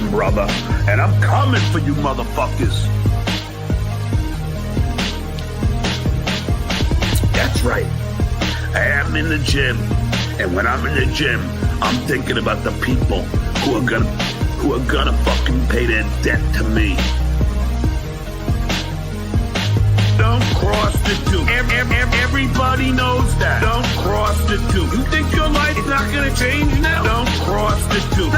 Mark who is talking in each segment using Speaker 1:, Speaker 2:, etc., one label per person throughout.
Speaker 1: gym, brother. And I'm coming for you motherfuckers. That's right. I am in the gym. And when I'm in the gym, I'm thinking about the people who are gonna fucking pay their debt to me. Don't cross the two. Everybody knows that. Don't cross the two. You think your life is not gonna change now? Don't cross the two.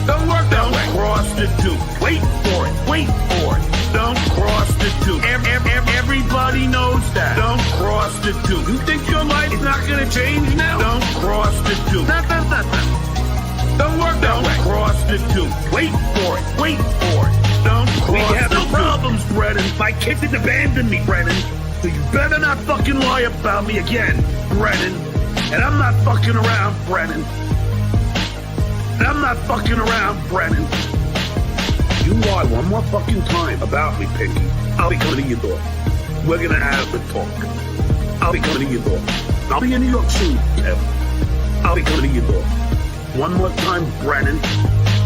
Speaker 1: Don't work that way. Don't cross the two. Wait for it. Wait for it. Don't cross the two. Everybody knows that. Don't cross the two. You think your life is not gonna change now? Don't cross the two. Don't work that way. Don't cross the two. Wait for it. Wait for it. Don't cross the two. We have no problems, Brennan. My kids didn't abandon me, Brennan. So you better not fucking lie about me again, Brennan. And I'm not fucking around, Brennan. And I'm not fucking around, Brennan. You lie one more fucking time about me, Pinky, I'll be coming to your door. We're gonna have a talk. I'll be coming to your door. I'll be in New York soon, Kev. I'll be coming to your door. One more time, Brennan.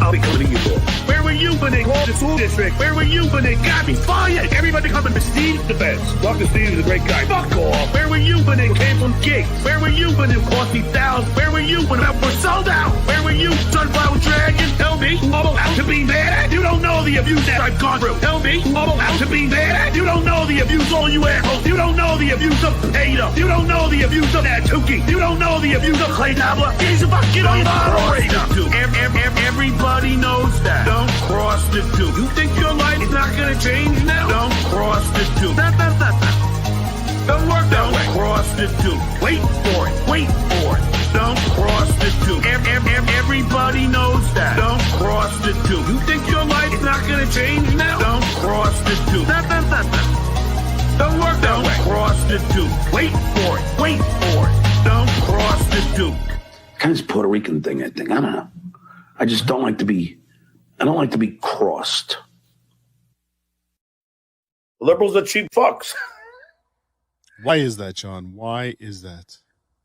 Speaker 1: I'll be coming to your door. Where were you when they called the school district? Where were you when they got me fired? Everybody coming to Steve the best. Dr. Steve is a great guy. Fuck off. Where were you when they canceled gigs? Where were you when it cost me thousands? Where were you when I was sold out? Where were you, Sunflower Dragon? Tell me, I'm allowed to be mad. You don't know the abuse that I've gone through. Tell me, I'm allowed to be mad. You don't know the abuse, all you assholes. You don't know the abuse of Peter. You don't know the abuse of that Tookie. You don't know the abuse of Clay Dabbler. He's a fucking moderator. Everybody knows that. Don't cross the two. You think your life is not gonna change now? Don't cross the two. Don't work that way. Don't cross the two. Wait for it. Wait for it. Don't cross the two. Everybody knows that. Don't cross the two. You think your life is not gonna change now? Don't cross the two. Don't work that way. Don't cross the two. Wait for it. Wait for it. Don't cross the two. Kind of Puerto Rican thing, I think. I don't know. I just don't like to be crossed. Liberals are cheap fucks.
Speaker 2: Why is that, John? Why is that?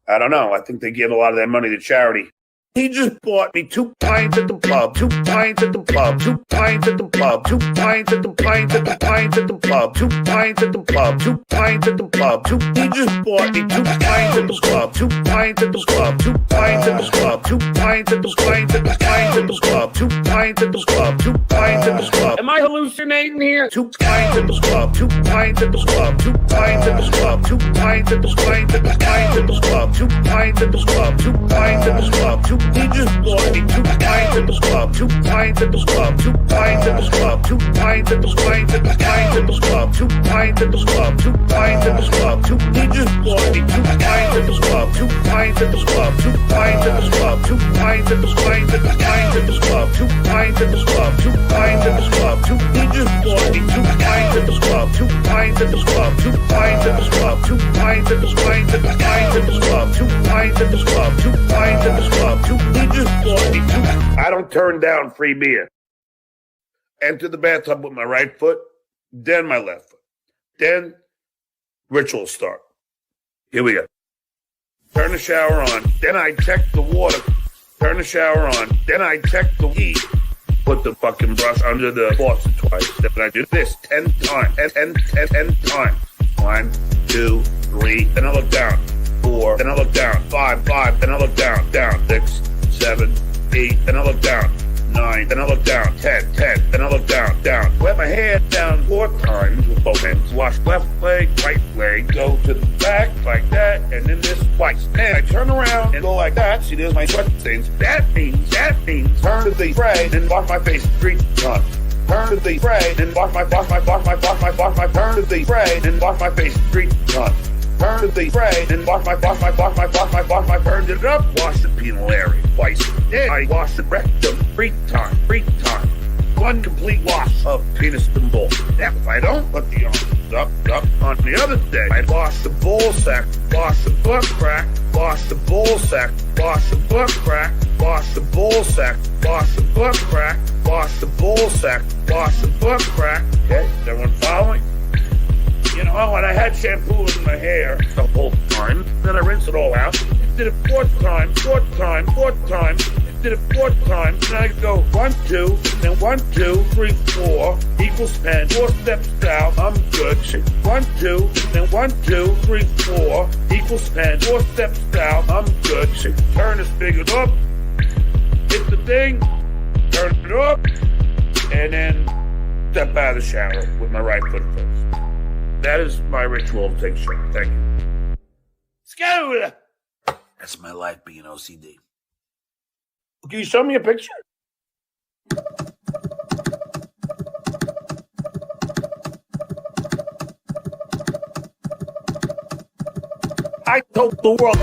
Speaker 1: I don't know. I think they give a lot of their money to charity. He just bought me 2 pints at the pub, 2 pints at the pub, 2 pints at the pub, 2 pints at the pints at the pints at the pub, 2 pints at the pub, 2 pints at the pub, 2. He just bought me 2 pints at the pub, 2 pints at the pub, 2 pints at the pub, 2 pints at the pints at the pints at the pub, 2 pints at the pub, 2 pints at the pub. Am I hallucinating here? 2 pints at the pub, 2 pints at the pub, 2 pints at the pub, 2 pints at the pints at the pints at the pub, 2 pints at the pub, 2 pints at the pub, 2. He just bought me 2 pints at the pub, 2 pints at the pub, 2 pints at the pub, 2 pints at the pints at the pints at the pub, 2 pints at the pub, 2 pints at the pub, 2. He just bought me 2 pints at the pub, 2 pints at the pub, 2 pints at the pub, 2 pints at the pints at the pints at the pub, 2 pints at the pub, 2 pints at the pub, 2. He just bought me 2 pints at the pub, 2 pints at the pub, 2 pints at the pub, 2 pints at the pints at the pints at the pub, 2 pints at the pub, 2 pints at the pub, 2. He just bought me 2. I don't turn down free beer. Enter the bathtub with my right foot, then my left foot. Then ritual start. Here we go. Turn the shower on, then I check the water. Turn the shower on, then I check the heat. Put the fucking brush under the faucet twice. Then I do this 10 times. 10 times. 1, 2, 3. Then I look down. 4. Then I look down. 5. Then I look down. 6, 7, 8. Then I look down. 9. Then I look down. 10. Then I look down. Wet my hand down 4 times with both hands. Wash left leg, right leg. Go to the back like that, and then this twice. And I turn around and go like that. See, there's my sweat stains. That means turn to the spray and wash my face 3 times. Turn to the spray and wash my. Turn to the spray and wash my face 3 times. Turn to the spray and wash my. Turned it up. Wash the penile area twice. Then I wash the rectum 3 times. 1 complete wash of penis and balls. Now, if I don't put the arms up. On the other day, I wash the ball sack, wash the butt crack, wash the ball sack, wash the butt crack, wash the ball sack, wash the butt crack, wash the ball sack, wash the butt crack. Okay, is everyone following? You know, and I had shampoo in my hair the whole time. Then I rinsed it all out. Did it 4th time. did it 4 times, and I go 1, 2, then 1, 2, 3, 4 equals 10. 4 steps down, I'm good. 1, 2, then 1, 2, 3, 4 equals 10. 4 steps down, I'm good. Turn the spigot up, hit the thing, turn it up, and then step out of the shower with my right foot first. That is my ritual to take a shower. Thank you. Let's go. That's my life being OCD. Can you show me a picture? I told the world,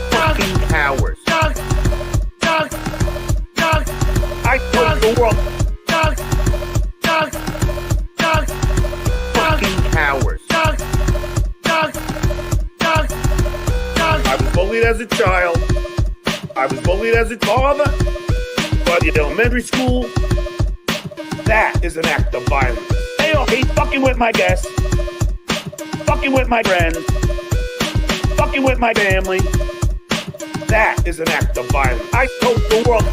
Speaker 1: fucking cowards. I told the world, fucking cowards. I was bullied as a child. I was bullied as a father. But in elementary school, that is an act of violence. Hey, he's fucking with my guests, fucking with my friends, fucking with my family. That is an act of violence. I told the world,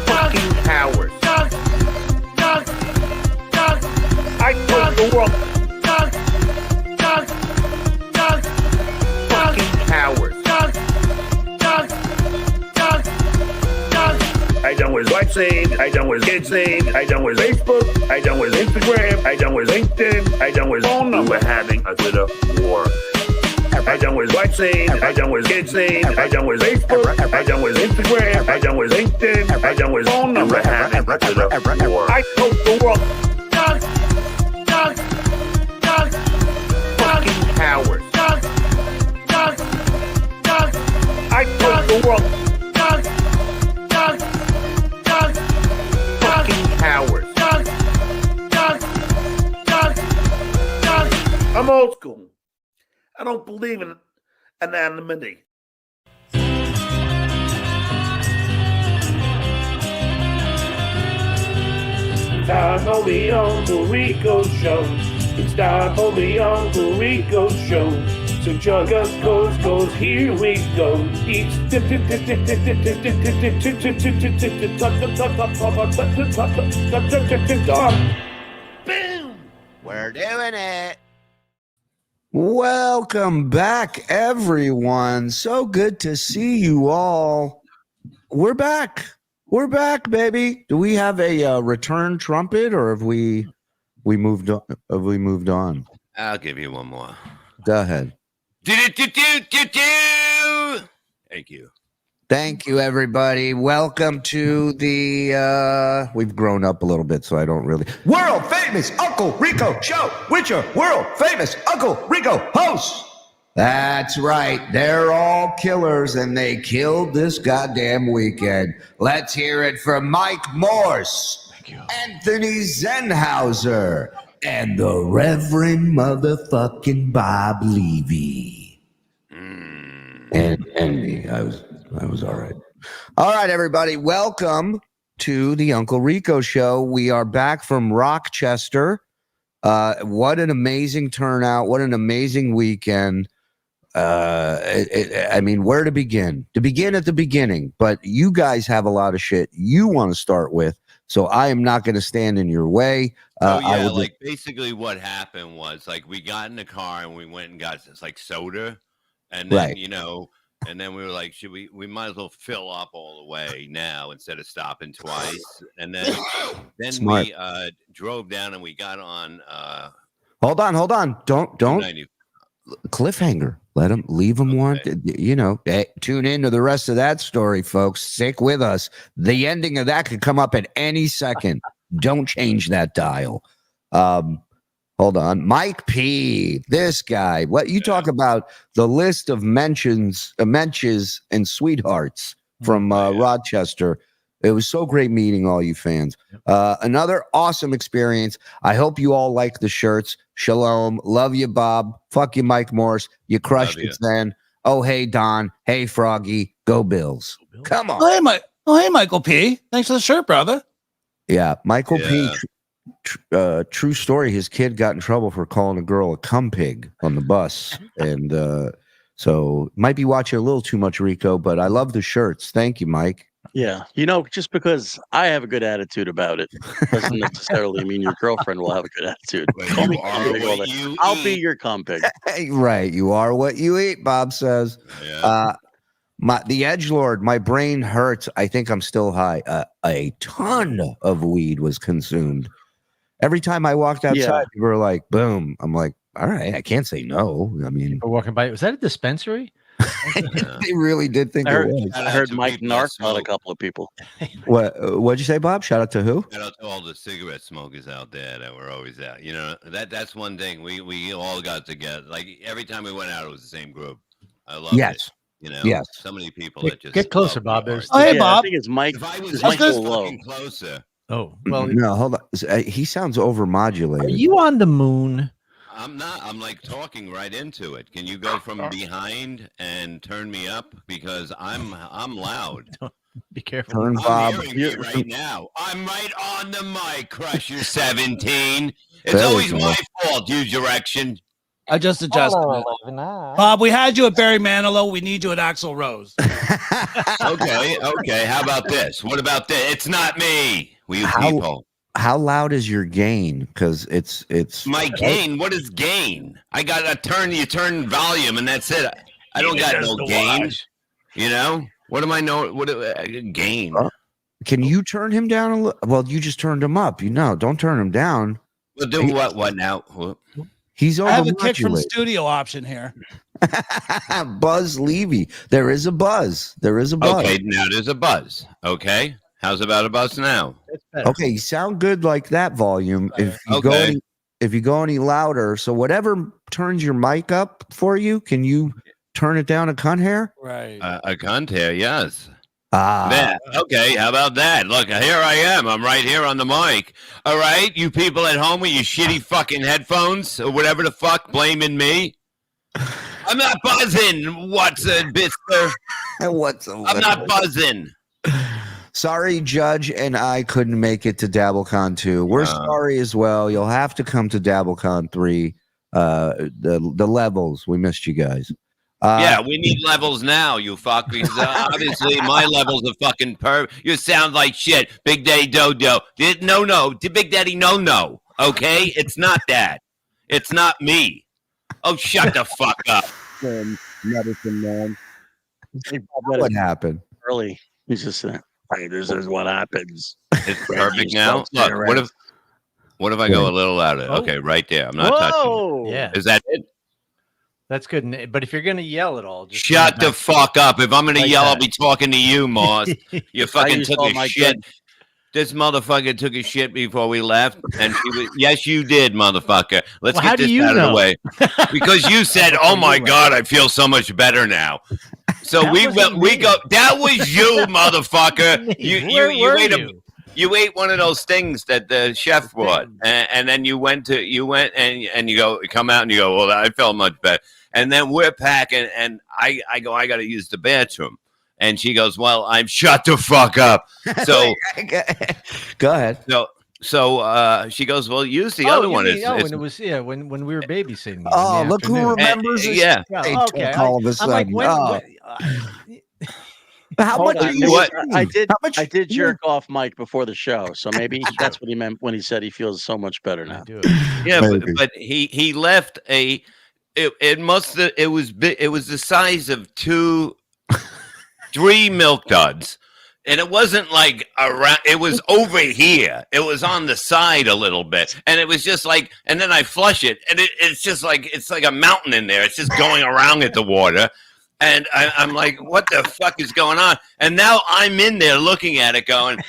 Speaker 1: fucking cowards. I told the world, fucking cowards. I done with LifeSave, I done with KidSave, I done with Facebook, I done with Instagram, I done with LinkedIn, I done with phone number having a Twitter war. I done with LifeSave, I done with KidSave, I done with Facebook, I done with Instagram, I done with LinkedIn, I done with phone number having a Twitter war. I told the world, fucking cowards. I told the world, fucking cowards. I'm old school. I don't believe in anonymity. Time for the Uncle Rico Show. It's time for the Uncle Rico Show. So chug us goes, here we go. It's boom.
Speaker 3: We're doing it.
Speaker 4: Welcome back, everyone. So good to see you all. We're back. We're back, baby. Do we have a return trumpet, or have we moved on? Have we moved on?
Speaker 3: I'll give you one more.
Speaker 4: Go ahead.
Speaker 3: Thank you.
Speaker 4: Thank you, everybody. Welcome to the, we've grown up a little bit, so I don't really. World famous Uncle Rico Show with your world famous Uncle Rico hosts. That's right. They're all killers, and they killed this goddamn weekend. Let's hear it from Mike Morse, Anthony Zenhauser, and the Reverend motherfucking Bob Levy. And me. I was all right. All right, everybody. Welcome to the Uncle Rico Show. We are back from Rochester. What an amazing turnout. What an amazing weekend. I mean, where to begin? To begin at the beginning. But you guys have a lot of shit you want to start with, so I am not going to stand in your way.
Speaker 3: Basically what happened was, like, we got in the car and we went and got this, like, soda. And then,
Speaker 4: Right.
Speaker 3: you know, and then we were like, we might as well fill up all the way now instead of stopping twice. And then
Speaker 4: Smart.
Speaker 3: we drove down and we got on
Speaker 4: Hold on. Don't
Speaker 3: 290.
Speaker 4: cliffhanger. Leave them one. You know, tune in to the rest of that story, folks. Stick with us. The ending of that could come up at any second. Don't change that dial. Hold on. Mike P. This guy. What you talk about the list of mentions and sweethearts from Rochester. It was so great meeting all you fans. Another awesome experience. I hope you all like the shirts. Shalom. Love you, Bob. Fuck you, Mike Morse. You crushed it then. Oh, hey, Don. Hey, Froggy. Go Bills. Come on.
Speaker 5: Hey, Michael P. Thanks for the shirt, brother.
Speaker 4: Yeah, Michael P. True story. His kid got in trouble for calling a girl a cum pig on the bus, and so might be watching a little too much, Rico. But I love the shirts. Thank you, Mike.
Speaker 5: Yeah, just because I have a good attitude about it doesn't necessarily mean your girlfriend will have a good attitude. Call me cum pig all day. I'll be your cum pig.
Speaker 4: Right, you are what you eat, Bob says.
Speaker 3: Yeah.
Speaker 4: The edgelord, my brain hurts. I think I'm still high. A ton of weed was consumed. Every time I walked outside, people were like, "Boom!" I'm like, "All right, I can't say no." I mean,
Speaker 6: people walking by. Was that a dispensary?
Speaker 4: They really did think it was.
Speaker 5: I heard Mike narc on a couple of people.
Speaker 4: What'd you say, Bob? Shout out to who?
Speaker 3: Shout out to all the cigarette smokers out there that were always out. You know, that's one thing we all got together. Like every time we went out, it was the same group. I love it. You know, so many people that just
Speaker 6: get closer, Bob.
Speaker 7: Oh, hey, Bob.
Speaker 5: I think it's Mike.
Speaker 3: If I was
Speaker 5: Mike
Speaker 3: low.
Speaker 5: low.
Speaker 3: Closer.
Speaker 6: Oh, well,
Speaker 4: no, hold on. He sounds overmodulated.
Speaker 6: Are you on the moon?
Speaker 3: I'm not. I'm like talking right into it. Can you go from behind and turn me up because I'm loud.
Speaker 6: Be careful.
Speaker 4: Turn
Speaker 3: I'm
Speaker 4: Bob.
Speaker 3: hearing you right now. I'm right on the mic, Crusher 17. It's
Speaker 4: There we
Speaker 3: always
Speaker 4: go.
Speaker 3: my fault. Use direction.
Speaker 7: I just adjusted it. Bob, we had you at Barry Manilow. We need you at Axl Rose.
Speaker 3: Okay. How about this? What about this? It's not me. We people.
Speaker 4: How loud is your gain? Because it's
Speaker 3: My gain. What is gain? I got to you turn volume, and that's it. I don't got no gain. You know what am I know? What gain?
Speaker 4: Can you turn him down a little? Well, you just turned him up. Don't turn him down.
Speaker 3: Well, do what? What now?
Speaker 4: He's
Speaker 7: I have a kick from
Speaker 4: overmodulated.
Speaker 7: studio option here.
Speaker 4: Buzz Levy. There is a buzz.
Speaker 3: Okay, now there's a buzz. Okay, how's about a buzz now?
Speaker 4: Okay, you sound good like that volume. If you go any louder, so whatever turns your mic up for you, can you turn it down a cunt hair?
Speaker 7: Right.
Speaker 3: A cunt hair, yes.
Speaker 4: Ah,
Speaker 3: Okay, how about that? Look, here I am. I'm right here on the mic. All right, you people at home with your shitty fucking headphones or whatever the fuck blaming me. I'm not buzzing, Watson, Bister. I'm not buzzing.
Speaker 4: Sorry, Judge and I couldn't make it to DabbleCon 2. We're sorry as well. You'll have to come to DabbleCon 3. The levels. We missed you guys.
Speaker 3: Yeah, we need levels now, you fuck. Because obviously my levels are fucking You sound like shit. Big Daddy Dodo. No. Big Daddy No. Okay? It's not that. It's not me. Oh, shut the fuck up.
Speaker 4: Medicine man. What happened?
Speaker 5: Early. He's just saying, hey, this is what happens.
Speaker 3: It's perfect now. Look, what if I go a little louder? Okay, right there. I'm not touching it.
Speaker 6: Yeah.
Speaker 3: Is that it?
Speaker 6: That's good. But if you're going to yell at all, just
Speaker 3: Shut the fuck up. If I'm going to yell, I'll be talking to you, Moss. You fucking
Speaker 5: you
Speaker 3: took
Speaker 5: saw
Speaker 3: a
Speaker 5: my
Speaker 3: shit.
Speaker 5: good-
Speaker 3: This motherfucker took a shit before we left. And she was, yes, you did, motherfucker. Let's
Speaker 6: Well, how
Speaker 3: get
Speaker 6: do
Speaker 3: this
Speaker 6: you
Speaker 3: out of
Speaker 6: know?
Speaker 3: the way. Because you said, oh my God, I feel so much better now. So we go, that was you, motherfucker. You ate one of those things that the chef brought, and then you went and you come out and you go, well, I felt much better. And then we're packing, and I go, I got to use the bathroom. And she goes, well, I'm shut the fuck up. So
Speaker 4: go ahead.
Speaker 3: So she goes, well, use the other one.
Speaker 6: When it was when we were babysitting.
Speaker 4: Oh, look who remembers this.
Speaker 3: Yeah.
Speaker 4: Hey,
Speaker 6: Okay.
Speaker 4: all of a
Speaker 6: I'm like,
Speaker 4: sudden. How much?
Speaker 5: I did jerk off Mike before the show, so maybe that's what he meant when he said he feels so much better now.
Speaker 3: Yeah, but he left it was the size of 3 milk duds. And it wasn't like around, it was over here. It was on the side a little bit. And it was just like, and then I flush it, and it's like a mountain in there. It's just going around at the water. And I'm like, what the fuck is going on? And now I'm in there looking at it going,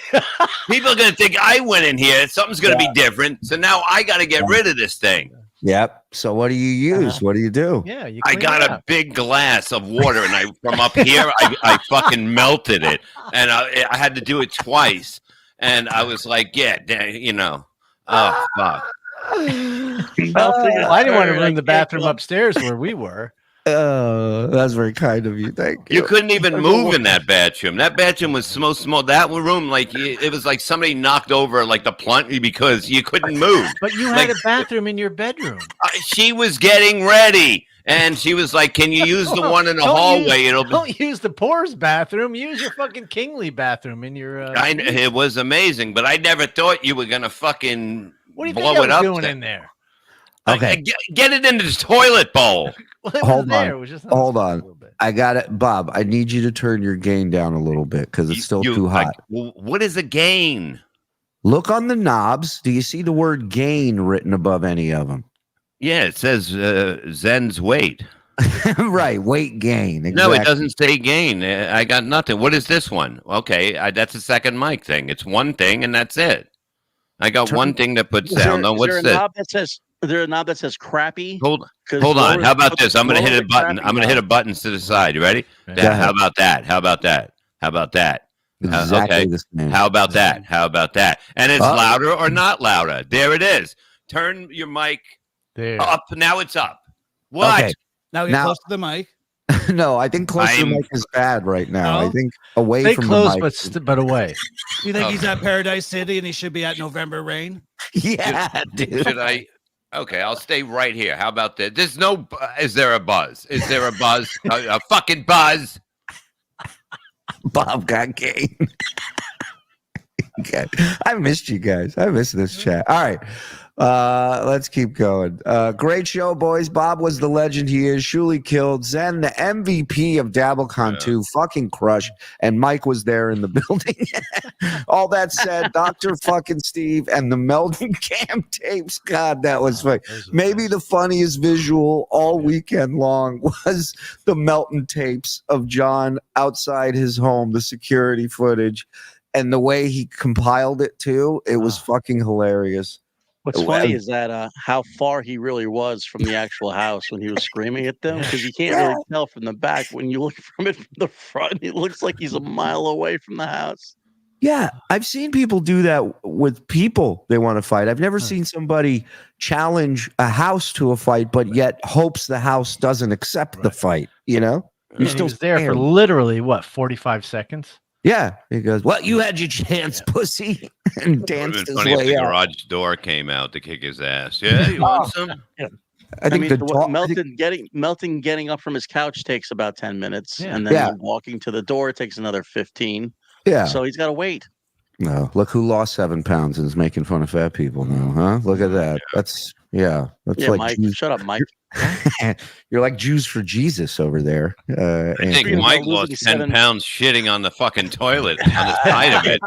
Speaker 3: people are going to think I went in here. Something's going to be different. So now I got to get rid of this thing.
Speaker 4: Yep. So what do you use? What do you do?
Speaker 6: Yeah,
Speaker 3: I got a big glass of water, and from up here, I fucking melted it, and I had to do it twice, and I was like, yeah, oh fuck.
Speaker 6: I didn't want to ruin the bathroom upstairs where we were.
Speaker 4: That's very kind of you. Thank you.
Speaker 3: You couldn't even move in that bathroom. That bathroom was so small. That room, like it was like somebody knocked over like the plumbing because you couldn't move.
Speaker 6: But you had a bathroom in your bedroom.
Speaker 3: She was getting ready, and she was like, "Can you use the one in the hallway?
Speaker 6: Don't use the poor's bathroom. Use your fucking kingly bathroom in your.
Speaker 3: It was amazing, but I never thought you were gonna fucking
Speaker 6: what do you
Speaker 3: blow
Speaker 6: think
Speaker 3: it
Speaker 6: I was
Speaker 3: up
Speaker 6: doing in there?
Speaker 4: Okay,
Speaker 3: get it into the toilet bowl.
Speaker 4: Hold on. I got it, Bob. I need you to turn your gain down a little bit because it's still too hot.
Speaker 3: What is a gain?
Speaker 4: Look on the knobs. Do you see the word gain written above any of them?
Speaker 3: Yeah, it says Zen's weight.
Speaker 4: Right, weight gain. Exactly.
Speaker 3: No, it doesn't say gain. I got nothing. What is this one? Okay, that's a second mic thing. It's one thing, and that's it. I got one thing that puts sound on. What's this?
Speaker 5: Is there a knob that says crappy?
Speaker 3: Hold on. How about this? I'm going to hit a button. I'm going to hit a button to the side. You ready? How about that? How about that? How about that?
Speaker 4: Exactly.
Speaker 3: Okay. How about that? How about that? And it's louder or not louder. There it is. Turn your mic up. Now it's up. What?
Speaker 7: Okay. Now get close to the mic.
Speaker 4: No, I think close to the mic is bad right now. I think away from
Speaker 6: close,
Speaker 4: the mic.
Speaker 6: but away.
Speaker 7: You think he's at Paradise City and he should be at November Rain?
Speaker 4: Yeah, dude.
Speaker 3: Should I? Okay, I'll stay right here. How about this? There's no. Is there a buzz? Is there a buzz? a fucking buzz.
Speaker 4: Bob got game. Okay. I missed you guys. I missed this chat. All right. Let's keep going. Great show, boys. Bob was the legend he is. Shuli killed. Zen, the MVP of DabbleCon 2, fucking crushed. And Mike was there in the building. All that said, Dr. fucking Steve and the Meldon Cam tapes. God, that was funny. Maybe the funniest visual all weekend long was the Melton tapes of John outside his home, the security footage, and the way he compiled it too. It was fucking hilarious.
Speaker 5: What's funny is that how far he really was from the actual house when he was screaming at them, because you can't really tell from the back. When you look from it from the front, it looks like he's a mile away from the house.
Speaker 4: Yeah, I've seen people do that with people they want to fight. I've never seen somebody challenge a house to a fight, but yet hopes the house doesn't accept the fight. You know,
Speaker 6: you're still there for literally 45 seconds.
Speaker 4: Yeah, he goes, "Well, you had your chance, pussy," and danced his way
Speaker 3: if the
Speaker 4: out.
Speaker 3: garage door came out to kick his ass. Yeah, you want some?
Speaker 5: Yeah.
Speaker 4: I think
Speaker 5: Melton getting up from his couch takes about 10 minutes, and then walking to the door takes another 15.
Speaker 4: Yeah,
Speaker 5: so he's got to wait.
Speaker 4: No, look who lost 7 pounds and is making fun of fat people now, huh? Look at that. That's like
Speaker 5: Mike.
Speaker 4: Jews.
Speaker 5: Shut up, Mike.
Speaker 4: You're like Jews for Jesus over there.
Speaker 3: I think Mike lost 10 pounds shitting on the fucking toilet on the side of it.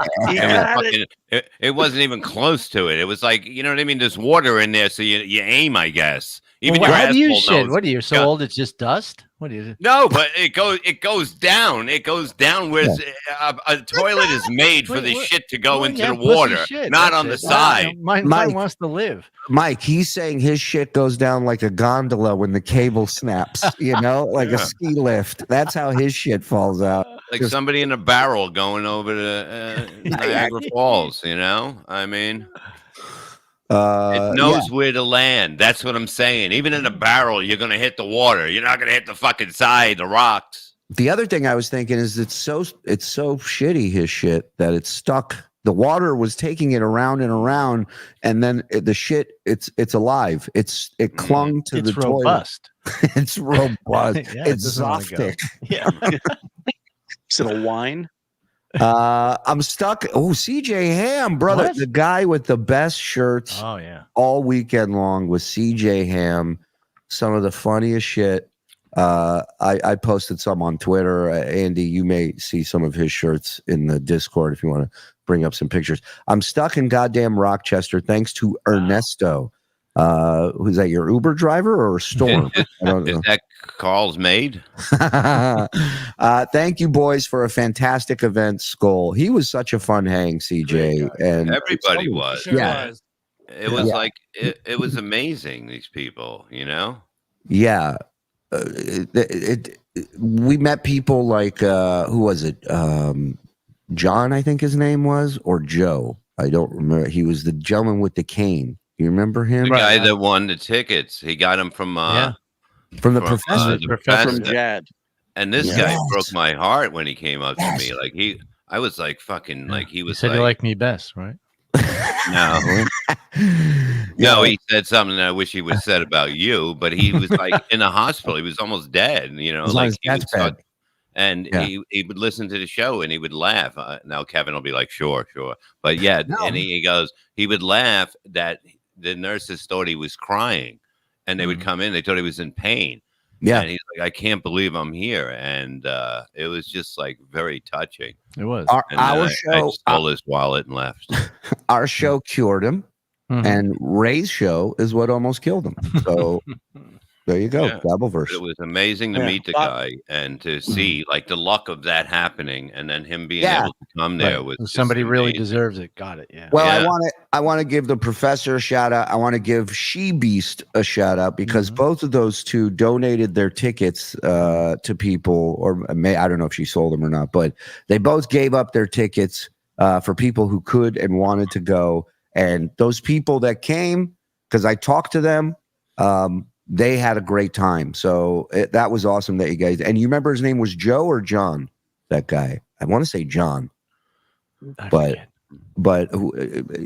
Speaker 3: It wasn't even close to it. It was like, you know what I mean? There's water in there, so you aim, I guess. Even your
Speaker 6: how do you shit?
Speaker 3: knows.
Speaker 6: What are you so old? It's just dust. What is it?
Speaker 3: No, but it goes down. It goes down where a toilet is made for the shit to go into the water, not on the side.
Speaker 6: Mine wants to live.
Speaker 4: Mike, he's saying his shit goes down like a gondola when the cable snaps. You know, like a ski lift. That's how his shit falls out.
Speaker 3: Like somebody in a barrel going over to Niagara Falls. You know, I mean. It knows where to land. That's what I'm saying. Even in a barrel, you're going to hit the water. You're not going to hit the fucking side, the rocks.
Speaker 4: The other thing I was thinking is it's so shitty, his shit, that it's stuck. The water was taking it around and around, and then the shit, it's alive. It clung to the
Speaker 6: robust.
Speaker 4: Toilet. It's robust. It's Zoftic.
Speaker 5: Yeah. Is it a wine?
Speaker 4: I'm stuck. Oh, CJ Ham, brother.
Speaker 6: What?
Speaker 4: The guy with the best shirts all weekend long was CJ Ham. Some of the funniest shit. I posted some on Twitter. Andy, you may see some of his shirts in the Discord if you want to bring up some pictures. I'm stuck in goddamn Rochester thanks to Ernesto. Who's that, your Uber driver or Storm? I don't know.
Speaker 3: Is that Karl's maid?
Speaker 4: Thank you, boys, for a fantastic event, Skull. He was such a fun hang, CJ. And
Speaker 3: everybody was.
Speaker 7: Sure was.
Speaker 3: It was like, it was amazing, these people, you know?
Speaker 4: Yeah. We met people like, who was it? John, I think his name was, or Joe. I don't remember. He was the gentleman with the cane. You remember him?
Speaker 3: The guy that won the tickets. He got him from
Speaker 4: From the
Speaker 3: From,
Speaker 4: professor.
Speaker 3: the
Speaker 6: Professor.
Speaker 5: From
Speaker 3: professor.
Speaker 5: Jad.
Speaker 3: And this
Speaker 4: Yes.
Speaker 3: guy broke my heart when he came up to
Speaker 4: Yes.
Speaker 3: me. Like I was like fucking like he
Speaker 6: You
Speaker 3: was
Speaker 6: said
Speaker 3: like
Speaker 6: you like me best, right?
Speaker 3: no. No, he said something that I wish he would have said about you, but he was like in the hospital. He was almost dead, you know,
Speaker 4: He was on
Speaker 3: like
Speaker 4: his
Speaker 3: he was
Speaker 4: deathbed.
Speaker 3: and
Speaker 4: Yeah.
Speaker 3: he would listen to the show and he would laugh. Now Kevin will be like, sure. But yeah,
Speaker 4: No.
Speaker 3: and he goes, he would laugh that the nurses thought he was crying and they would come in, they thought he was in pain.
Speaker 4: Yeah.
Speaker 3: And he's like, I can't believe I'm here. And it was just like very touching.
Speaker 6: It was.
Speaker 3: And
Speaker 4: Our
Speaker 3: I
Speaker 4: show,
Speaker 3: stole his wallet and left.
Speaker 4: our show cured him,
Speaker 6: Mhm.
Speaker 4: and Ray's show is what almost killed him. So there you go,
Speaker 3: Yeah.
Speaker 4: Dabbleverse.
Speaker 3: It was amazing to
Speaker 5: Yeah.
Speaker 3: meet the guy and to see like the luck of that happening, and then him being
Speaker 4: Yeah.
Speaker 3: able to come there
Speaker 6: Right.
Speaker 3: was just
Speaker 6: Somebody really
Speaker 3: amazing.
Speaker 6: deserves it. Got it. Yeah.
Speaker 4: Well,
Speaker 3: Yeah.
Speaker 4: I want to give the professor a shout out. I want to give She Beast a shout out because both of those two donated their tickets to people, or I don't know if she sold them or not, but they both gave up their tickets for people who could and wanted to go. And those people that came, because I talked to them, they had a great time. So that was awesome that you guys. And you remember his name was Joe or John? That guy. I want to say John.
Speaker 6: I
Speaker 4: But
Speaker 6: forget.
Speaker 4: But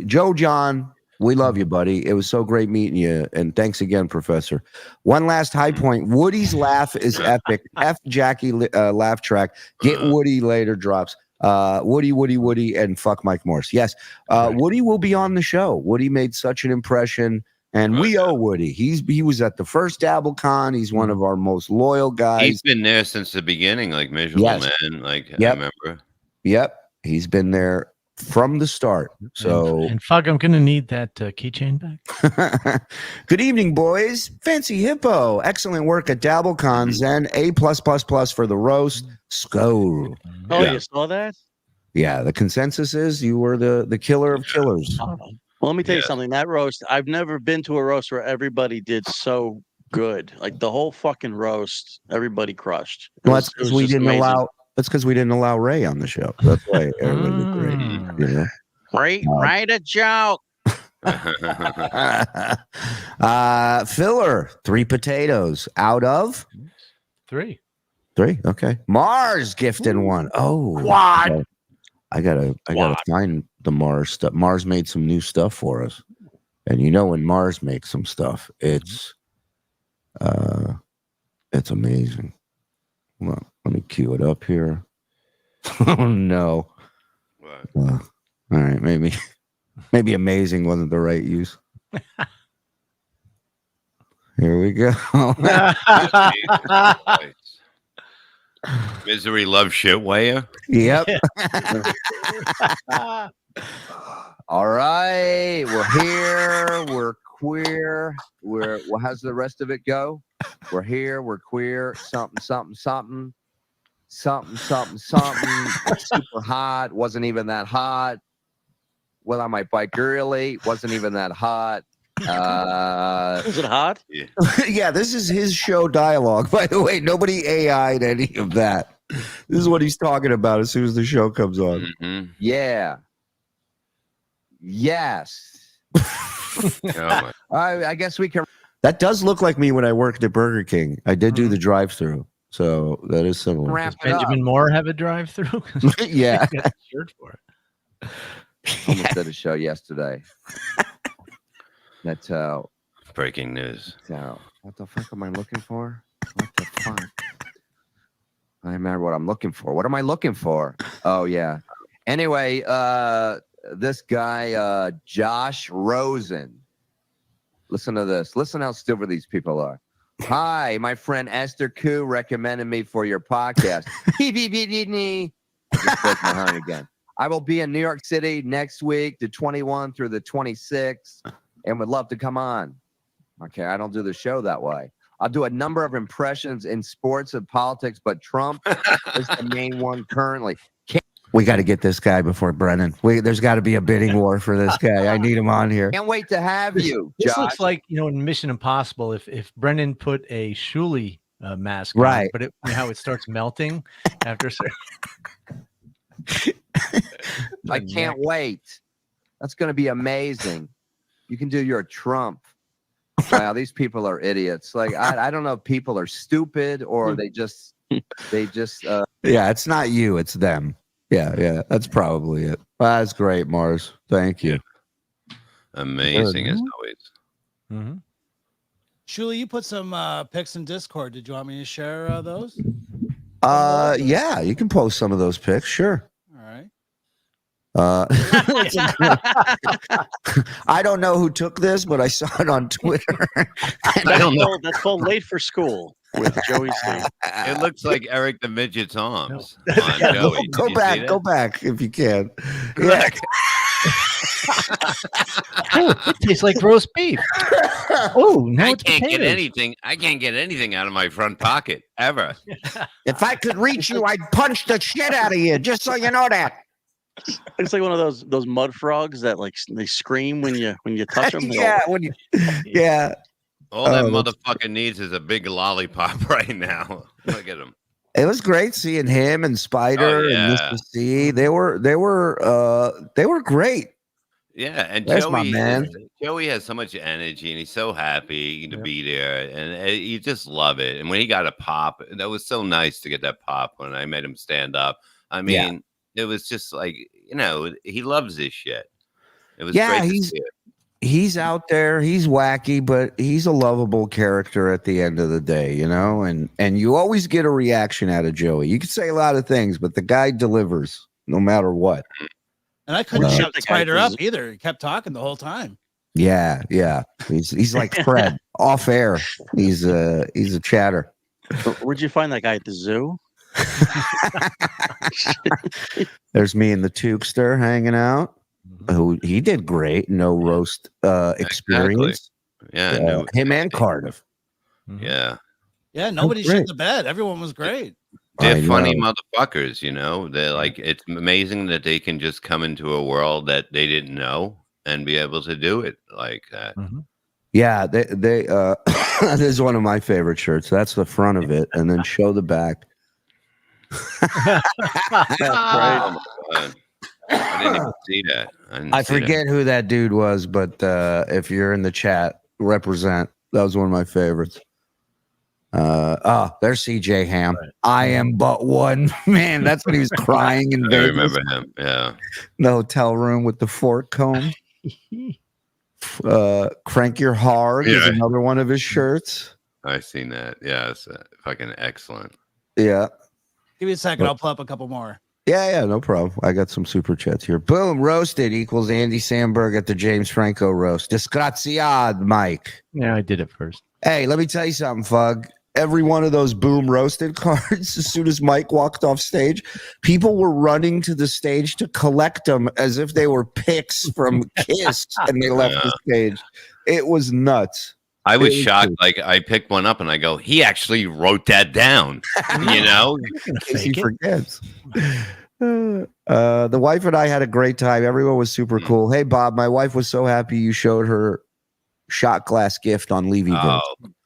Speaker 4: Joe John, we love you, buddy. It was so great meeting you, and thanks again, Professor. One last high point: Woody's laugh is epic. F Jackie laugh track. Get Woody later drops. Woody, and fuck Mike Morse. Yes, Woody will be on the show. Woody made such an impression, and we owe Woody. He was at the first DabbleCon. He's one of our most loyal guys.
Speaker 3: He's been there since the beginning, like Miserable Man. Like I remember.
Speaker 4: Yep, he's been there from the start. So
Speaker 6: and fuck, I'm gonna need that keychain back.
Speaker 4: good evening, boys. Fancy Hippo, excellent work at DabbleCons, and A+++ for the roast. Sco.
Speaker 5: Oh, you saw that?
Speaker 4: Yeah, the consensus is you were the killer of killers.
Speaker 5: Well, let me tell you something. That roast, I've never been to a roast where everybody did so good. Like the whole fucking roast, everybody crushed.
Speaker 4: Well, that's because we didn't allow. That's because we didn't allow Ray on the show. That's why everybody did great. You know?
Speaker 5: Write a joke.
Speaker 4: Filler, 3 potatoes out of
Speaker 6: 3.
Speaker 4: 3. Okay. Mars gifting one. Oh,
Speaker 6: What?
Speaker 4: I gotta find the Mars stuff. Mars made some new stuff for us, and you know when Mars makes some stuff, it's amazing. Hold on, let me cue it up here. Oh no! All right, maybe amazing wasn't the right use. Here we go.
Speaker 3: Misery loves shit weigher.
Speaker 4: Yep. All right, we're here. We're queer. Well, how's the rest of it go? We're here. We're queer. Something. It's super hot. Wasn't even that hot. Well, on my bike early. Wasn't even that hot.
Speaker 5: Is it hot?
Speaker 3: Yeah.
Speaker 4: Yeah, this is his show dialogue. By the way, nobody AI'd any of that. This is what he's talking about as soon as the show comes on.
Speaker 3: Mm-hmm.
Speaker 4: Yeah. Yes.
Speaker 3: Oh,
Speaker 4: I guess we can. That does look like me when I worked at Burger King. I did do the drive-through, so that is similar.
Speaker 6: Does Benjamin Moore have a drive-through?
Speaker 4: Yeah.
Speaker 6: He got a shirt for it.
Speaker 4: Almost did a show yesterday. That's
Speaker 3: breaking news.
Speaker 4: what the fuck am I looking for? What the fuck? I remember what I'm looking for. What am I looking for? Oh yeah. Anyway, this guy, Josh Rosen. Listen to this. Listen how stupid these people are. Hi, my friend Esther Koo recommended me for your podcast. Just broke my heart again. I will be in New York City next week, the 21 through the 26th, and would love to come on. Okay, I don't do the show that way. I'll do a number of impressions in sports and politics, but Trump is the main one currently. We got to get this guy before Brennan. There's got to be a bidding war for this guy. I need him on here. Can't wait to have you,
Speaker 6: This
Speaker 4: Josh.
Speaker 6: looks like, in Mission Impossible, if Brennan put a Shuli mask on,
Speaker 4: Right.
Speaker 6: but how it starts melting after a certain...
Speaker 4: I can't wait. That's going to be amazing. You can do your Trump. Wow, these people are idiots. Like I don't know if people are stupid or they just yeah, it's not you, it's them. Yeah, that's probably it. Well, that's great, Mars. Thank you.
Speaker 3: Amazing as always.
Speaker 6: Mm-hmm.
Speaker 7: Shuli, you put some pics in Discord. Did you want me to share those?
Speaker 4: Yeah, you can post some of those pics, sure.
Speaker 7: All right.
Speaker 4: I don't know who took this, but I saw it on Twitter.
Speaker 3: I don't know.
Speaker 5: That's called Late for School with Joey C.
Speaker 3: It looks like Eric the Midget's arms on
Speaker 4: Yeah,
Speaker 3: Joey.
Speaker 4: go
Speaker 3: Did you see
Speaker 4: back
Speaker 3: that?
Speaker 4: if you can.
Speaker 3: Look.
Speaker 6: It tastes like roast beef. Oh, no,
Speaker 3: I can't get anything out of my front pocket ever.
Speaker 4: If I could reach you, I'd punch the shit out of you, just so you know that.
Speaker 5: It's like one of those mud frogs that like they scream when you touch them.
Speaker 4: Yeah.
Speaker 3: All that motherfucker needs is a big lollipop right now. Look at him.
Speaker 4: It was great seeing him and Spider and Mr. C. They were great.
Speaker 3: Yeah, and
Speaker 4: That's my man.
Speaker 3: Joey has so much energy and he's so happy to be there, and you just love it. And when he got a pop, that was so nice to get that pop when I made him stand up. I mean, it was just like, he loves this shit. It was great to see it.
Speaker 4: He's out there, he's wacky, but he's a lovable character at the end of the day, and you always get a reaction out of Joey. You can say a lot of things, but the guy delivers no matter what.
Speaker 7: And I couldn't shut the Spider up either. He kept talking the whole time.
Speaker 4: Yeah. He's like Fred off air. He's a chatter.
Speaker 5: Where'd you find that guy at the zoo?
Speaker 4: There's me and the Tukester hanging out. Who he did great. No roast experience.
Speaker 3: Exactly. Yeah,
Speaker 4: him and Cardiff.
Speaker 3: Yeah.
Speaker 7: Yeah, nobody shit the bed. Everyone was great.
Speaker 3: They're funny motherfuckers, They're like, it's amazing that they can just come into a world that they didn't know and be able to do it like that.
Speaker 6: Mm-hmm.
Speaker 4: Yeah, they this is one of my favorite shirts. That's the front of it, and then show the back.
Speaker 5: That's great.
Speaker 3: I didn't even see that.
Speaker 4: I forget who that dude was, but if you're in the chat, represent. That was one of my favorites. There's CJ Ham. Right. I am but one man. That's when he was crying in Vegas.
Speaker 3: I remember him. Yeah,
Speaker 4: the hotel room with the fork comb. Crank Your Hard is another one of his shirts.
Speaker 3: I've seen that. Yeah, it's fucking excellent.
Speaker 4: Yeah.
Speaker 7: Give me a second. I'll pull up a couple more.
Speaker 4: Yeah, no problem. I got some super chats here. Boom, roasted equals Andy Samberg at the James Franco roast. Disgraziad, Mike.
Speaker 6: Yeah, I did it first.
Speaker 4: Hey, let me tell you something, Fug. Every one of those boom roasted cards, as soon as Mike walked off stage, people were running to the stage to collect them as if they were picks from Kiss and they left the stage. It was nuts.
Speaker 3: I was shocked. Like, I picked one up and I go, he actually wrote that down,
Speaker 4: In case he forgets. The wife and I had a great time. Everyone was super cool. Hey, Bob, my wife was so happy you showed her shot glass gift on Levy.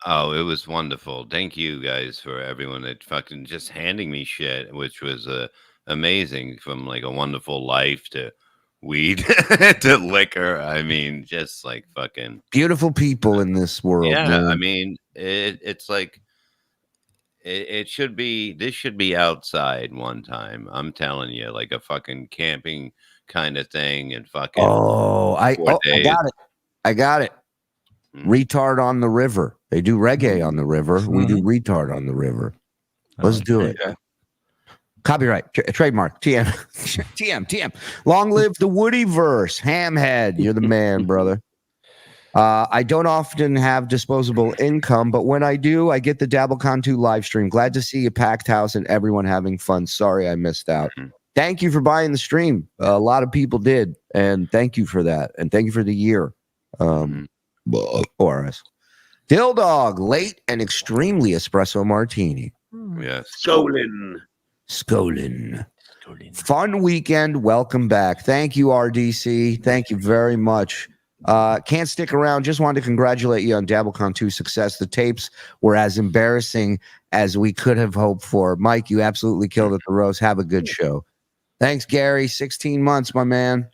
Speaker 3: Oh, it was wonderful. Thank you guys for everyone that fucking just handing me shit, which was amazing, from like a wonderful life to weed to liquor. I mean, just like fucking
Speaker 4: beautiful people in this world.
Speaker 3: Yeah,
Speaker 4: man.
Speaker 3: I mean, it's like this should be outside one time. I'm telling you, like a fucking camping kind of thing, and fucking.
Speaker 4: I got it. Retard on the river. They do reggae on the river. We do retard on the river. Let's do it. Copyright, trademark, TM. Long live the Woodyverse. Hamhead, you're the man, brother. I don't often have disposable income, but when I do, I get the DabbleCon 2 live stream. Glad to see a packed house and everyone having fun. Sorry I missed out. Thank you for buying the stream. A lot of people did, and thank you for that. And thank you for the year. Boris. Dill Dog, late and extremely espresso martini.
Speaker 3: Yes.
Speaker 4: Skolin. Fun weekend. Welcome back. Thank you, RDC. Thank you very much. Can't stick around. Just wanted to congratulate you on DabbleCon 2 success. The tapes were as embarrassing as we could have hoped for. Mike, you absolutely killed it, the roast. Have a good show. Thanks, Gary. 16 months, my man.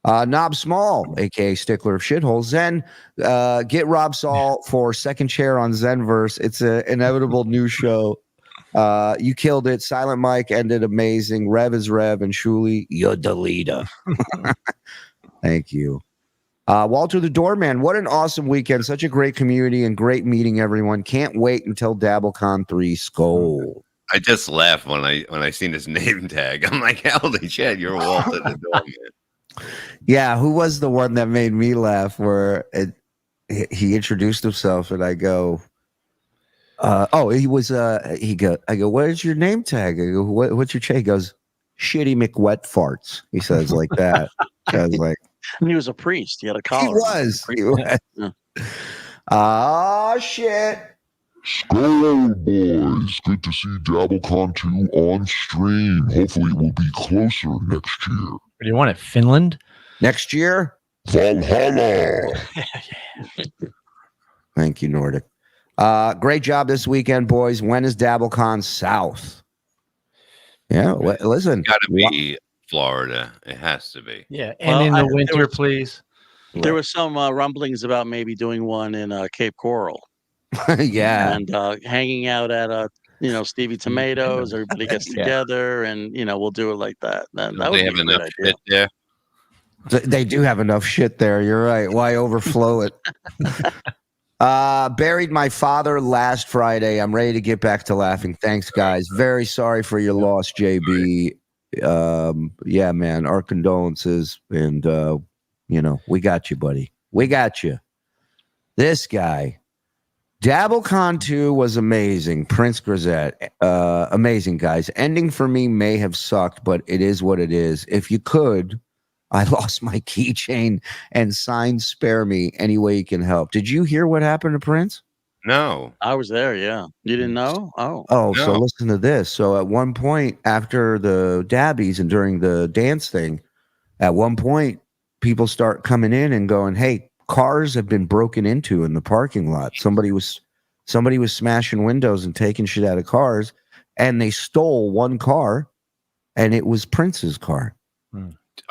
Speaker 4: Knob Small, aka Stickler of Shitholes. Zen, get Rob Saul for second chair on Zenverse. It's an inevitable new show. You killed it. Silent Mike ended amazing. Rev is Rev, and Shuli, you're the leader. Thank you. Walter the Doorman, what an awesome weekend. Such a great community and great meeting everyone. Can't wait until DabbleCon 3. Skull.
Speaker 3: I just laughed when I seen his name tag. I'm like, holy shit, you're Walter the Doorman.
Speaker 4: Yeah, who was the one that made me laugh where he introduced himself and I go, he was I go, what is your name tag? I go, what's your check? He goes, Shitty McWet Farts. He says like that. I was like,
Speaker 5: he was a priest. He had a collar.
Speaker 4: He was.
Speaker 5: Yeah.
Speaker 4: Oh shit.
Speaker 8: Skull boys, good to see DabbleCon 2 on stream. Hopefully it will be closer next year.
Speaker 6: Do you want it, Finland?
Speaker 4: Next year?
Speaker 8: Valhalla.
Speaker 4: Thank you, Nordic. Great job this weekend, boys. When is DabbleCon South? Yeah, listen.
Speaker 3: Got to be Florida. It has to be.
Speaker 6: Yeah, and in the winter, please.
Speaker 5: There was some rumblings about maybe doing one in Cape Coral.
Speaker 4: Yeah,
Speaker 5: and hanging out at Stevie Tomatoes. Everybody gets together, and we'll do it like that. That would
Speaker 3: They
Speaker 5: be
Speaker 3: have
Speaker 5: a
Speaker 3: enough
Speaker 5: good
Speaker 3: shit there.
Speaker 4: they do have enough shit there. You're right. Why overflow it? Buried my father last Friday. I'm ready to get back to laughing. Thanks, guys. Very sorry for your loss, JB. Yeah, man. Our condolences, and we got you, buddy. We got you. This guy. DabbleCon 2 was amazing. Prince Grisette, amazing, guys. Ending for me may have sucked, but it is what it is. If you could, I lost my keychain and sign spare me any way you can help. Did you hear what happened to Prince?
Speaker 3: No.
Speaker 5: I was there, yeah. You didn't know?
Speaker 4: Oh,
Speaker 3: No.
Speaker 4: So listen to this. So at one point after the Dabbies and during the dance thing, at one point, people start coming in and going, hey, cars have been broken into in the parking lot. Somebody was smashing windows and taking shit out of cars, and they stole one car, and it was Prince's car.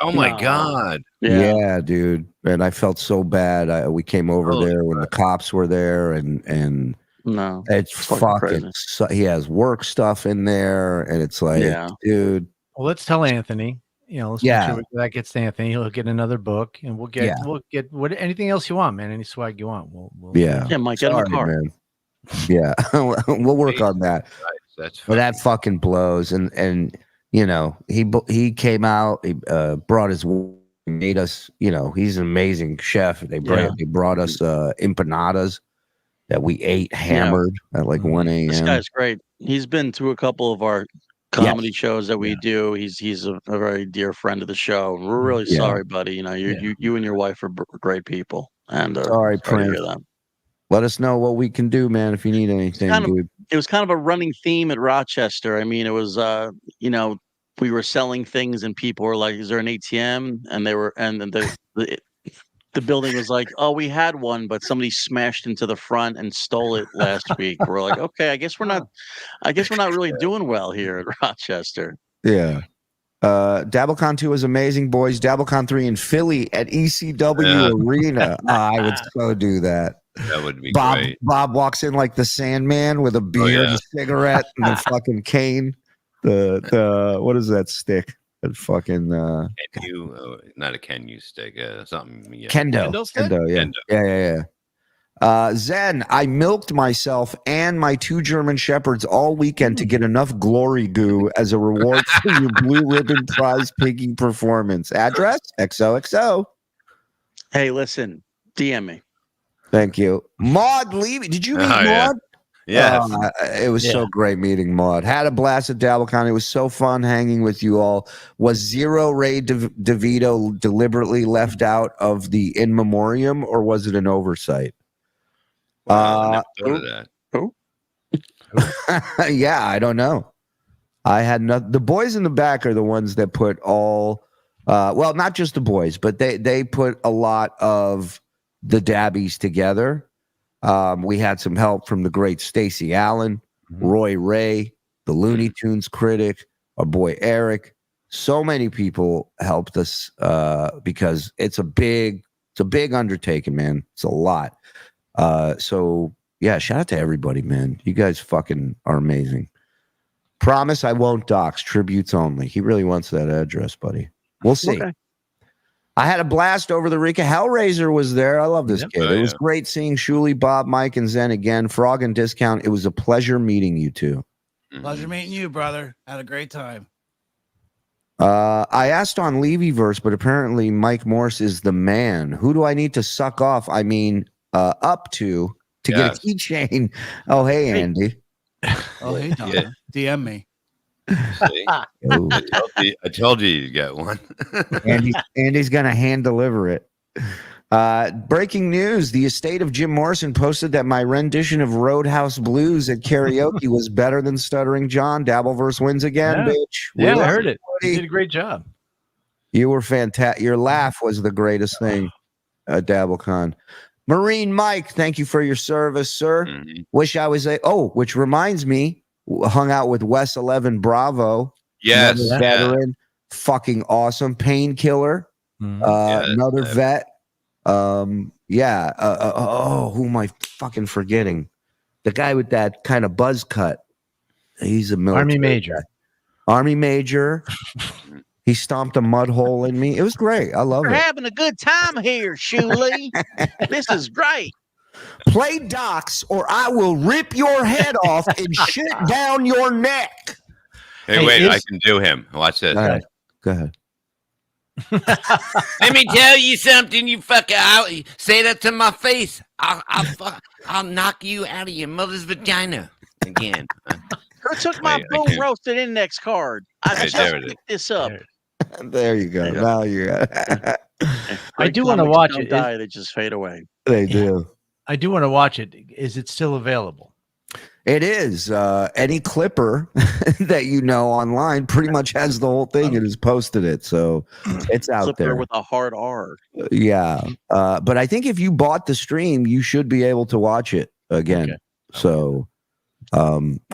Speaker 3: Oh my God.
Speaker 4: Yeah, dude. And I felt so bad. We came over there when the cops were there, and
Speaker 5: no,
Speaker 4: it's fucking. He has work stuff in there, and it's like, dude.
Speaker 6: Well, let's tell Anthony. Let's make sure that gets to Anthony. He'll get another book, and we'll get what anything else you want, man. Any swag you want. We'll
Speaker 5: Mike, get in the car.
Speaker 4: Man. Yeah, we'll work on that.
Speaker 3: That's
Speaker 4: but that fucking blows, and he came out, he brought his, made us, he's an amazing chef. They brought us empanadas that we ate hammered at like 1 a.m.
Speaker 5: This guy's great. He's been to a couple of our comedy shows that we do. He's a very dear friend of the show. We're really sorry, buddy. You and your wife are great people. And
Speaker 4: sorry, Prince. Let us know what we can do, man, if you need anything, dude.
Speaker 5: It was kind of a running theme at Rochester. I mean, it was we were selling things and people were like, is there an ATM? And they were, and the building was like, oh, we had one, but somebody smashed into the front and stole it last week. We're like, okay, I guess we're not really doing well here at Rochester.
Speaker 4: Yeah. DabbleCon 2 was amazing, boys. DabbleCon 3 in Philly at ECW Arena. I would so do that.
Speaker 3: That would be
Speaker 4: great. Bob walks in like the Sandman with a beer, and a cigarette, and the fucking cane. The what is that stick? That fucking
Speaker 3: not a Kenyu stick, something. Yeah.
Speaker 4: Kendo, yeah. Zen, I milked myself and my 2 German shepherds all weekend to get enough glory goo as a reward for your blue ribbon prize piggy performance. Address XOXO.
Speaker 5: Hey, listen, DM me.
Speaker 4: Thank you. Maud Levy. Did you meet Maud?
Speaker 3: Yeah.
Speaker 4: It was so great meeting Maud. Had a blast at DabbleCon. It was so fun hanging with you all. Was Zero Ray DeVito deliberately left out of the in memoriam, or was it an oversight?
Speaker 3: I never thought of that.
Speaker 4: Yeah, I don't know. I had the boys in the back are the ones that put all well, not just the boys, but they put a lot of the Dabbies together. We had some help from the great Stacey Allen, Roy Ray, the Looney Tunes critic, our boy Eric, So many people helped us because it's a big undertaking, man. It's a lot. So yeah, shout out to everybody, man. You guys fucking are amazing. Promise I won't dox. Tributes only. He really wants that address, buddy. We'll see. Okay. I had a blast over the Rika. Hellraiser was there. I love this kid. It was great seeing Shuli, Bob, Mike, and Zen again. Frog and Discount. It was a pleasure meeting you two.
Speaker 7: Pleasure meeting you, brother. Had a great time.
Speaker 4: I asked on Levyverse, but apparently Mike Morse is the man. Who do I need to suck off? I mean, up to get a keychain. Oh, hey, Andy.
Speaker 7: Oh, hey, Don. Yeah. DM me.
Speaker 3: I told you you'd get one.
Speaker 4: Andy's gonna hand deliver it. Breaking news: the estate of Jim Morrison posted that my rendition of Roadhouse Blues at karaoke was better than Stuttering John. Dabbleverse wins again, bitch.
Speaker 6: Yeah, I heard it. You did a great job.
Speaker 4: You were fantastic. Your laugh was the greatest thing at DabbleCon. Marine Mike, thank you for your service, sir. Wish I was which reminds me, hung out with Wes 11 Bravo.
Speaker 3: Yes,
Speaker 4: veteran, fucking awesome. Painkiller, another vet. Who am I fucking forgetting? The guy with that kind of buzz cut. He's a military
Speaker 6: Army major.
Speaker 4: Guy. Army major. He stomped a mud hole in me. It was great. I love it.
Speaker 5: We're having a good time here, Shuli. This is great.
Speaker 4: Play docs or I will rip your head off and shit down your neck.
Speaker 3: Hey, wait, I can do him. Watch this.
Speaker 4: All right. Go ahead.
Speaker 3: Let me tell you something, you fucker. Say that to my face. I'll knock you out of your mother's vagina again.
Speaker 5: Who took my boom roasted index card? I just picked this up.
Speaker 4: There you go. Now you got it.
Speaker 6: I do want to watch it.
Speaker 5: They just fade away.
Speaker 4: They do.
Speaker 6: I do want to watch it. Is it still available?
Speaker 4: It is. Any clipper that you know online pretty much has the whole thing and has posted it. So it's out there.
Speaker 5: With a hard R.
Speaker 4: Yeah. But I think if you bought the stream, you should be able to watch it again. Okay. So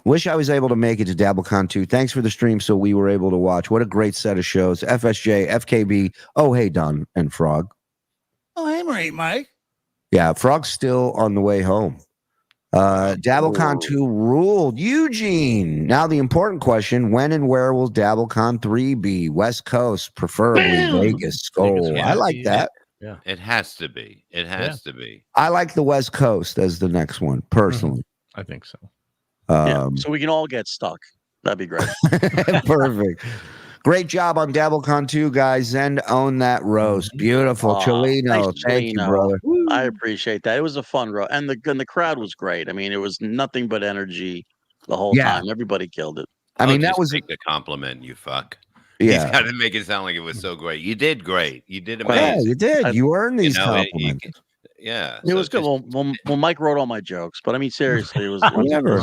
Speaker 4: wish I was able to make it to DabbleCon 2. Thanks for the stream so we were able to watch. What a great set of shows. FSJ, FKB. Oh, hey, Don and Frog.
Speaker 7: Oh, hey, Mike.
Speaker 4: Yeah, Frog's still on the way home. DabbleCon 2 ruled. Eugene. Now the important question, when and where will DabbleCon 3 be? West Coast, preferably Vegas. Oh, I like that.
Speaker 3: Yeah. It has to be. It has to be.
Speaker 4: I like the West Coast as the next one, personally.
Speaker 6: I think so.
Speaker 5: So we can all get stuck. That'd be great.
Speaker 4: Perfect. Great job on DabbleCon 2, guys. Zen own that roast. Beautiful. Cholino. Thank you, brother.
Speaker 5: I appreciate that. It was a fun roast. And the crowd was great. I mean, it was nothing but energy the whole time. Everybody killed it.
Speaker 4: I mean, that was
Speaker 3: a compliment, you fuck.
Speaker 4: Yeah.
Speaker 3: He's got to make it sound like it was so great. You did great. You did amazing.
Speaker 4: Yeah, you did. You earned these compliments.
Speaker 5: It was good. Well, Mike wrote all my jokes, but I mean, seriously, it was
Speaker 6: I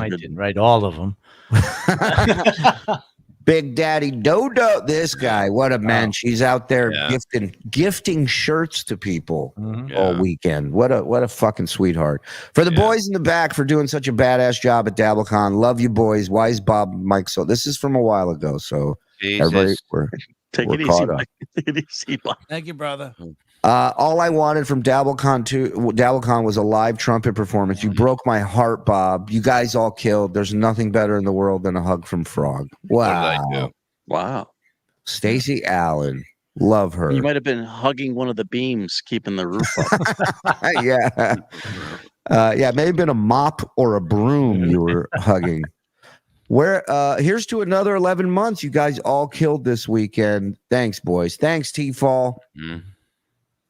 Speaker 6: didn't write all of them.
Speaker 4: Big Daddy Dodo, this guy, what a mensch. He's out there gifting shirts to people all weekend. What a fucking sweetheart. For the boys in the back for doing such a badass job at DabbleCon. Love you boys. Why is Bob Mike so? This is from a while ago, so everybody
Speaker 5: Take it easy, Mike.
Speaker 7: Thank you, brother.
Speaker 4: All I wanted from DabbleCon was a live trumpet performance. You broke my heart, Bob. You guys all killed. There's nothing better in the world than a hug from Frog.
Speaker 5: Wow.
Speaker 4: Stacey Allen. Love her.
Speaker 5: You might have been hugging one of the beams, keeping the roof up.
Speaker 4: Yeah, may have been a mop or a broom you were hugging. Here's to another 11 months. You guys all killed this weekend. Thanks, boys. Thanks, T-Fall.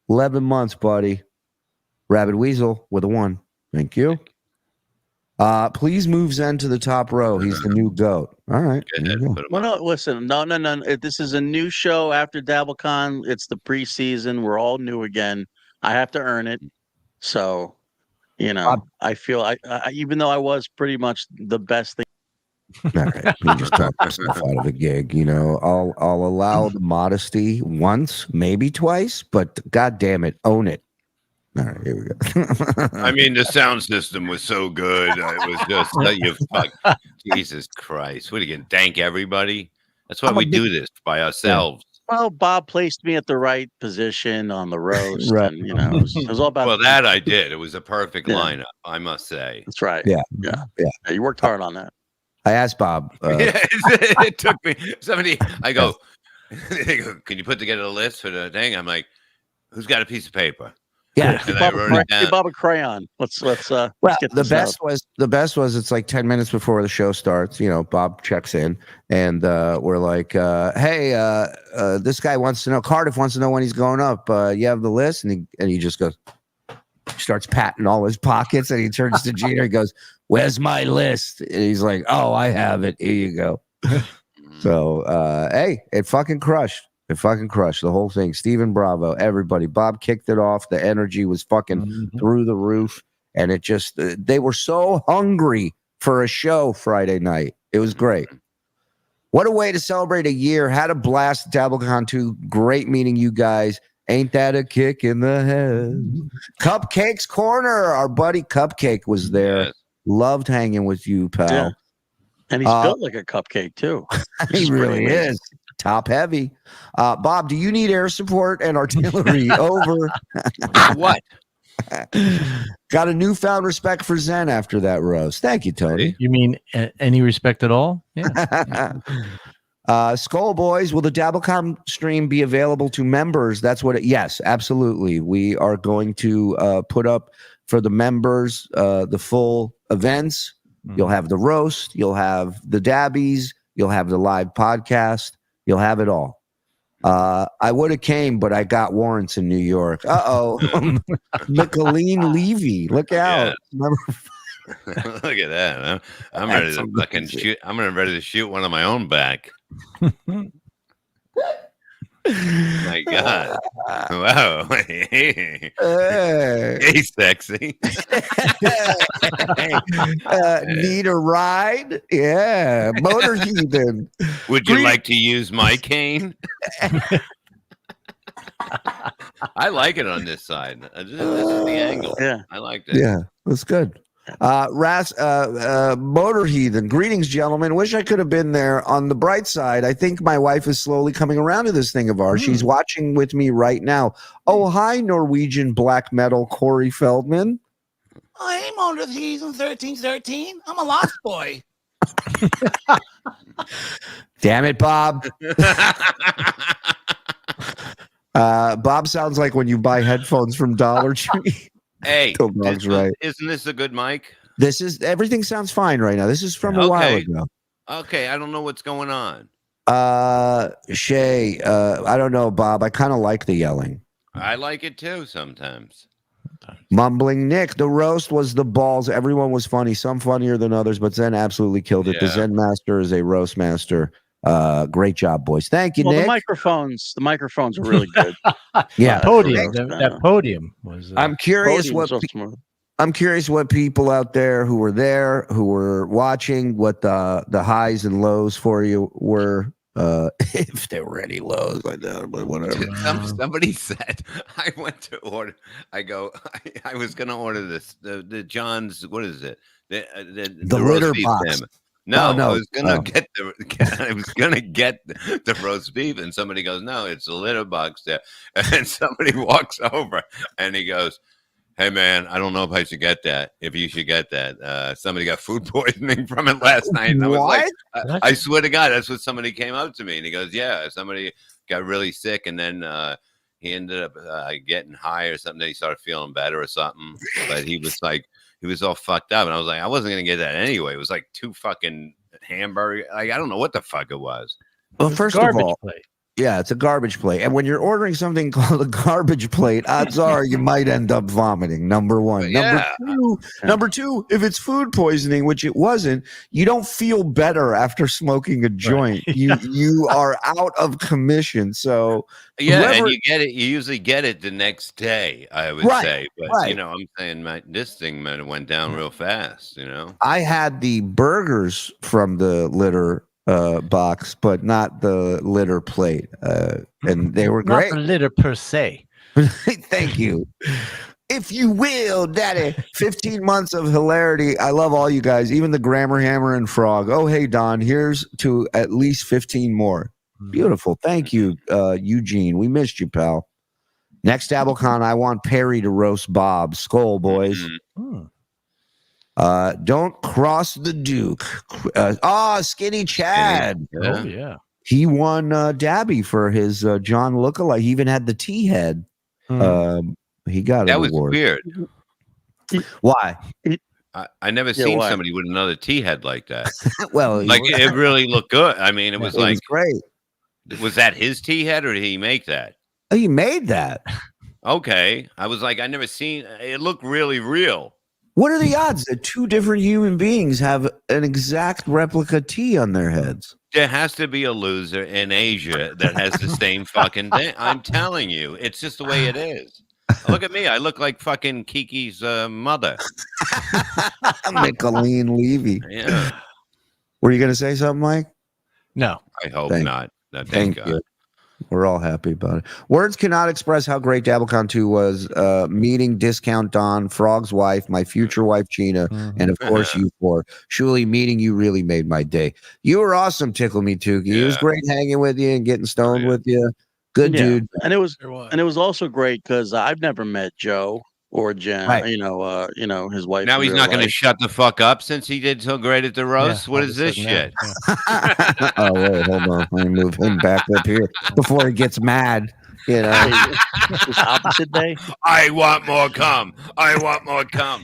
Speaker 4: 11 months, buddy. Rabbit Weasel with a 1. Thank you. Please move Zen to the top row. He's the new GOAT. All right.
Speaker 5: Well, no, listen. No. This is a new show after DabbleCon. It's the preseason. We're all new again. I have to earn it. So, I feel I even though I was pretty much the best thing.
Speaker 4: All right. You just talk yourself out of a gig. I'll allow the modesty once, maybe twice, but God damn it, own it. All right, here we go.
Speaker 3: I mean, the sound system was so good. It was just you fuck. Jesus Christ. What are you going to thank everybody? That's why we do this by ourselves.
Speaker 5: Well, Bob placed me at the right position on the roast,
Speaker 4: Right.
Speaker 5: and it was all about.
Speaker 3: Well, that I did. It was a perfect lineup, I must say.
Speaker 5: That's right.
Speaker 4: Yeah.
Speaker 5: You worked hard on that.
Speaker 4: I asked Bob.
Speaker 3: It took me. I go, they go, can you put together a list for the thing? I'm like, who's got a piece of paper?
Speaker 4: Yeah.
Speaker 3: And I wrote it down.
Speaker 5: Bob a crayon. Let's get
Speaker 4: the best was it's like 10 minutes before the show starts. Bob checks in, and we're like, hey, this guy wants to know. Cardiff wants to know when he's going up. You have the list, and he just goes, starts patting all his pockets, and he turns to Gina and goes, "Where's my list?" And he's like, "Oh, I have it. Here you go." So, hey, it fucking crushed. It fucking crushed the whole thing. Steven Bravo, everybody. Bob kicked it off. The energy was fucking through the roof. And it just, they were so hungry for a show Friday night. It was great. What a way to celebrate a year. Had a blast at DabbleCon 2. Great meeting you guys. Ain't that a kick in the head? Cupcakes Corner. Our buddy Cupcake was there. Yes. Loved hanging with you, pal.
Speaker 5: Yeah. And he's built like a cupcake, too.
Speaker 4: He really is. Top heavy. Bob, do you need air support and artillery? Over.
Speaker 3: What?
Speaker 4: Got a newfound respect for Zen after that roast. Thank you, Tony.
Speaker 6: You mean any respect at all? Yeah.
Speaker 4: Skull Boys, will the DabbleCon stream be available to members? That's what yes, absolutely. We are going to put up for the members the full events. You'll have the roast, you'll have the dabbies, you'll have the live podcast. You'll have it all. I would have came, but I got warrants in New York. McAleen Levy. Look out.
Speaker 3: Yeah. Look at that. I'm ready to fucking shoot. I'm ready to shoot one of my own back. My God. Wow. Hey, sexy.
Speaker 4: Need a ride? Yeah. Motor heathen.
Speaker 3: Would you like to use my cane? I like it on this side. This is the angle.
Speaker 5: Yeah.
Speaker 3: I like it.
Speaker 4: Yeah, that's good. Motor heathen. Greetings, gentlemen. Wish I could have been there. On the bright side, I think my wife is slowly coming around to this thing of ours. She's watching with me right now. Oh, hi, Norwegian black metal Corey Feldman.
Speaker 7: I'm on the season 1313. I'm a lost boy.
Speaker 4: Damn it, Bob. Bob sounds like when you buy headphones from Dollar Tree.
Speaker 3: Hey,
Speaker 4: right.
Speaker 3: Isn't this a good mic?
Speaker 4: Everything sounds fine right now. This is from a while ago.
Speaker 3: Okay, I don't know what's going on.
Speaker 4: Shay, I don't know, Bob. I kind of like the yelling.
Speaker 3: I like it too sometimes.
Speaker 4: Mumbling Nick, the roast was the balls. Everyone was funny, some funnier than others, but Zen absolutely killed it. Yeah. The Zen master is a roast master. Great job, boys. Thank you, Nick.
Speaker 5: The microphones were really good.
Speaker 4: Yeah,
Speaker 6: that podium was.
Speaker 4: I'm curious what people out there who were there, who were watching, what the highs and lows for you were. If there were any lows, I know, but whatever.
Speaker 3: Somebody said I went to order. I was going to order this the John's. What is it? The
Speaker 4: litter box.
Speaker 3: No, I was gonna get the roast beef, and somebody goes, "No, it's a litter box there." And somebody walks over, and he goes, "Hey, man, I don't know if I should get that. If you should get that, somebody got food poisoning from it last night." And I was like, "I swear to God, that's what somebody came up to me." And he goes, "Yeah, somebody got really sick, and then he ended up getting high or something. Then he started feeling better or something, but he was like." He was all fucked up, and I was like, I wasn't gonna get that anyway. It was like 2 fucking hamburger. Like I don't know what the fuck it was.
Speaker 4: Well, first of all, yeah, it's a garbage plate, and when you're ordering something called a garbage plate, odds are you might end up vomiting. Number one. Number two, if it's food poisoning, which it wasn't, you don't feel better after smoking a joint. Right. You are out of commission. So
Speaker 3: and you get it. You usually get it the next day. I would say, but I'm saying this thing might have went down real fast.
Speaker 4: I had the burgers from the litter box, but not the litter plate, and they were great.
Speaker 6: Not the litter per se.
Speaker 4: Thank you. if you will, daddy. 15 months of hilarity. I love all you guys, even the Grammar Hammer and Frog. Oh, hey, Don, here's to at least 15 more. Beautiful. Thank you, Eugene. We missed you, pal. Next DabbleCon, I want Perry to roast Bob. Skull, boys. Don't cross the Duke. Skinny Chad.
Speaker 6: Oh, yeah.
Speaker 4: He won Dabby for his John lookalike. He even had the T head. He got
Speaker 3: that
Speaker 4: an
Speaker 3: was
Speaker 4: award.
Speaker 3: weird.
Speaker 4: Why?
Speaker 3: I never seen somebody with another T head like that.
Speaker 4: Well,
Speaker 3: like it really looked good. I mean, it was like
Speaker 4: great.
Speaker 3: Was that his T head or did he make that?
Speaker 4: Oh, he made that.
Speaker 3: Okay, I was like, I never seen. It looked really real.
Speaker 4: What are the odds that two different human beings have an exact replica T on their heads?
Speaker 3: There has to be a loser in Asia that has the same fucking thing. I'm telling you, it's just the way it is. Look at me. I look like fucking Kiki's mother.
Speaker 4: Nicolene Levy.
Speaker 3: Yeah.
Speaker 4: Were you going to say something, Mike?
Speaker 6: No.
Speaker 3: I hope not. No,
Speaker 4: thank
Speaker 3: God.
Speaker 4: you. We're all happy about it. Words cannot express how great DabbleCon 2 was. Meeting Discount Don, Frog's wife, my future wife, Gina, and of course you four. Shuli, meeting you really made my day. You were awesome, Tickle Me Tookie. It was great hanging with you and getting stoned with you. Good dude.
Speaker 5: And it was also great because I've never met Joe or Jen,
Speaker 4: Right.
Speaker 5: you know, his wife.
Speaker 3: Now he's not going to shut the fuck up since he did so great at the roast.
Speaker 6: Yeah,
Speaker 3: what is this shit?
Speaker 4: Oh, wait, hold on. Let me move him back up here before he gets mad. You know,
Speaker 5: it's opposite day.
Speaker 3: I want more cum. I want more cum.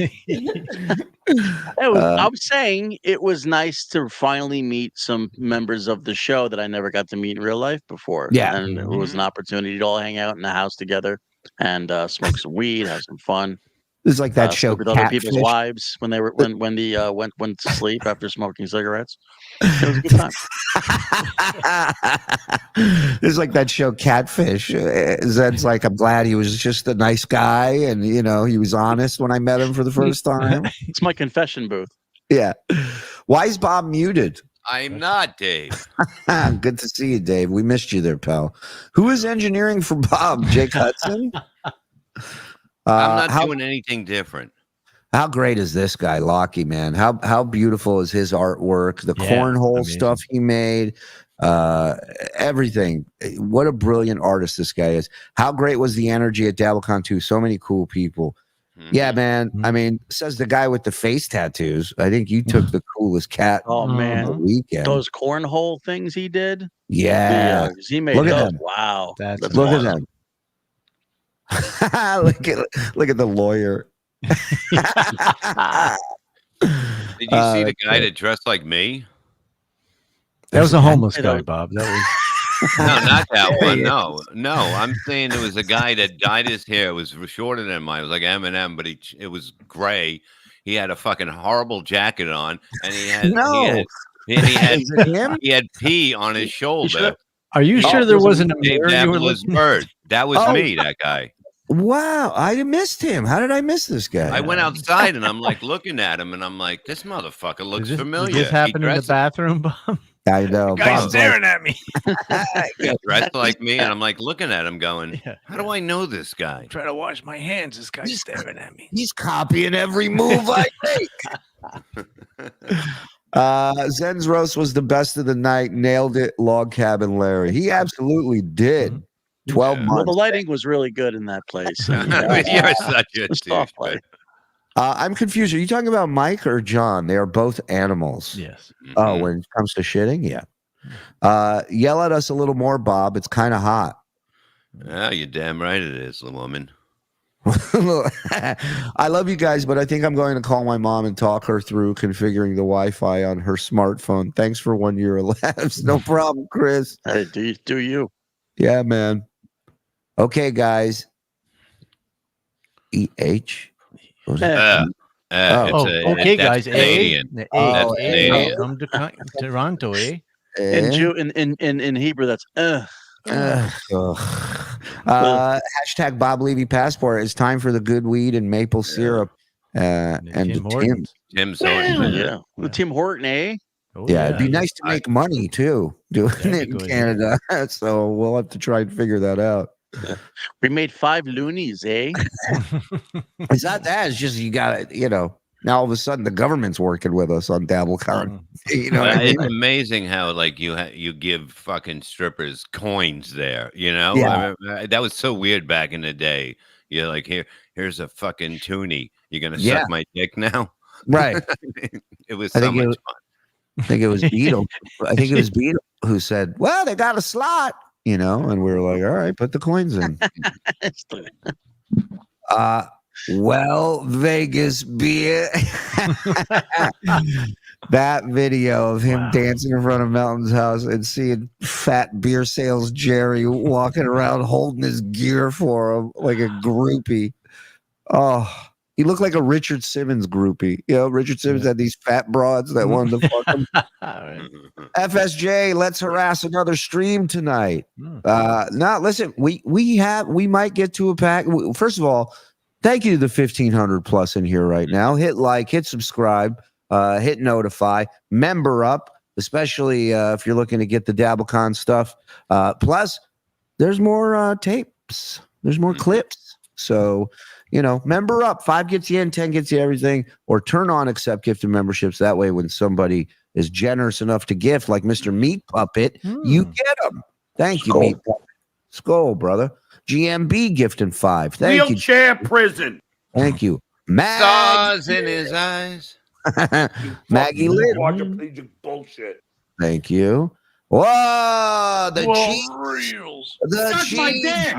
Speaker 5: I'm saying it was nice to finally meet some members of the show that I never got to meet in real life before.
Speaker 4: Yeah.
Speaker 5: And it was an opportunity to all hang out in the house together and smoke some weed, have some fun.
Speaker 4: it's like that show,
Speaker 5: with other
Speaker 4: Catfish.
Speaker 5: people's wives when they were when the went to sleep after smoking cigarettes. It was a good time.
Speaker 4: It's like that show, Catfish. Zed's like, I'm glad he was just a nice guy, and you know, he was honest when I met him for the first time.
Speaker 5: It's my confession booth.
Speaker 4: Yeah. Why is Bob muted?
Speaker 3: I'm not, Dave.
Speaker 4: Good to see you, Dave. We missed you there, pal. Who is engineering for Bob? Jake Hudson?
Speaker 3: I'm not doing anything different.
Speaker 4: How great is this guy, Lockie, man? How beautiful is his artwork? The cornhole stuff he made, everything. What a brilliant artist this guy is. How great was the energy at DabbleCon 2? So many cool people. Yeah, man. I mean, says the guy with the face tattoos. I think you took the coolest cat.
Speaker 5: Oh man,
Speaker 4: the weekend.
Speaker 5: Those cornhole things he did.
Speaker 4: Yeah,
Speaker 5: he made
Speaker 4: look
Speaker 5: those.
Speaker 4: at them.
Speaker 5: Wow,
Speaker 6: That's
Speaker 4: Look at them. look at the lawyer.
Speaker 3: Did you see the guy that dressed like me?
Speaker 6: That was a homeless guy, Bob. That was.
Speaker 3: No, not that one. No. I'm saying there was a guy that dyed his hair. It was shorter than mine. It was like Eminem, but it was gray. He had a fucking horrible jacket on, and he had pee on his shoulder.
Speaker 6: Are you sure there wasn't a mirror?
Speaker 3: That was me, that guy.
Speaker 4: Wow, I missed him. How did I miss this guy?
Speaker 3: I went outside and I'm like looking at him, and I'm like, this motherfucker looks familiar.
Speaker 6: Did this happen in the bathroom, Bob?
Speaker 4: I know.
Speaker 6: The guy's staring at me.
Speaker 3: He dressed like me, and I'm like looking at him, going, "How do I know this guy?"
Speaker 6: I'm trying to wash my hands. This guy's staring at me.
Speaker 4: He's copying every move I make. Zen's roast was the best of the night. Nailed it, Log Cabin Larry. He absolutely did. 12 months.
Speaker 5: Well, the lighting was really good in that place.
Speaker 3: You're such a douche.
Speaker 4: I'm confused. Are you talking about Mike or John? They are both animals.
Speaker 6: Yes.
Speaker 4: Oh, when it comes to shitting, yeah. Yell at us a little more, Bob. It's kind of hot.
Speaker 3: Oh, you're damn right it is, the woman.
Speaker 4: I love you guys, but I think I'm going to call my mom and talk her through configuring the Wi-Fi on her smartphone. Thanks for 1 year of laughs. No problem, Chris.
Speaker 5: Hey, do you?
Speaker 4: Yeah, man. Okay, guys. EH.
Speaker 6: Okay, guys.
Speaker 3: Canadian. That's Canadian.
Speaker 6: Come to Toronto, eh?
Speaker 5: In Hebrew, that's
Speaker 4: Hashtag Bob Levy passport. It's time for the good weed and maple syrup. And
Speaker 3: Tim's Horton.
Speaker 5: Yeah. The Tim Horton, eh?
Speaker 6: Oh,
Speaker 4: yeah, it'd be nice to make money too, doing it in Canada. So we'll have to try and figure that out.
Speaker 5: We made 5 loonies, eh?
Speaker 4: It's not that. It's just you got to, now all of a sudden the government's working with us on DabbleCon. You know what I mean?
Speaker 3: It's amazing how like you give fucking strippers coins there.
Speaker 4: Yeah.
Speaker 3: I mean, that was so weird back in the day. You're like, here's a fucking toonie. You're gonna suck my dick now,
Speaker 4: Right.
Speaker 3: It was so much fun.
Speaker 4: I think it was Beetle. I think it was Beetle who said, "Well, they got a slot," and we were like, "All right, put the coins in." Well, Vegas beer. That video of him dancing in front of Melton's house and seeing fat beer sales Jerry walking around holding his gear for him like a groupie. Oh, he looked like a Richard Simmons groupie. Richard Simmons had these fat broads that wanted to fuck him. FSJ, let's harass another stream tonight. No, listen, we might get to a pack. First of all, thank you to the 1,500 plus in here right now. Hit like, hit subscribe, hit notify, member up, especially if you're looking to get the DabbleCon stuff. Plus, there's more tapes. There's more clips. So, member up. 5 gets you in, 10 gets you everything. Or turn on accept gifted memberships. That way, when somebody is generous enough to gift, like Mr. Meat Puppet, you get them. Thank you, Meat Puppet. Skull, brother. GMB gifting 5. Thank you.
Speaker 1: Wheelchair prison.
Speaker 4: Thank you.
Speaker 3: Stars in his eyes.
Speaker 4: Maggie Lynn.
Speaker 1: Quadriplegic bullshit.
Speaker 4: Thank you. Whoa, the cheese.
Speaker 1: Reels.
Speaker 4: The
Speaker 7: Suck my
Speaker 4: cheese.
Speaker 7: dick.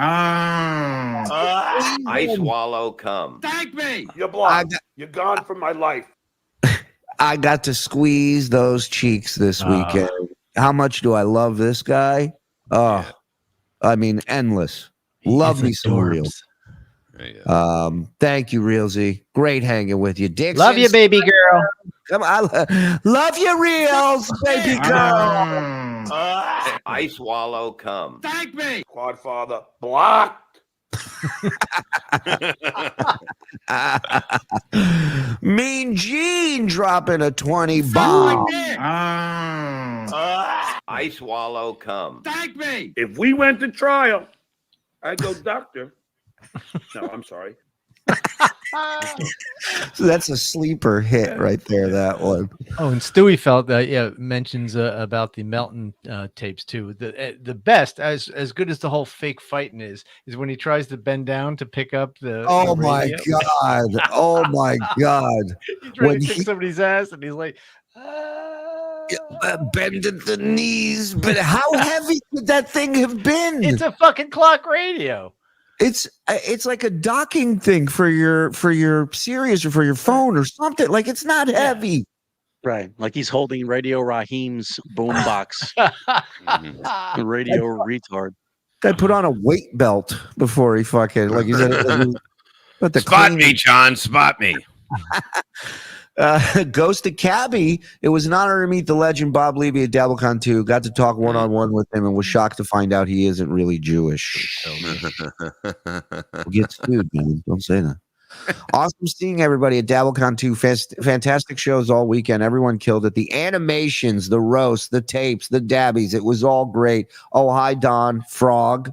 Speaker 3: I swallow cum.
Speaker 7: Thank me.
Speaker 1: You're blocked. You're gone from my life.
Speaker 4: I got to squeeze those cheeks this weekend. How much do I love this guy? Oh, I mean, endless. Love me some Reels. Thank you, Reelsy. Great hanging with you. Dixon,
Speaker 6: Love you, baby girl.
Speaker 4: Come on, love you, Reels, baby girl.
Speaker 3: I swallow cum.
Speaker 7: Thank me.
Speaker 1: Quadfather blocked.
Speaker 4: Mean Gene dropping a 20 bomb.
Speaker 3: I swallow cum.
Speaker 7: Thank me.
Speaker 1: If we went to trial, I'd go doctor. No, I'm sorry.
Speaker 4: So that's a sleeper hit right there. That one.
Speaker 6: Oh, and Stewie felt that mentions about the Melton tapes too. The best, as good as the whole fake fighting is when he tries to bend down to pick up the.
Speaker 4: Oh
Speaker 6: the
Speaker 4: my god! Oh my god!
Speaker 6: He's trying to kick somebody's ass, and he's like.
Speaker 4: Bend at the knees, but how heavy could that thing have been?
Speaker 6: It's a fucking clock radio.
Speaker 4: It's like a docking thing for your Sirius or for your phone or something. Like it's not heavy.
Speaker 5: Right. Like he's holding Radio Raheem's boombox. Radio retard.
Speaker 4: Guy put on a weight belt before he fucking like he said.
Speaker 3: Spot me, John. Spot me.
Speaker 4: Ghosted Cabby. It was an honor to meet the legend Bob Levy at DabbleCon 2. Got to talk one-on-one with him and was shocked to find out he isn't really Jewish. Get sued, man. Don't say that. Awesome seeing everybody at DabbleCon 2. Fantastic shows all weekend. Everyone killed it. The animations, the roasts, the tapes, the dabbies. It was all great. Oh, hi, Don. Frog.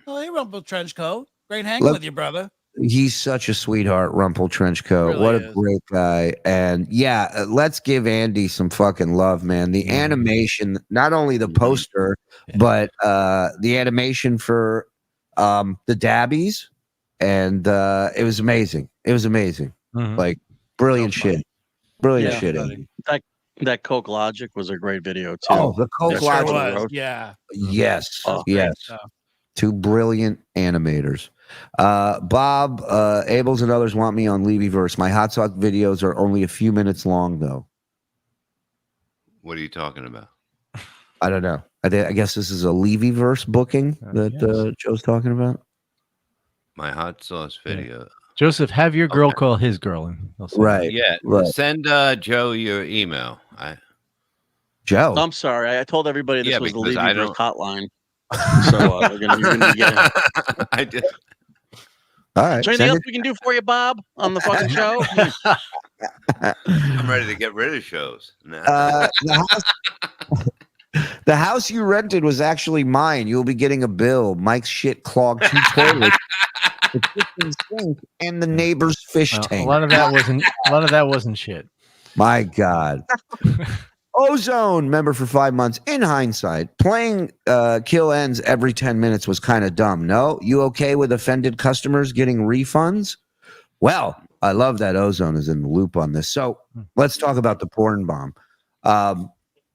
Speaker 7: Oh, hey, Rumple Trenchcoat. Great hanging with you, brother.
Speaker 4: He's such a sweetheart, Rumple Trenchcoat.
Speaker 7: Really
Speaker 4: what a
Speaker 7: is.
Speaker 4: great guy. And yeah, let's give Andy some fucking love, man. The animation, not only the poster, but the animation for the dabbies. And it was amazing. It was amazing. Like brilliant shit. Brilliant shit, Andy.
Speaker 5: That Coke Logic was a great video too.
Speaker 4: Oh, the Coke
Speaker 7: Sure
Speaker 4: Logic.
Speaker 7: was. Yeah.
Speaker 4: Yes.
Speaker 5: Oh,
Speaker 4: yes. Two brilliant animators. Bob, Abels and others want me on Levyverse. My hot sauce videos are only a few minutes long, though.
Speaker 3: What are you talking about?
Speaker 4: I don't know. I guess this is a Levyverse booking that Joe's talking about.
Speaker 3: My hot sauce video.
Speaker 6: Joseph, have your girl call his girl. And
Speaker 4: right.
Speaker 3: Yeah.
Speaker 4: Right.
Speaker 3: Send Joe your email.
Speaker 4: Joe.
Speaker 5: I'm sorry. I told everybody this was the
Speaker 3: because
Speaker 5: Levyverse hotline. So you're gonna get it.
Speaker 3: I did.
Speaker 4: All right.
Speaker 5: Is there anything else we can do for you, Bob, on the fucking show?
Speaker 3: I'm ready to get rid of shows. No.
Speaker 4: The house you rented was actually mine. You'll be getting a bill. Mike's shit clogged 2 toilets, the kitchen sink, and the neighbor's fish tank.
Speaker 6: A lot of that wasn't shit.
Speaker 4: My God. Ozone member for 5 months. In hindsight, playing kill ends every 10 minutes was kind of dumb. No? You okay with offended customers getting refunds? Well, I love that Ozone is in the loop on this. So let's talk about the porn bomb.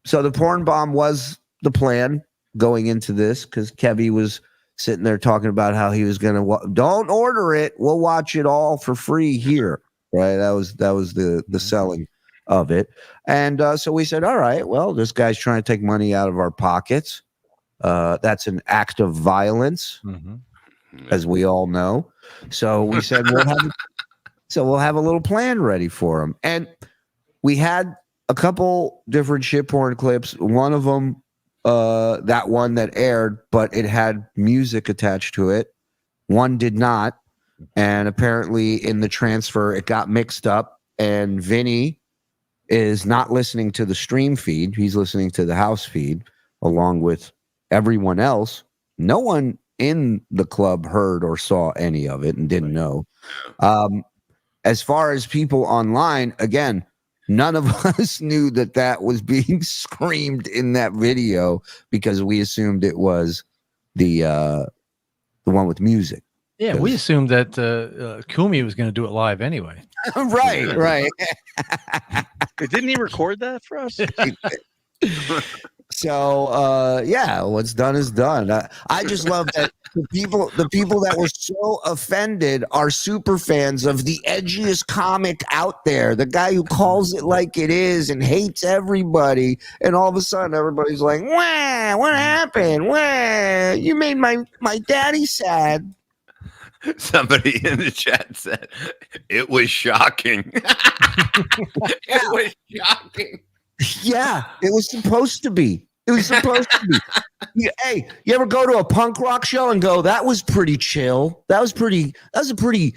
Speaker 4: So the porn bomb was the plan going into this because Kevy was sitting there talking about how he was going to don't order it. We'll watch it all for free here. Right. That was the selling of it. And so we said, all right, well, this guy's trying to take money out of our pockets. That's an act of violence, as we all know. So we said, we'll have a little plan ready for him. And we had a couple different shit porn clips. One of them, that one that aired, but it had music attached to it. One did not. And apparently in the transfer, it got mixed up. And Vinny is not listening to the stream feed. He's listening to the house feed along with everyone else. No one in the club heard or saw any of it and didn't know. As far as people online, again, none of us knew that was being screamed in that video because we assumed it was the one with music.
Speaker 6: Yeah, we assumed that Cumia was going to do it live anyway.
Speaker 4: Right.
Speaker 5: Didn't he record that for us?
Speaker 4: So what's done is done. I just love that the people that were so offended are super fans of the edgiest comic out there, the guy who calls it like it is and hates everybody, and all of a sudden everybody's like, "Wah, what happened? Wah, you made my daddy sad."
Speaker 3: Somebody in the chat said it was shocking. It was shocking.
Speaker 4: Yeah, it was supposed to be. It was supposed to be. Hey, you ever go to a punk rock show and go, that was pretty chill? That was a pretty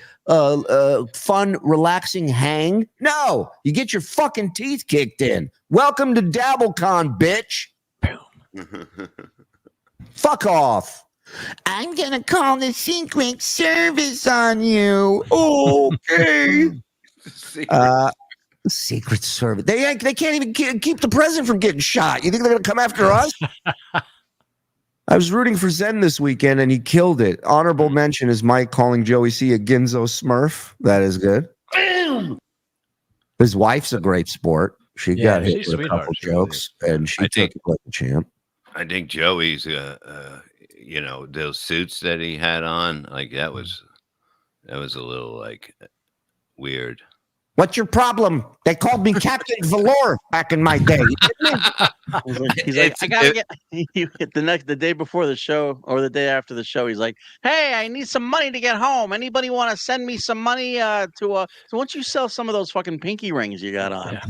Speaker 4: fun, relaxing hang? No, you get your fucking teeth kicked in. Welcome to DabbleCon, bitch. Fuck off. I'm going to call the Secret Service on you. Okay. Secret Service. They can't even keep the president from getting shot. You think they're going to come after us? I was rooting for Zen this weekend, and he killed it. Honorable mention is Mike calling Joey C a Ginzo Smurf. That is good. His wife's a great sport. She got hit with a couple jokes, and she took it like a champ.
Speaker 3: I think Joey's, those suits that he had on, like that was a little like weird.
Speaker 4: What's your problem? They called me Captain Velour back in my day.
Speaker 5: He's like, I gotta get the day before the show or the day after the show. He's like, hey, I need some money to get home. Anybody want to send me some money so why don't you sell some of those fucking pinky rings you got on?
Speaker 6: Yeah.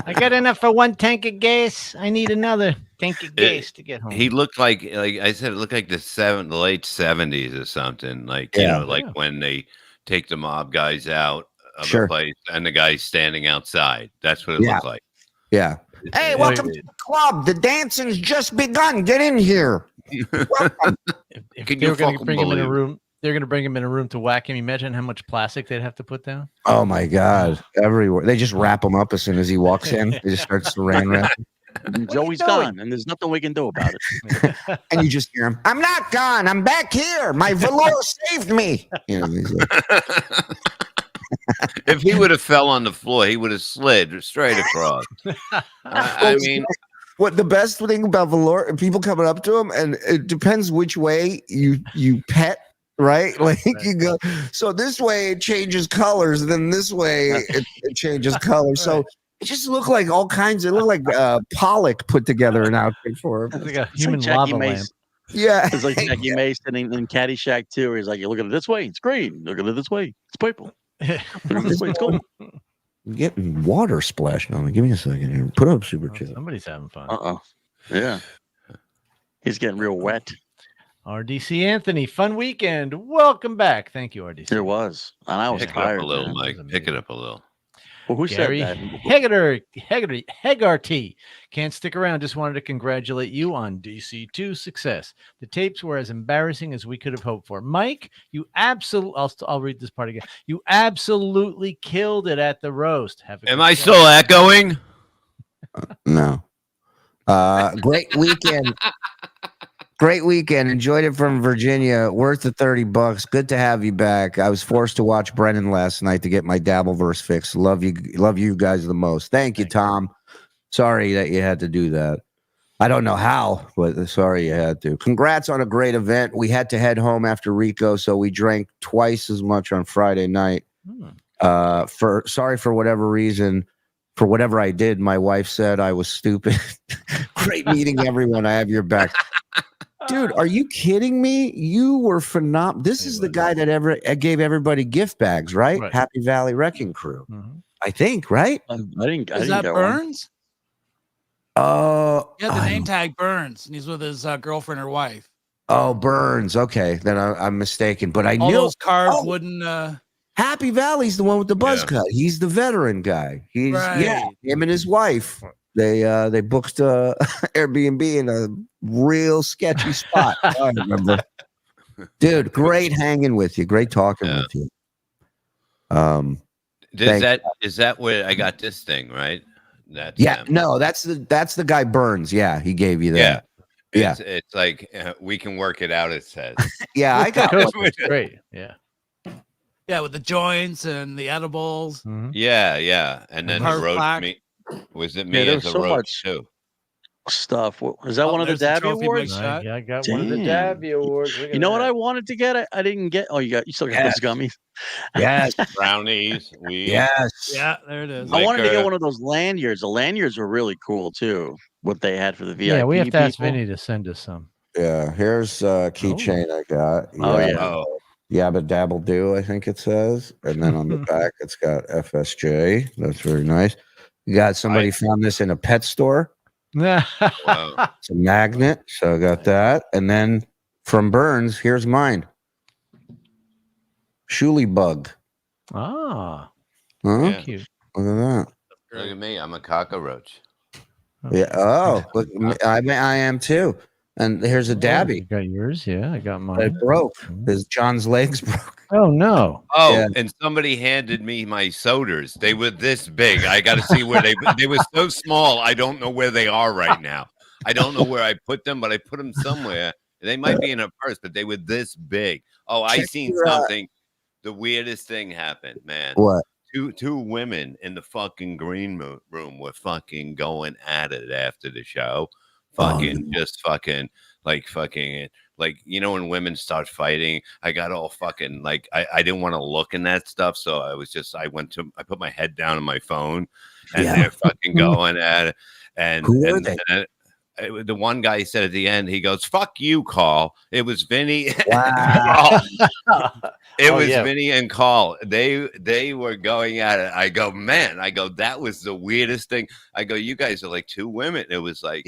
Speaker 6: I got enough for one tank of gas. I need another tank of gas to get home.
Speaker 3: He looked like I said, it looked like the late 70s or something. Like, when they take the mob guys out of a place and the guy's standing outside. That's what it looks like.
Speaker 4: Yeah. Hey, welcome to the club. The dancing's just begun. Get in here.
Speaker 6: If they were going to bring him in a room, they're going to bring him in a room to whack him. Imagine how much plastic they'd have to put down.
Speaker 4: Oh my God. Everywhere. They just wrap him up as soon as he walks in. They just start saran wrapping.
Speaker 5: Joey's gone, and there's nothing we can do about it.
Speaker 4: And you just hear him, I'm not gone. I'm back here. My velour saved me. He's like,
Speaker 3: if he would have fell on the floor, he would have slid straight across. I mean,
Speaker 4: what the best thing about velour, people coming up to him, and it depends which way you pet, right? Like you go, so this way it changes colors, and then this way it changes colors. So it just looked like all kinds. It looked like Pollock put together an outfit for him.
Speaker 6: It's like a human lava lamp.
Speaker 4: Yeah,
Speaker 5: it's like Jackie Mason in Caddyshack 2, where he's like, you look at it this way, it's green. Look at it this way, it's purple. This way, it's cool.
Speaker 4: I'm getting water splashed on me. Give me a second here. Put up super chat.
Speaker 6: Somebody's having fun.
Speaker 5: Yeah. He's getting real wet.
Speaker 6: RDC Anthony, fun weekend. Welcome back. Thank you, RDC.
Speaker 5: There was. And I was tired.
Speaker 3: Pick it up a little, Mike. Pick it up a little.
Speaker 5: Well, who
Speaker 6: Gary
Speaker 5: said that?
Speaker 6: Hegarty can't stick around. Just wanted to congratulate you on DC2 success. The tapes were as embarrassing as we could have hoped for. Mike, you absolutely, I'll read this part again. You absolutely killed it at the roast.
Speaker 3: Am I still echoing?
Speaker 4: No. Great weekend. Great weekend. Enjoyed it from Virginia. Worth the $30. Good to have you back. I was forced to watch Brennan last night to get my Dabbleverse fix. Love you guys the most. Thank you, Tom. Sorry that you had to do that. I don't know how, but sorry you had to. Congrats on a great event. We had to head home after Rico, so we drank twice as much on Friday night. Sorry for whatever reason. For whatever I did, my wife said I was stupid. Great meeting everyone. I have your back. Dude, are you kidding me? You were phenomenal. This is the guy that gave everybody gift bags, right? Happy Valley Wrecking Crew. I think, right?
Speaker 5: I didn't
Speaker 7: Is that
Speaker 5: get
Speaker 7: Burns?
Speaker 4: Oh,
Speaker 7: Yeah, the name tag Burns, and he's with his girlfriend or wife.
Speaker 4: Oh, Burns. Okay, then I'm mistaken. But I
Speaker 7: All
Speaker 4: knew
Speaker 7: those carved wooden.
Speaker 4: Happy Valley's the one with the buzz cut. He's the veteran guy. He's him and his wife. They booked Airbnb in a real sketchy spot. I remember. Dude, great hanging with you. Great talking with you.
Speaker 3: Is that where I got this thing, right? That's
Speaker 4: no, that's the guy Burns. Yeah, he gave you that. Yeah.
Speaker 3: It's like we can work it out, it says.
Speaker 4: Yeah, I got
Speaker 6: it. Great. Yeah.
Speaker 7: Yeah, with the joints and the edibles.
Speaker 3: Yeah. And then the roast me. Was it me as a roast too?
Speaker 5: Stuff. Is that one of the Dabby Awards?
Speaker 6: Yeah, I got one of the Dabby Awards.
Speaker 5: You know what I wanted to get? I didn't get. Oh, you still got those gummies?
Speaker 4: Yes.
Speaker 3: Brownies. Weed.
Speaker 4: Yes.
Speaker 7: Yeah, there it is.
Speaker 5: I wanted to get one of those lanyards. The lanyards were really cool too. What they had for the VIP.
Speaker 6: Yeah, we have to ask Vinny to send us some.
Speaker 4: Yeah, here's a keychain I got. Yabba Dabble Do, I think it says. And then on the back, it's got FSJ. That's very nice. You got somebody found this in a pet store.
Speaker 3: Wow.
Speaker 4: It's a magnet. So I got that. And then from Burns, here's mine. Shuli Bug.
Speaker 6: Ah.
Speaker 4: Huh?
Speaker 6: Cute.
Speaker 4: Look at that.
Speaker 3: Look at me. I'm a cockroach.
Speaker 4: Yeah. Oh, look, I am too. And here's a Dabby.
Speaker 6: You got yours? Yeah, I got mine.
Speaker 4: It broke. His John's legs broke.
Speaker 6: Oh no!
Speaker 3: Oh, and somebody handed me my sodas. They were this big. I got to see where they were so small. I don't know where they are right now. I don't know where I put them, but I put them somewhere. They might be in a purse, but they were this big. Oh, I seen something. The weirdest thing happened, man.
Speaker 4: What?
Speaker 3: Two women in the fucking green room were fucking going at it after the show. Like, you know, when women start fighting, I got all fucking like, I didn't want to look in that stuff. So I put my head down on my phone and they're fucking going at it. And, the one guy said at the end, he goes, "Fuck you, Karl." It was Vinny.
Speaker 4: Wow.
Speaker 3: Vinny and Karl. They were going at it. I go, man. I go, that was the weirdest thing. I go, you guys are like two women. It was like,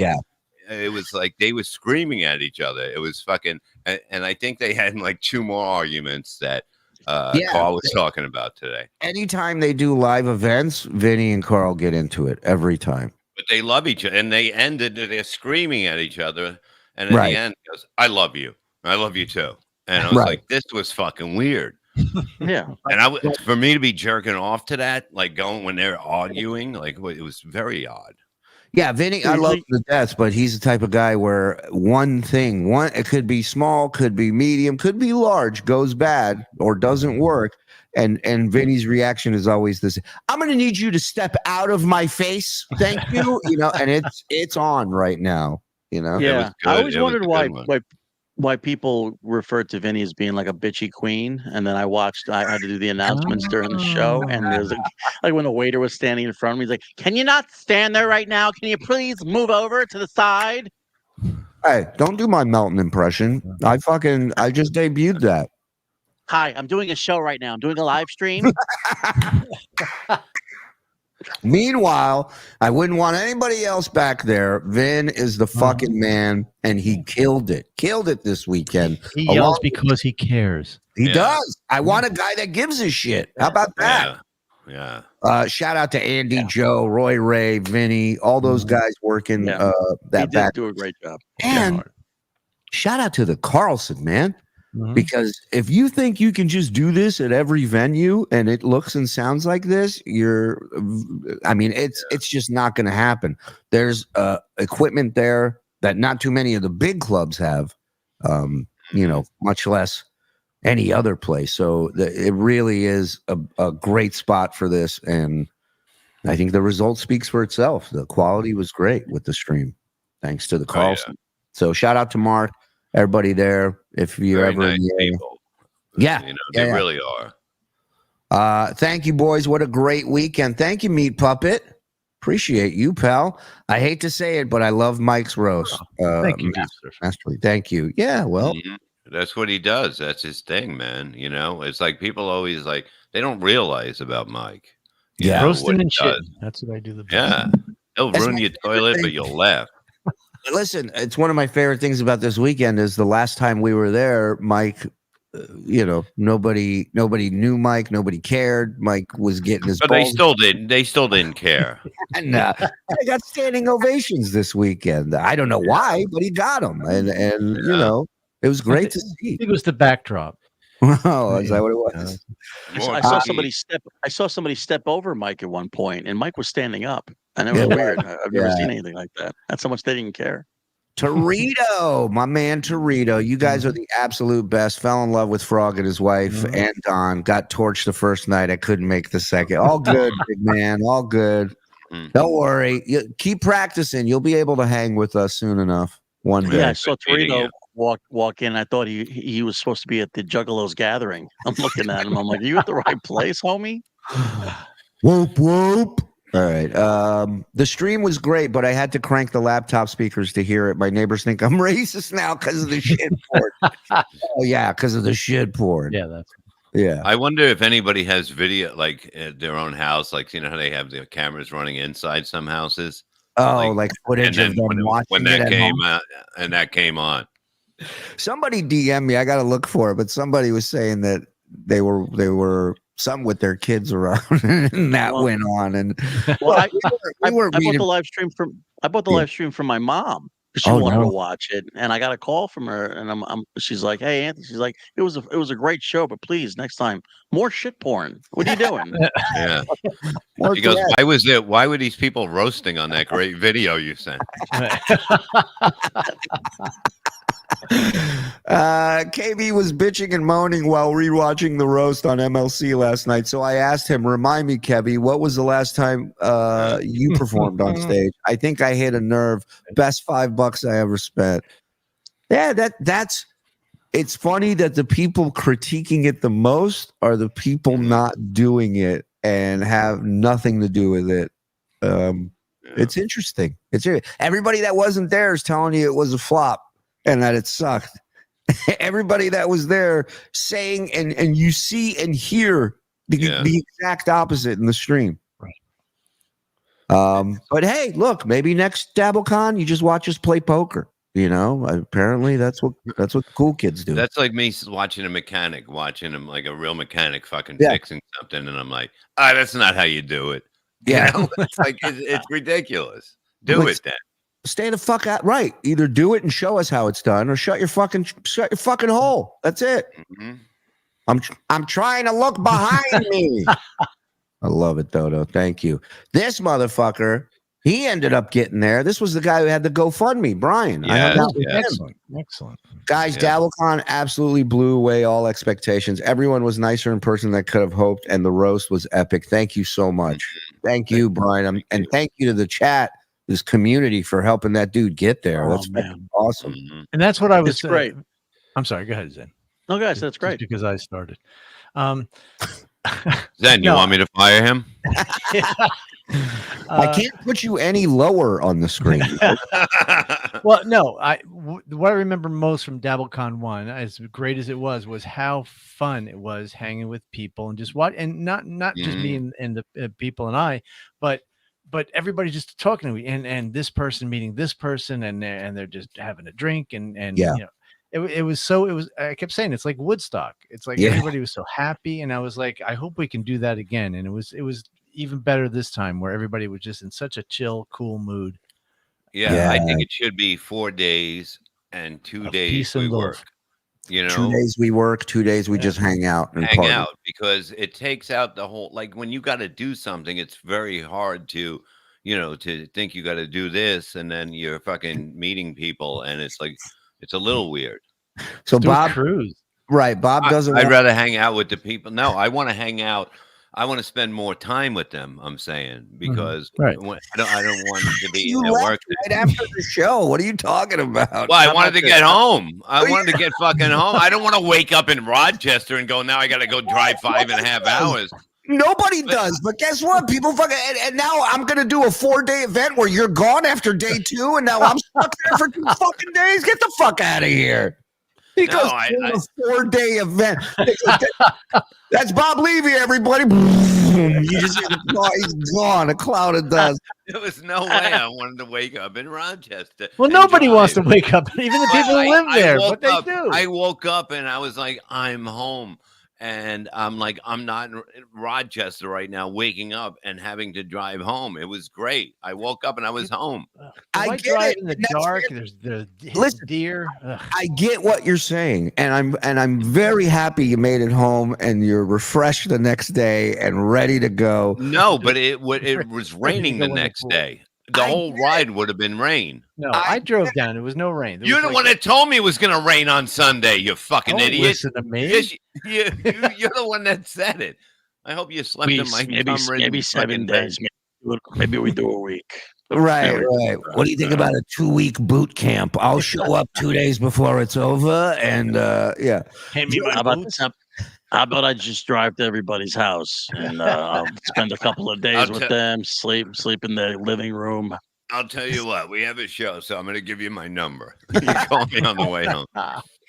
Speaker 3: it was like they were screaming at each other. It was fucking, and I think they had like two more arguments that Karl was talking about today.
Speaker 4: Anytime they do live events, Vinny and Karl get into it every time.
Speaker 3: But they love each other, and they're screaming at each other. And at the end, he goes, "I love you. I love you too." And I was like, "This was fucking weird."
Speaker 5: Yeah.
Speaker 3: And for me to be jerking off to that, like going when they're arguing, like it was very odd.
Speaker 4: Yeah, Vinny, I love him to death, but he's the type of guy where it could be small, could be medium, could be large, goes bad or doesn't work. And Vinny's reaction is always this: "I'm going to need you to step out of my face. Thank you." You know, and it's on right now, you know?
Speaker 5: Yeah. I always wondered why people referred to Vinny as being like a bitchy queen. And then I had to do the announcements during the show. And there's like when the waiter was standing in front of me, he's like, "Can you not stand there right now? Can you please move over to the side?"
Speaker 4: Hey, don't do my Melton impression. I just debuted that.
Speaker 5: "Hi, I'm doing a show right now. I'm doing a live stream."
Speaker 4: Meanwhile, I wouldn't want anybody else back there. Vin is the fucking man, and he killed it. Killed it this weekend.
Speaker 6: He yells because he cares.
Speaker 4: He does. I want a guy that gives a shit. How about that?
Speaker 3: Yeah.
Speaker 4: Shout out to Andy, Joe, Roy, Ray, Vinny, all those guys working
Speaker 5: Yeah. He
Speaker 4: that
Speaker 5: did
Speaker 4: back.
Speaker 5: do a great job.
Speaker 4: And shout out to the Carlson, man.
Speaker 6: Mhm.
Speaker 4: Because if you think you can just do this at every venue and it looks and sounds like this, it's just not going to happen. There's equipment there that not too many of the big clubs have, much less any other place. So it really is a great spot for this. And I think the result speaks for itself. The quality was great with the stream, thanks to the Carlson. So shout out to Mark, everybody there. If you're
Speaker 3: Very
Speaker 4: ever
Speaker 3: nice
Speaker 4: in the area.
Speaker 3: people.
Speaker 4: Yeah.
Speaker 3: They really are.
Speaker 4: Thank you, boys. What a great weekend. Thank you, Meat Puppet. Appreciate you, pal. I hate to say it, but I love Mike's roast.
Speaker 6: Thank you,
Speaker 4: masterfully. Thank you. Yeah, well.
Speaker 3: Mhm. That's what he does. That's his thing, man. It's like people always they don't realize about Mike.
Speaker 6: Roasting and shit. That's what I do the best.
Speaker 3: Yeah. He'll ruin your toilet, but you'll laugh.
Speaker 4: Listen, it's one of my favorite things about this weekend is the last time we were there, Mike, nobody knew Mike. Nobody cared. Mike was getting his
Speaker 3: But
Speaker 4: balls.
Speaker 3: they still didn't care.
Speaker 4: And I got standing ovations this weekend. I don't know why, but he got them. And it was great to see.
Speaker 6: I think it was the backdrop.
Speaker 4: Oh, is that what it was?
Speaker 5: I saw somebody step over Mike at one point, and Mike was standing up. And it was weird. I've never seen anything like that. That's how much they didn't care.
Speaker 4: Torito, my man Torito. You guys are the absolute best. Fell in love with Frog and his wife and Don. Got torched the first night. I couldn't make the second. All good, big man. All good. Don't worry. Keep practicing. You'll be able to hang with us soon enough. One day.
Speaker 5: Yeah, I saw Torito walk in. I thought he was supposed to be at the Juggalos gathering. I'm looking at him. I'm like, are you at the right place, homie?
Speaker 4: Whoop, whoop. All right. The stream was great, but I had to crank the laptop speakers to hear it. My neighbors think I'm racist now because of the shit porn. Oh, yeah, because of the shit porn.
Speaker 6: Yeah,
Speaker 3: I wonder if anybody has video at their own house, how they have their cameras running inside some houses.
Speaker 4: Oh, like footage of them watching
Speaker 3: when that came out, and that came on.
Speaker 4: Somebody DM me. I got to look for it, but somebody was saying that they were some with their kids around, and that went on. And
Speaker 5: I bought the live stream from my mom. She wanted to watch it, and I got a call from her, and she's like, "Hey, Anthony," she's like, "It was a great show, but please next time more shit porn. What are you doing?"
Speaker 3: Yeah. He goes, "Why were these people roasting on that great video you sent?"
Speaker 4: KB was bitching and moaning while rewatching the roast on MLC last night. So I asked him, remind me, Kevy, what was the last time you performed on stage? I think I hit a nerve. Best $5 I ever spent. Yeah, that's it's funny that the people critiquing it the most are the people not doing it and have nothing to do with it. It's interesting. Everybody that wasn't there is telling you it was a flop and that it sucked. Everybody that was there saying, and you see and hear the exact opposite in the stream. Right. But hey, look, maybe next DabbleCon, you just watch us play poker. Apparently that's what cool kids do.
Speaker 3: That's like me watching him like a real mechanic fucking fixing something. And I'm like, that's not how you do it.
Speaker 4: Yeah.
Speaker 3: It's like, it's ridiculous. Do it then.
Speaker 4: Stay the fuck out. Right. Either do it and show us how it's done, or shut your fucking hole. That's it. Mm-hmm. I'm trying to look behind me. I love it, Dodo. Thank you. This motherfucker, he ended up getting there. This was the guy who had the GoFundMe, Brian.
Speaker 6: Excellent.
Speaker 4: Guys, DabbleCon absolutely blew away all expectations. Everyone was nicer in person than I could have hoped, and the roast was epic. Thank you so much. Thank you, Brian. And thank you to the chat, this community, for helping that dude get there. That's awesome.
Speaker 3: Mm-hmm.
Speaker 6: And that's what I was
Speaker 5: great.
Speaker 6: I'm sorry. Go ahead, Zen.
Speaker 5: No, guys, that's great.
Speaker 6: Because I started.
Speaker 3: Zen, you want me to fire him?
Speaker 4: I can't put you any lower on the screen.
Speaker 6: Well, no. What I remember most from DabbleCon 1, as great as it was how fun it was hanging with people and just and not just me and the people and I, but everybody just talking to me and this person meeting this person and they're just having a drink and it was I kept saying it's like Woodstock. It's like everybody was so happy, and I was like, I hope we can do that again. And it was even better this time, where everybody was just in such a chill, cool mood.
Speaker 3: Yeah, I think it should be 4 days and 2 days we work. You know,
Speaker 4: 2 days we work, 2 days we just hang out and party.
Speaker 3: Because it takes out the whole, like when you got to do something, it's very hard to, you know, to think you got to do this and then you're fucking meeting people and it's like, it's a little weird.
Speaker 4: So Bob Cruz, right? Bob doesn't.
Speaker 3: I'd rather hang out with the people. No, I want to hang out. I want to spend more time with them. I'm saying because I don't want to be
Speaker 4: you
Speaker 3: at work
Speaker 4: right after the show. What are you talking about?
Speaker 3: Well, I wanted to get home. I wanted to get fucking home. I don't want to wake up in Rochester and go, now I got to go drive 5.5 hours.
Speaker 4: Nobody does, but guess what? People fucking and now I'm gonna do a 4-day event where you're gone after day 2, and now I'm stuck there for 2 fucking days. Get the fuck out of here! Because a 4-day event. That's Bob Levy, everybody. You just he's gone. A cloud of dust.
Speaker 3: There was no way I wanted to wake up in Rochester.
Speaker 6: Well, nobody wants to wake up, even the people who live there, but they do.
Speaker 3: I woke up and I was like, I'm home. And I'm like, I'm not in Rochester right now, waking up and having to drive home. It was great. I woke up and I was home.
Speaker 6: I get it in the dark. There's deer.
Speaker 4: I get what you're saying, and I'm very happy you made it home and you're refreshed the next day and ready to go.
Speaker 3: No, but it was raining the next day. The whole ride would have been rain.
Speaker 6: No, I drove down. It was no rain.
Speaker 3: You're the one that told me it was going to rain on Sunday, you fucking idiot.
Speaker 6: Listen to me.
Speaker 3: You're the one that said it. I hope you slept in my
Speaker 5: maybe 7 days. Maybe we do a week.
Speaker 4: Right. What do you think about a 2-week boot camp? I'll show up 2 days before it's over, and yeah.
Speaker 5: How about I just drive to everybody's house and I'll spend a couple of days with them, sleep in the living room.
Speaker 3: I'll tell you what, we have a show, so I'm going to give you my number. You call me on the way home.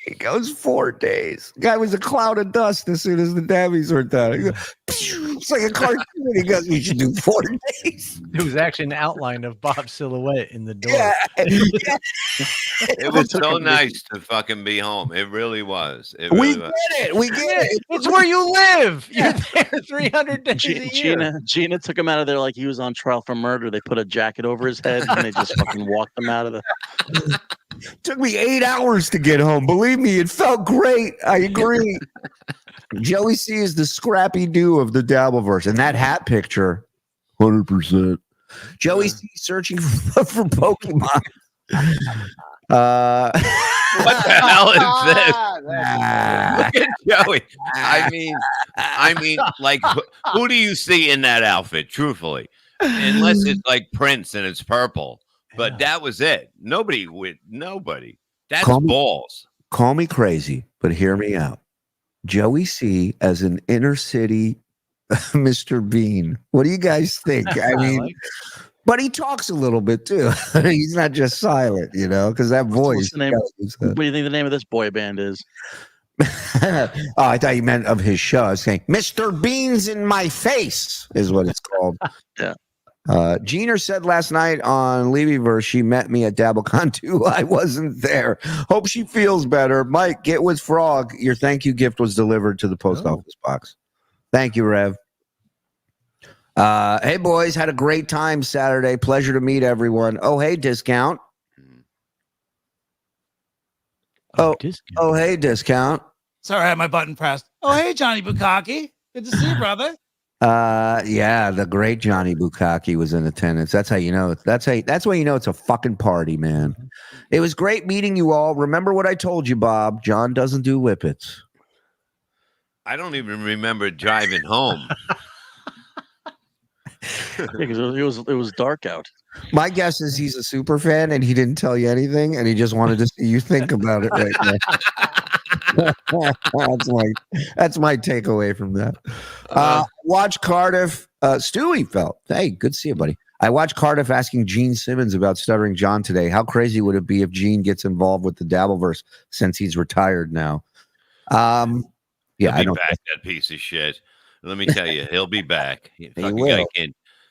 Speaker 4: It goes 4 days. Guy was a cloud of dust as soon as the dabbies were done. It's like a cartoon. He goes, we should do 4 days.
Speaker 6: It was actually an outline of Bob's silhouette in the door.
Speaker 4: Yeah.
Speaker 3: It was so nice to fucking be home. It really was.
Speaker 4: We get it.
Speaker 6: It's where you live. You're there 300 days a year.
Speaker 5: Gina took him out of there like he was on trial for murder. They put a jacket over his head and they just fucking walked him out of the...
Speaker 4: Took me 8 hours to get home. Believe me, it felt great. I agree. Joey C is the Scrappy Doo of the Dabbleverse. And that hat picture, 100%. Joey C searching for Pokemon.
Speaker 3: What the hell is this? Look at Joey. I mean, like, who do you see in that outfit, truthfully? Unless it's like Prince and it's purple. But that was it. Nobody. That's balls.
Speaker 4: Call me crazy, but hear me out. Joey C as an inner city Mr. Bean. What do you guys think? I mean, but he talks a little bit too. He's not just silent, you know, because that voice.
Speaker 5: What do you think the name of this boy band is?
Speaker 4: Oh, I thought you meant of his show. I was saying, Mr. Beans in My Face is what it's called.
Speaker 5: Yeah.
Speaker 4: Jeaner said last night on Levyverse she met me at DabbleCon too. I wasn't there. Hope she feels better. Mike, get with Frog. Your thank you gift was delivered to the post office box. Thank you, Rev. Hey, boys. Had a great time Saturday. Pleasure to meet everyone. Oh, hey, Discount. Oh, hey, Discount.
Speaker 7: Sorry, I had my button pressed. Oh, hey, Johnny Bukaki. Good to see you, brother.
Speaker 4: Yeah, the great Johnny Bukaki was in attendance. That's how you know. That's when you know it's a fucking party, man. It was great meeting you all. Remember what I told you, Bob. John doesn't do whippets.
Speaker 3: I don't even remember driving home.
Speaker 5: Because it was dark out.
Speaker 4: My guess is he's a super fan and he didn't tell you anything and he just wanted to see you think about it right now. That's my takeaway from that. Watch Cardiff. Stewie felt. Hey, good to see you, buddy. I watched Cardiff asking Gene Simmons about Stuttering John today. How crazy would it be if Gene gets involved with the Dabbleverse since he's retired now? Yeah,
Speaker 3: he'll be back, that piece of shit. Let me tell you, he'll be back.
Speaker 4: He will.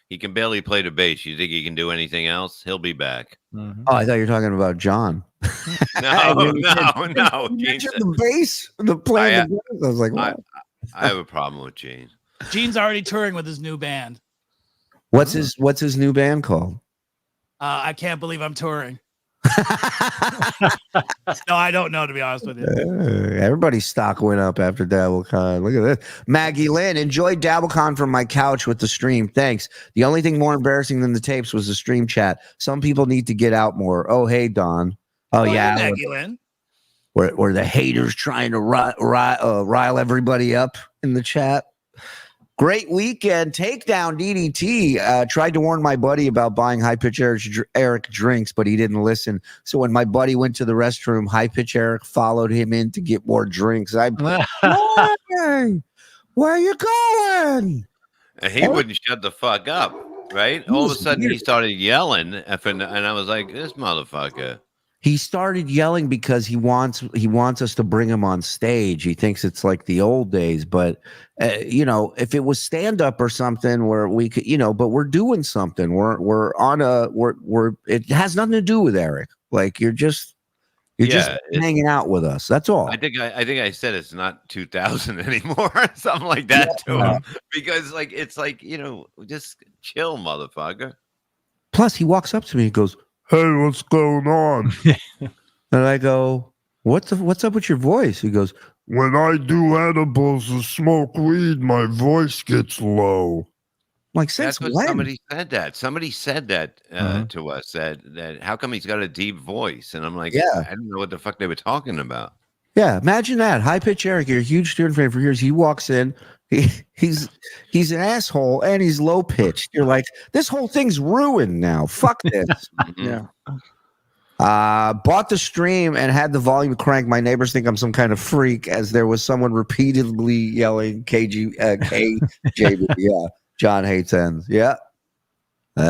Speaker 3: He can barely play the bass. You think he can do anything else? He'll be back.
Speaker 6: Mhm.
Speaker 4: Oh, I thought you were talking about John.
Speaker 3: No, no.
Speaker 4: You mentioned the bass, the playing the bass. I was like, what?
Speaker 3: I have a problem with Gene.
Speaker 7: Gene's already touring with his new band.
Speaker 4: What's his new band called?
Speaker 7: I can't believe I'm touring. No, I don't know, to be honest with you.
Speaker 4: Everybody's stock went up after DabbleCon. Look at this. Maggie Lynn, enjoyed DabbleCon from my couch with the stream. Thanks. The only thing more embarrassing than the tapes was the stream chat. Some people need to get out more. Oh, hey, Don. Oh, yeah.
Speaker 7: Hey, Maggie Lynn.
Speaker 4: Were the haters trying to rile everybody up in the chat? Great weekend. Takedown DDT. Tried to warn my buddy about buying High Pitch Eric drinks, but he didn't listen. So when my buddy went to the restroom, High Pitch Eric followed him in to get more drinks. Where are you going?
Speaker 3: And he wouldn't shut the fuck up, right? All of a sudden, he started yelling, and I was like, "This motherfucker."
Speaker 4: He started yelling because he wants us to bring him on stage. He thinks it's like the old days, but if it was stand up or something where we could, but we're doing something. We're it has nothing to do with Eric. Like you're just hanging out with us. That's all.
Speaker 3: I think I said it's not 2000 anymore, something like that to him, because it's like just chill, motherfucker.
Speaker 4: Plus, he walks up to me and goes, "Hey, what's going on?" And I go, what's up with your voice? He goes, "When I do edibles and smoke weed, my voice gets low." Like, since
Speaker 3: That's what
Speaker 4: when?
Speaker 3: somebody said that. Somebody said that to us, that how come he's got a deep voice? And I'm like, I didn't know what the fuck they were talking about.
Speaker 4: Yeah, imagine that. High Pitch Eric, you're a huge student fan for years. He walks in, he's an asshole and he's low pitched. You're like, this whole thing's ruined now. Fuck this.
Speaker 5: Yeah.
Speaker 4: Bought the stream and had the volume cranked. My neighbors think I'm some kind of freak, as there was someone repeatedly yelling KJB. Yeah, John hates ends. Yeah,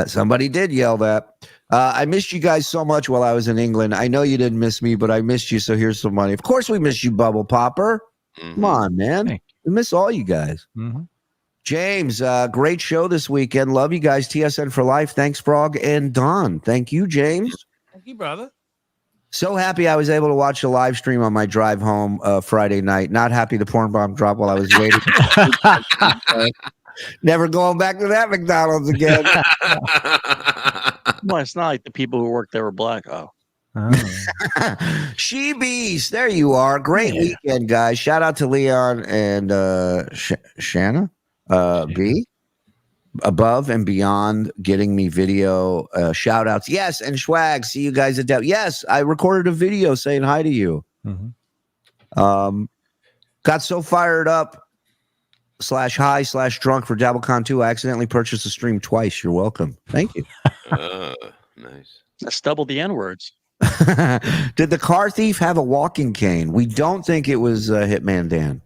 Speaker 4: somebody did yell that. I missed you guys so much while I was in England. I know you didn't miss me, but I missed you, so here's some money. Of course we miss you, Bubble Popper. Come on, man. We miss all you guys. James, great show this weekend. Love you guys. TSN for life. Thanks, Frog and Don. Thank you, James.
Speaker 7: Thank you, brother.
Speaker 4: So happy I was able to watch a live stream on my drive home Friday night. Not happy the porn bomb dropped while I was waiting. Never going back to that McDonald's again.
Speaker 5: Well, it's not like the people who worked there were black. Oh.
Speaker 4: She Beast, there you are. Great weekend, guys. Shout out to Leon and Shanna B. Above and beyond getting me video shout outs. Yes, and Schwag, see you guys at Yes, I recorded a video saying hi to you. Got so fired up /high/drunk for DabbleCon 2. I accidentally purchased the stream twice. You're welcome. Thank you.
Speaker 3: Nice.
Speaker 5: That's double the N words.
Speaker 4: Did the car thief have a walking cane? We don't think it was Hitman Dan.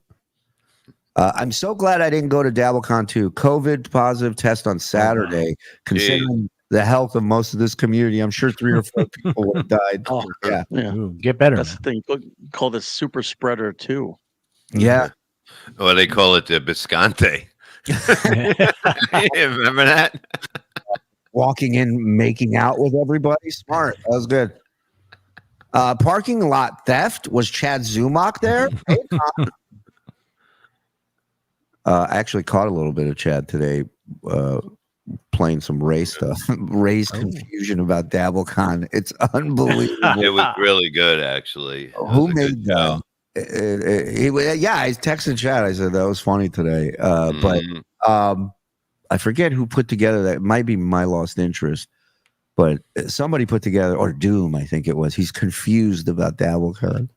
Speaker 4: I'm so glad I didn't go to DabbleCon 2. COVID positive test on Saturday. Considering the health of most of this community, I'm sure 3 or 4 people would have died.
Speaker 5: Yeah.
Speaker 6: Ooh, get better.
Speaker 5: That's the thing. Call this super spreader too.
Speaker 4: Yeah.
Speaker 3: Well, they call it the Bisconte. Remember that?
Speaker 4: Walking in, making out with everybody. Smart. That was good. Parking lot theft. Was Chad Zumach there? I actually caught a little bit of Chad today playing some race stuff. Race confusion about DabbleCon. It's unbelievable.
Speaker 3: It was really good, actually.
Speaker 4: Who made that? I texted Chad. I said that was funny today. But I forget who put together that. It might be My Lost Interest, but somebody put together, or Doom, I think it was. He's confused about DabbleCon.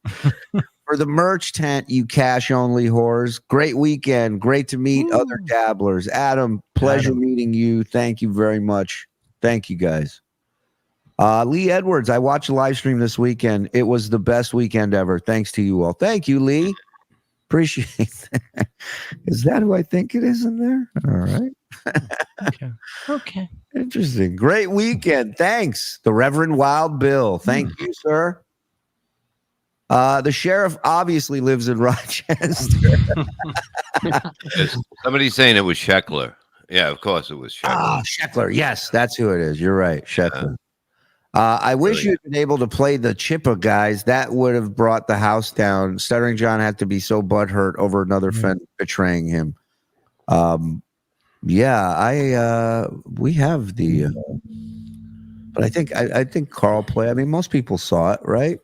Speaker 4: For the merch tent, you cash only whores. Great weekend. Great to meet other dabblers. Adam, pleasure meeting you. Thank you very much. Thank you guys. Lee Edwards, I watched a live stream this weekend. It was the best weekend ever. Thanks to you all. Thank you, Lee. Appreciate that. Is that who I think it is in there? All right.
Speaker 6: Okay.
Speaker 4: Interesting. Great weekend. Thanks. The Reverend Wild Bill. Thank you, sir. The sheriff obviously lives in Rochester.
Speaker 3: Somebody's saying it was Sheckler. Yeah, of course it was Sheckler.
Speaker 4: Ah, Sheckler. Yes, that's who it is. You're right, Sheckler. I wish you'd been able to play the Chippa guys. That would have brought the house down. Stuttering John had to be so butthurt over another friend betraying him. Yeah, we have the, but I think Karl play. I mean, most people saw it, right?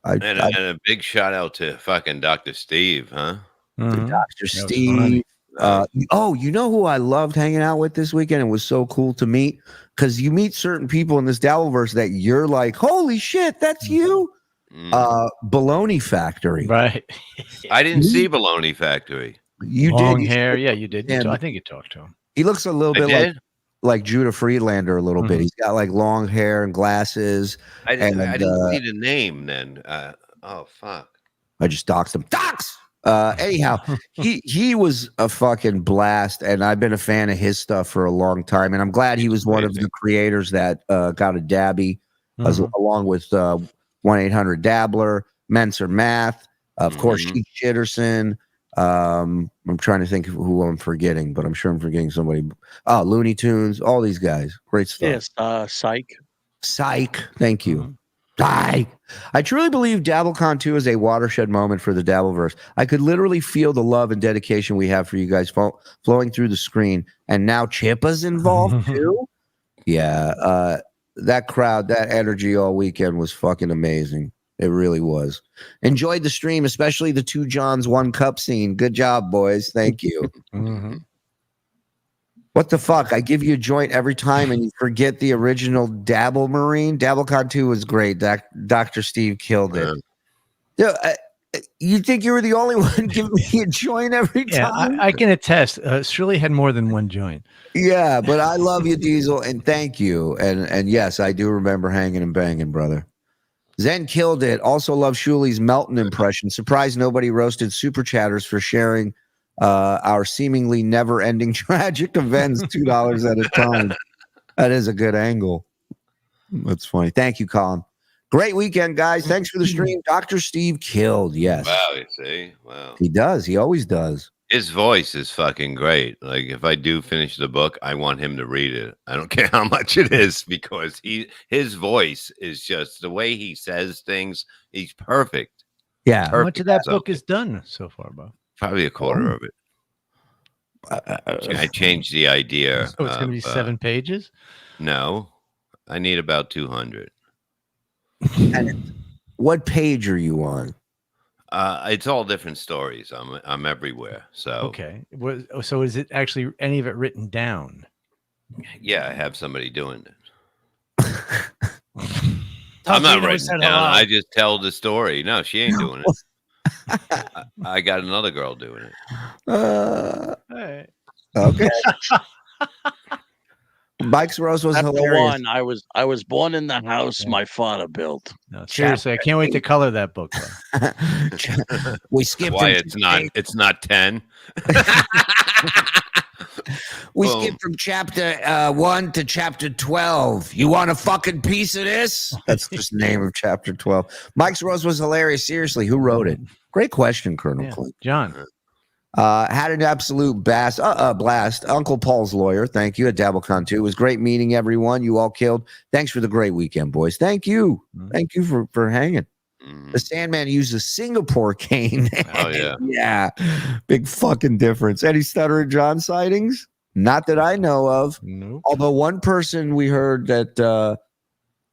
Speaker 3: And a big shout out to fucking Dr. Steve, huh?
Speaker 4: Dr. Steve. You know who I loved hanging out with this weekend? It was so cool to meet because you meet certain people in this Dabbleverse that you're like, holy shit, that's you. Baloney Factory.
Speaker 6: Right.
Speaker 3: I didn't see Baloney Factory.
Speaker 4: You
Speaker 6: Long
Speaker 4: did.
Speaker 6: hair. Yeah, you did.
Speaker 4: And
Speaker 6: I think you talked to him.
Speaker 4: he looks a little bit like Judah Friedlander a little bit. He's got like long hair and glasses.
Speaker 3: I didn't see the name then. Oh, fuck.
Speaker 4: I just doxed him. Dox! Anyhow, he was a fucking blast, and I've been a fan of his stuff for a long time, and I'm glad he was one of the creators that got a Dabby, along with 1-800-Dabbler, Menser Math, of course, Shitterson. I'm trying to think of who I'm forgetting, but I'm sure I'm forgetting somebody. Oh, Looney Tunes, all these guys. Great stuff.
Speaker 5: Yes, Psych.
Speaker 4: Thank you. I truly believe DabbleCon 2 is a watershed moment for the Dabbleverse. I could literally feel the love and dedication we have for you guys flowing through the screen. And now Chippa's involved too. Yeah, that crowd, that energy all weekend was fucking amazing. It really was. Enjoyed the stream, especially the 2 Johns 1 cup scene. Good job, boys. Thank you. What the fuck? I give you a joint every time and you forget the original Dabble Marine. DabbleCon 2 was great. Dr. Steve killed it. You think you were the only one giving me a joint every time?
Speaker 6: Yeah, I can attest. Shuli had more than one joint.
Speaker 4: Yeah, but I love you, Diesel, and thank you. And yes, I do remember hanging and banging, brother. Zen killed it. Also love Shuli's Melton impression. Surprised nobody roasted Super Chatters for sharing our seemingly never-ending tragic events $2 at a time. That is a good angle. That's funny. Thank you, Colin. Great weekend, guys. Thanks for the stream. Dr. Steve killed. Yes.
Speaker 3: Wow, you see? Wow.
Speaker 4: He does. He always does.
Speaker 3: His voice is fucking great. Like, if I do finish the book, I want him to read it. I don't care how much it is because his voice is just the way he says things. He's perfect.
Speaker 4: Yeah.
Speaker 6: How much of that book is done so far, Bob?
Speaker 3: Probably a quarter of it. I changed the idea.
Speaker 6: So it's going to be 7 pages?
Speaker 3: No, I need about 200.
Speaker 4: And what page are you on?
Speaker 3: It's all different stories. I'm everywhere. So
Speaker 6: okay. So is it actually any of it written down?
Speaker 3: Yeah, I have somebody doing it. I'm not writing it down. I just tell the story. No, she ain't doing it. I got another girl doing it.
Speaker 6: Hey.
Speaker 4: Okay. Mike's Rose was hilarious.
Speaker 5: I was born in the house my father built.
Speaker 6: No, seriously, I can't wait to color that book.
Speaker 4: We skipped.
Speaker 3: Why it's not 10.
Speaker 4: We skipped from chapter 1 to chapter 12. You want a fucking piece of this? That's just the name of chapter 12. Mike's Rose was hilarious. Seriously, who wrote it? Great question, Colonel Clint.
Speaker 6: John.
Speaker 4: Had an absolute blast. Uncle Paul's lawyer. Thank you at DabbleCon 2. It was great meeting everyone. You all killed. Thanks for the great weekend, boys. Thank you. Thank you for hanging. The Sandman used a Singapore cane.
Speaker 3: Oh, yeah.
Speaker 4: Yeah. Big fucking difference. Any Stuttering John sightings? Not that I know of.
Speaker 6: Nope.
Speaker 4: Although one person we heard that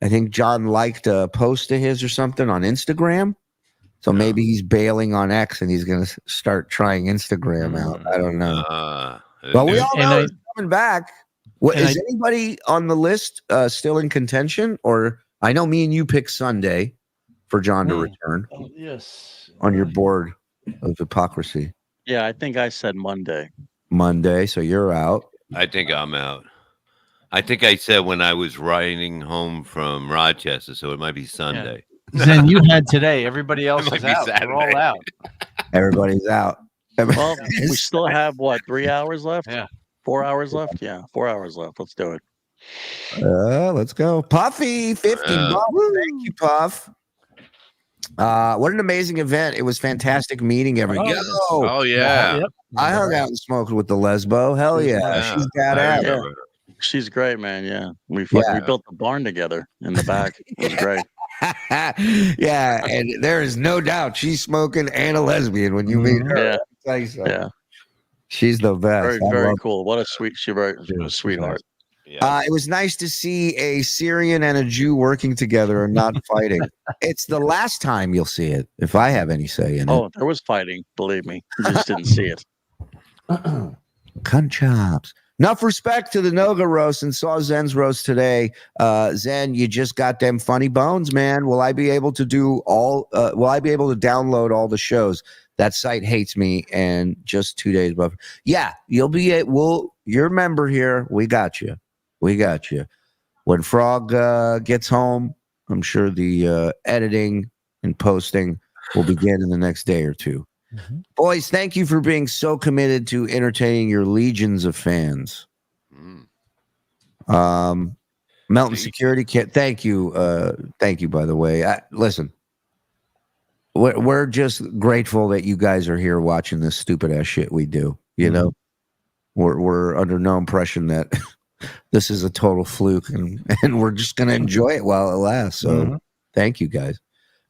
Speaker 4: I think John liked a post of his or something on Instagram. So maybe he's bailing on X and he's going to start trying Instagram out. I don't know. But we all know he's coming back. Is anybody on the list still in contention? Or I know me and you picked Sunday for John to return.
Speaker 6: Yes.
Speaker 4: On your board of hypocrisy.
Speaker 5: Yeah, I think I said Monday.
Speaker 4: Monday, so you're out.
Speaker 3: I think I'm out. I think I said when I was riding home from Rochester, so it might be Sunday.
Speaker 6: Yeah. Then you had today. Everybody else is out. We're all out.
Speaker 4: Everybody's out.
Speaker 5: Well, we still have, 3 hours left?
Speaker 6: Yeah.
Speaker 5: 4 hours left? Yeah, 4 hours left. Let's do it.
Speaker 4: Let's go. Puffy, 50 bucks. Thank you, Puff. What an amazing event. It was fantastic meeting everyone.
Speaker 3: Oh yeah.
Speaker 6: Yep.
Speaker 4: I hung out and smoked with the lesbo. Hell yeah.
Speaker 3: Yeah,
Speaker 4: She's
Speaker 3: I
Speaker 4: badass.
Speaker 3: remember her.
Speaker 5: She's great, man. Yeah, we
Speaker 4: Yeah.
Speaker 5: built the barn together in the back. It was great.
Speaker 4: Yeah, and there is no doubt she's smoking and a lesbian when you meet her.
Speaker 5: Yeah.
Speaker 4: I'll tell you so.
Speaker 5: Yeah,
Speaker 4: She's the best.
Speaker 5: very,
Speaker 4: I
Speaker 5: very
Speaker 4: love
Speaker 5: cool. What a sweetheart.
Speaker 3: Yeah.
Speaker 4: It was nice to see a Syrian and a Jew working together and not fighting. It's the last time you'll see it, if I have any say in it.
Speaker 5: Oh, there was fighting. Believe me, you just didn't see it.
Speaker 4: Cunt chops. Enough respect to the Noga roast and saw Zen's roast today. Zen, you just got them funny bones, man. Will I be able to download all the shows? That site hates me and just 2 days buffer. Yeah, you're a member here. We got you. When Frog gets home, I'm sure the editing and posting will begin in the next day or two.
Speaker 6: Mm-hmm.
Speaker 4: Boys, thank you for being so committed to entertaining your legions of fans. Mountain Security Kit, thank you. Thank you, by the way. Listen, we're just grateful that you guys are here watching this stupid ass shit we do. You know, we're under no impression that this is a total fluke, and we're just gonna enjoy it while it lasts. So thank you guys.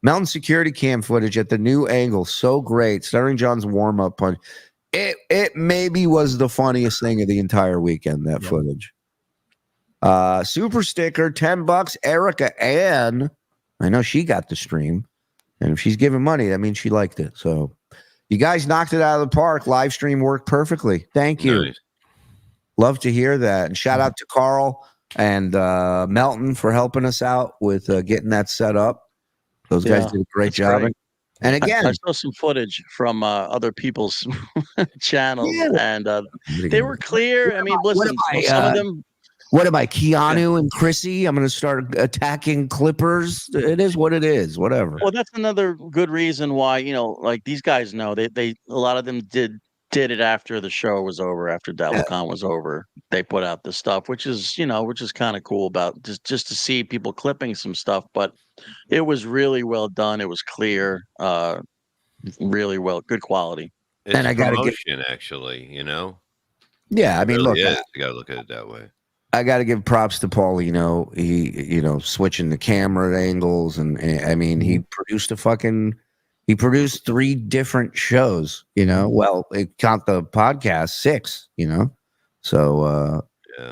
Speaker 4: Mountain security cam footage at the new angle, so great. Stuttering John's warm-up punch. It maybe was the funniest thing of the entire weekend, that footage. Super sticker, $10. Erica Ann. I know she got the stream. And if she's giving money, that means she liked it. So you guys knocked it out of the park. Live stream worked perfectly. Thank you.
Speaker 3: Nice.
Speaker 4: Love to hear that. And shout out to Karl and Melton for helping us out with getting that set up. Those guys did a great job.
Speaker 5: Great.
Speaker 4: And again,
Speaker 5: I saw some footage from other people's channels, and they were clear. I mean, listen, some of them.
Speaker 4: What am I, Keanu and Chrissy? I'm going to start attacking Clippers. It is what it is. Whatever.
Speaker 5: Well, that's another good reason why, like these guys know they a lot of them did it after the show was over, after DabbleCon was over. They put out the stuff, which is kind of cool about just to see people clipping some stuff. But it was really well done. It was clear, really well, good quality.
Speaker 3: It's
Speaker 4: and I got
Speaker 3: promotion, actually,
Speaker 4: Yeah, I mean,
Speaker 3: really
Speaker 4: look,
Speaker 3: you got to look at it that way.
Speaker 4: I got to give props to Paulino. He, switching the camera angles, and I mean, he produced he produced 3 different shows. Well, count the podcast, 6. So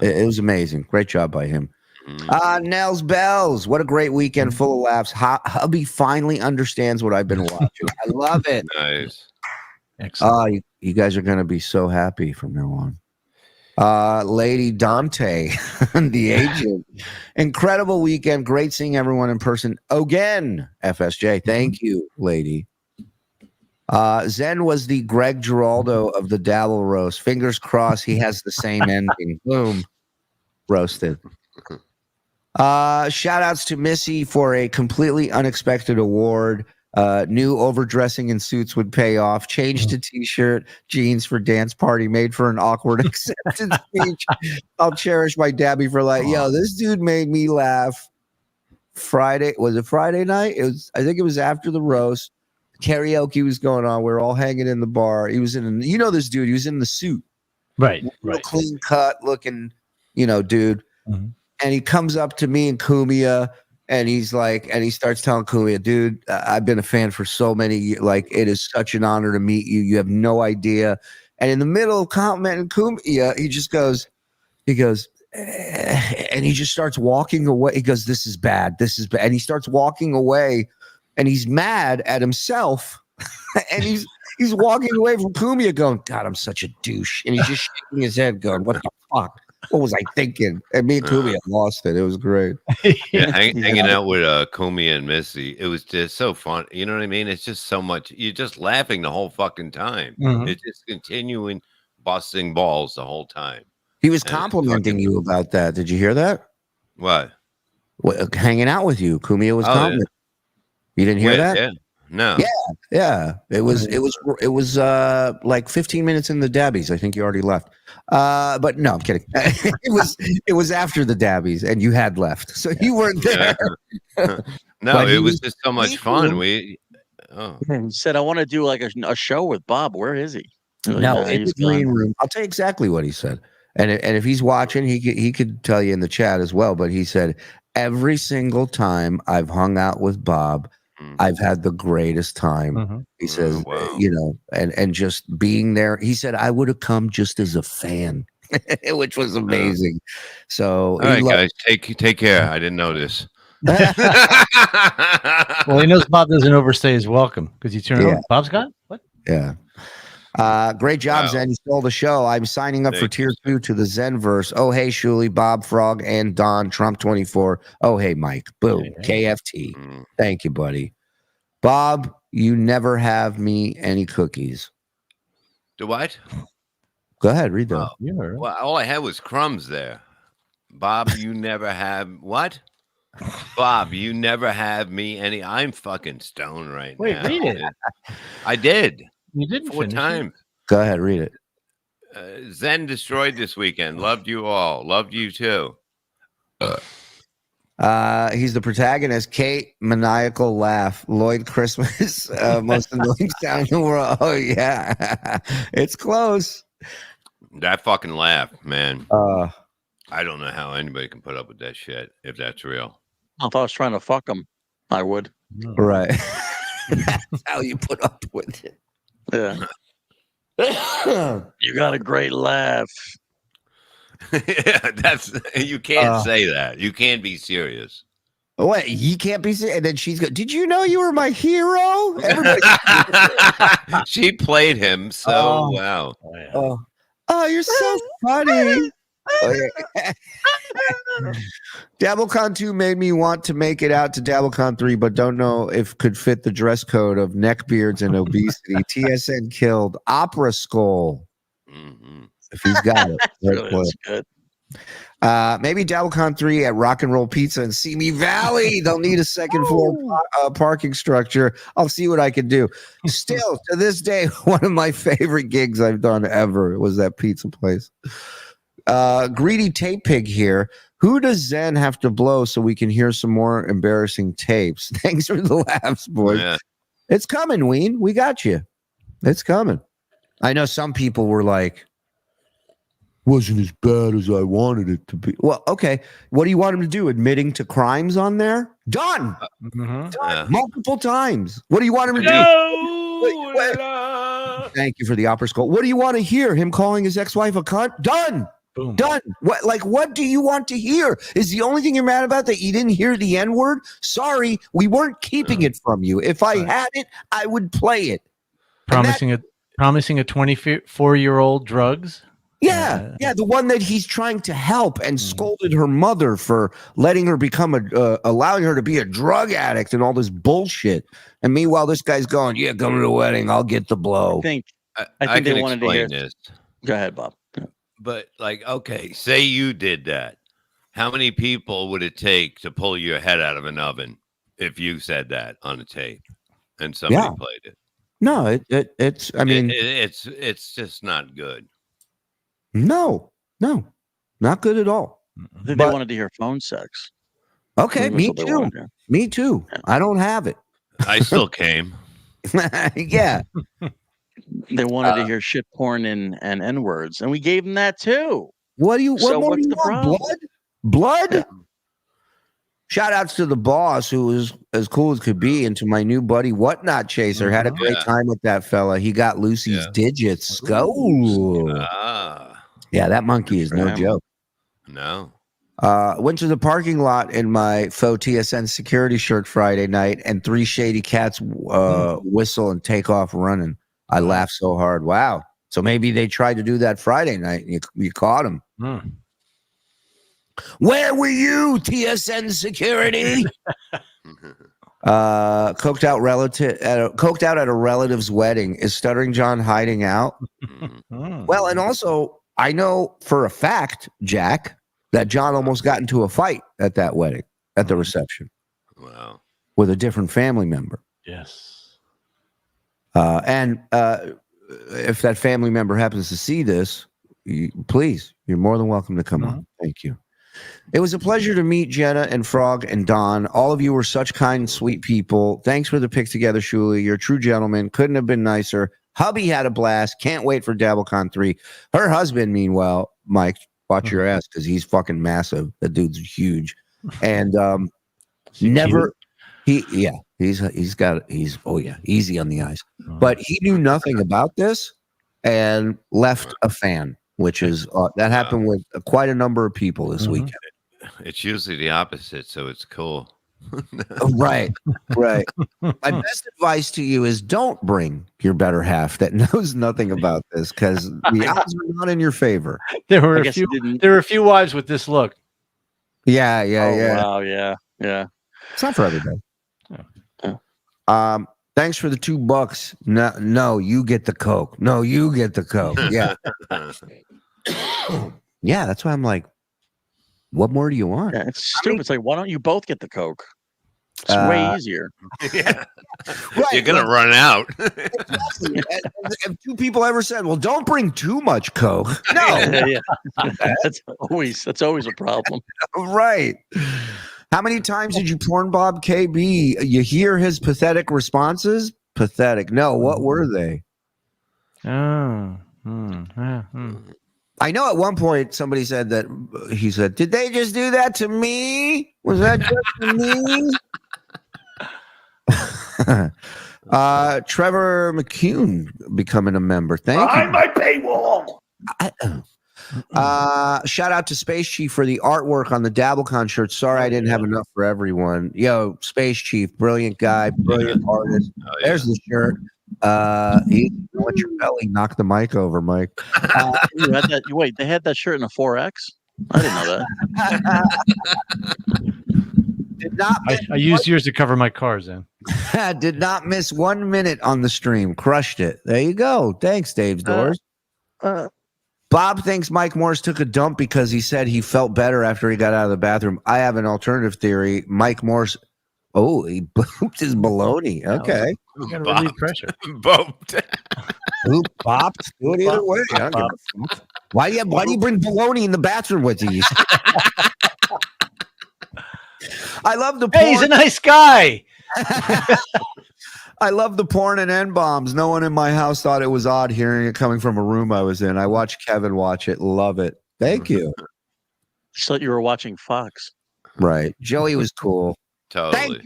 Speaker 4: it was amazing. Great job by him. Nels Bells, what a great weekend full of laughs. Hubby finally understands what I've been watching. I love it.
Speaker 3: Nice.
Speaker 6: Excellent.
Speaker 4: You guys are going to be so happy from now on. Lady Dante, the agent. Incredible weekend. Great seeing everyone in person again. FSJ. Thank you, lady. Zen was the Greg Giraldo of the Dabble roast. Fingers crossed he has the same ending. Boom. Roasted. Shout outs to Missy for a completely unexpected award. Knew overdressing in suits would pay off. Changed to t-shirt, jeans for dance party. Made for an awkward acceptance speech. I'll cherish my Dabby for life. Yo, this dude made me laugh. Friday, was it Friday night? I think it was after the roast. Karaoke was going on. We were all hanging in the bar. He was in, this dude. He was in the suit,
Speaker 6: right.
Speaker 4: Real clean cut looking, dude.
Speaker 6: Mm-hmm.
Speaker 4: And he comes up to me and Cumia. And he's like, and he starts telling Cumia, dude, I've been a fan for so many years. Like, it is such an honor to meet you. You have no idea. And in the middle of complimenting Cumia, he goes, and he just starts walking away. He goes, this is bad. And he starts walking away, and he's mad at himself. And he's walking away from Cumia going, God, I'm such a douche. And he's just shaking his head going, what the fuck? What was I thinking? And me and Cumia lost it. It was great.
Speaker 3: Yeah, hanging out with Cumia and Missy, it was just so fun. You know what I mean? It's just so much. You're just laughing the whole fucking time. It's just continuing busting balls the whole time.
Speaker 4: He was complimenting you about that. Did you hear that?
Speaker 3: What?
Speaker 4: Hanging out with you. Cumia was complimenting. Yeah. You didn't hear that?
Speaker 3: Yeah. No.
Speaker 4: Yeah. It was like 15 minutes in the Dabbies. I think you already left. But no, I'm kidding. It was after the Dabbies, and you had left, so you weren't there.
Speaker 3: No,
Speaker 4: But
Speaker 3: it
Speaker 4: he
Speaker 3: was
Speaker 4: was
Speaker 3: just so much fun. He
Speaker 5: said, I want to do like a show with Bob. Where is he? Like,
Speaker 4: no
Speaker 5: nah,
Speaker 4: in the
Speaker 5: he's
Speaker 4: green
Speaker 5: gone.
Speaker 4: room. I'll tell you exactly what he said. And if he's watching, he could tell you in the chat as well. But he said every single time I've hung out with Bob, I've had the greatest time. He says,
Speaker 3: wow.
Speaker 4: you know, and just being there. He said I would have come just as a fan, which was amazing. So
Speaker 3: All right, guys, take care. I didn't know this.
Speaker 6: Well, he knows Bob doesn't overstay his welcome because you turn on. Bob's gone? What?
Speaker 4: Yeah. Great job, Zen. You stole the show. I'm signing up for tier 2 to the Zenverse. Oh, hey, Shuli, Bob, Frog, and Don, Trump 24. Oh, hey, Mike. Boom. KFT. Thank you, buddy. Bob, you never have me any cookies.
Speaker 3: Do what?
Speaker 4: Go ahead, read that.
Speaker 3: Well, all I had was crumbs there. Bob, you never have what? Bob, you never have me any. I'm fucking stoned right now.
Speaker 6: Wait, read it.
Speaker 3: I did.
Speaker 6: You didn't
Speaker 3: 4
Speaker 6: finish
Speaker 3: times.
Speaker 4: Go ahead, read it.
Speaker 3: Zen destroyed this weekend. Loved you all. Loved you too.
Speaker 4: He's the protagonist. Kate, maniacal laugh. Lloyd Christmas, most annoying sound in the world. Oh yeah, it's close.
Speaker 3: That fucking laugh, man.
Speaker 4: I
Speaker 3: don't know how anybody can put up with that shit if that's real.
Speaker 5: If I was trying to fuck him, I would.
Speaker 4: Right. That's how you put up with it.
Speaker 5: Yeah. You got a great laugh.
Speaker 3: Yeah, that's you can't say that. You can't be serious.
Speaker 4: What? You can't be serious. And then she's go, did you know you were my hero? Everybody.
Speaker 3: She played him so well.
Speaker 4: Oh, you're so funny. DabbleCon 2 made me want to make it out to DabbleCon 3, but don't know if could fit the dress code of neckbeards and obesity. TSN killed Opera Skull. If he's got it.
Speaker 5: That's good.
Speaker 4: Maybe DabbleCon 3 at Rock and Roll Pizza and Simi Valley. They'll need a second floor parking structure. I'll see what I can do. Still, to this day, one of my favorite gigs I've done ever was that pizza place. Greedy Tape Pig here. Who does Zen have to blow so we can hear some more embarrassing tapes? Thanks for the laughs, boys. Yeah. It's coming, Ween. We got you. It's coming. I know some people were like, wasn't as bad as I wanted it to be. Well, okay. What do you want him to do? Admitting to crimes on there? Done. Done. Multiple times. What do you want him to do? Wait. Thank you for the opera skull. What do you want to hear? Him calling his ex-wife a cunt? Done. Boom. Done. What do you want to hear? Is the only thing you're mad about that you didn't hear the N-word? Sorry, we weren't keeping it from you. If I had it, I would play it.
Speaker 6: Promising a 24-year-old drugs?
Speaker 4: Yeah, the one that he's trying to help and scolded her mother for letting her become allowing her to be a drug addict and all this bullshit. And meanwhile, this guy's going, yeah, come to the wedding. I'll get the blow.
Speaker 5: I think they wanted to hear
Speaker 3: this.
Speaker 5: Go ahead, Bob.
Speaker 3: But like, okay, say you did that. How many people would it take to pull your head out of an oven if you said that on a tape and somebody played it?
Speaker 4: No, it's. I mean,
Speaker 3: it's just not good.
Speaker 4: No, not good at all.
Speaker 5: They wanted to hear phone sex.
Speaker 4: Okay, me too. Me too. Yeah. I don't have it.
Speaker 3: I still came.
Speaker 4: Yeah.
Speaker 5: They wanted to hear shit porn and N-words, and we gave them that too.
Speaker 4: What more do you want? Blood? Yeah. Shout outs to the boss, who was as cool as could be, and to my new buddy Whatnot Chaser. Had a great time with that fella. He got Lucy's digits. Go. Yeah, that monkey is no joke.
Speaker 3: No.
Speaker 4: Went to the parking lot in my faux TSN security shirt Friday night, and 3 shady cats whistle and take off running. I laughed so hard. Wow. So maybe they tried to do that Friday night, and you caught them. Where were you, TSN security? Coked out at a relative's wedding. Is Stuttering John hiding out? Well, and also, I know for a fact, Jack, that John almost got into a fight at that wedding, at the reception.
Speaker 3: Wow.
Speaker 4: With a different family member.
Speaker 6: Yes.
Speaker 4: And if that family member happens to see this, please, you're more than welcome to come on. Thank you. It was a pleasure to meet Jenna and Frog and Don. All of you were such kind and sweet people. Thanks for the pick together, Shuli. You're a true gentleman. Couldn't have been nicer. Hubby had a blast. Can't wait for DabbleCon 3. Her husband, meanwhile, Mike, watch your ass because he's fucking massive. That dude's huge. And he's easy on the eyes. But he knew nothing about this and left a fan, which is that happened with quite a number of people this weekend.
Speaker 3: It's usually the opposite, so it's cool.
Speaker 4: Right. My best advice to you is don't bring your better half that knows nothing about this, because the odds are not in your favor.
Speaker 6: There were a few wives with this look.
Speaker 4: Yeah.
Speaker 5: Wow, yeah.
Speaker 4: It's not for everybody. Thanks for the $2. No, you get the Coke. No, you get the Coke. Yeah. Yeah, that's why I'm like, what more do you want?
Speaker 5: Yeah, it's stupid. It's like, why don't you both get the Coke? It's way easier.
Speaker 3: Yeah. Right, you're going to run out.
Speaker 4: Exactly. Have two people ever said, well, don't bring too much Coke? No.
Speaker 5: Yeah. That's always a problem.
Speaker 4: Right. How many times did you porn Bob KB? You hear his pathetic responses? Pathetic. No, what were they? I know at one point somebody said that he said, did they just do that to me? Was that just to me? Trevor McCune becoming a member. Thank you.
Speaker 1: Behind my paywall.
Speaker 4: Shout out to Space Chief for the artwork on the DabbleCon shirt. Sorry I didn't have enough for everyone. Yo, Space Chief, brilliant guy, brilliant artist. There's the shirt. He let your belly knock the mic over, Mike.
Speaker 5: Wait, they had that shirt in a 4X? I didn't know that.
Speaker 6: I used yours to cover my cars in.
Speaker 4: Did not miss 1 minute on the stream. Crushed it. There you go. Thanks, Dave's Doors. Bob thinks Mike Morse took a dump because he said he felt better after he got out of the bathroom. I have an alternative theory. Mike Morse, he booped his baloney. Okay.
Speaker 6: Got to relieve pressure.
Speaker 3: Booped.
Speaker 4: Bopped. Do it either way. Why do you bring baloney in the bathroom with you? I love the porn.
Speaker 6: Hey, he's a nice guy.
Speaker 4: I love the porn and N-bombs. No one in my house thought it was odd hearing it coming from a room I was in. I watched Kevin watch it. Love it. Thank you.
Speaker 5: Just thought you were watching Fox.
Speaker 4: Right. Joey was cool.
Speaker 3: Totally.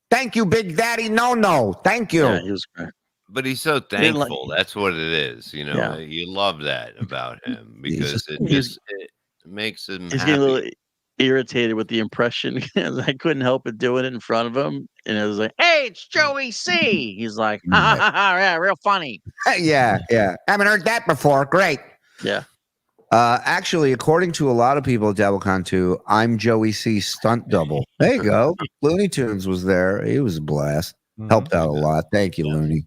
Speaker 4: Thank you, Big Daddy. No. Thank you.
Speaker 5: Yeah, he was great.
Speaker 3: But he's so thankful. That's what it is. You know,
Speaker 5: Yeah.
Speaker 3: You love that about him because it makes him
Speaker 5: He's
Speaker 3: happy.
Speaker 5: getting a little irritated with the impression. I couldn't help but doing it in front of him. And it was like, hey, it's Joey C. He's like, yeah, real funny.
Speaker 4: Yeah. Haven't heard that before. Great.
Speaker 5: Yeah.
Speaker 4: Actually, according to a lot of people at DabbleCon 2, I'm Joey C. stunt double. There you go. Looney Tunes was there. He was a blast. Helped out a lot. Thank you, Looney.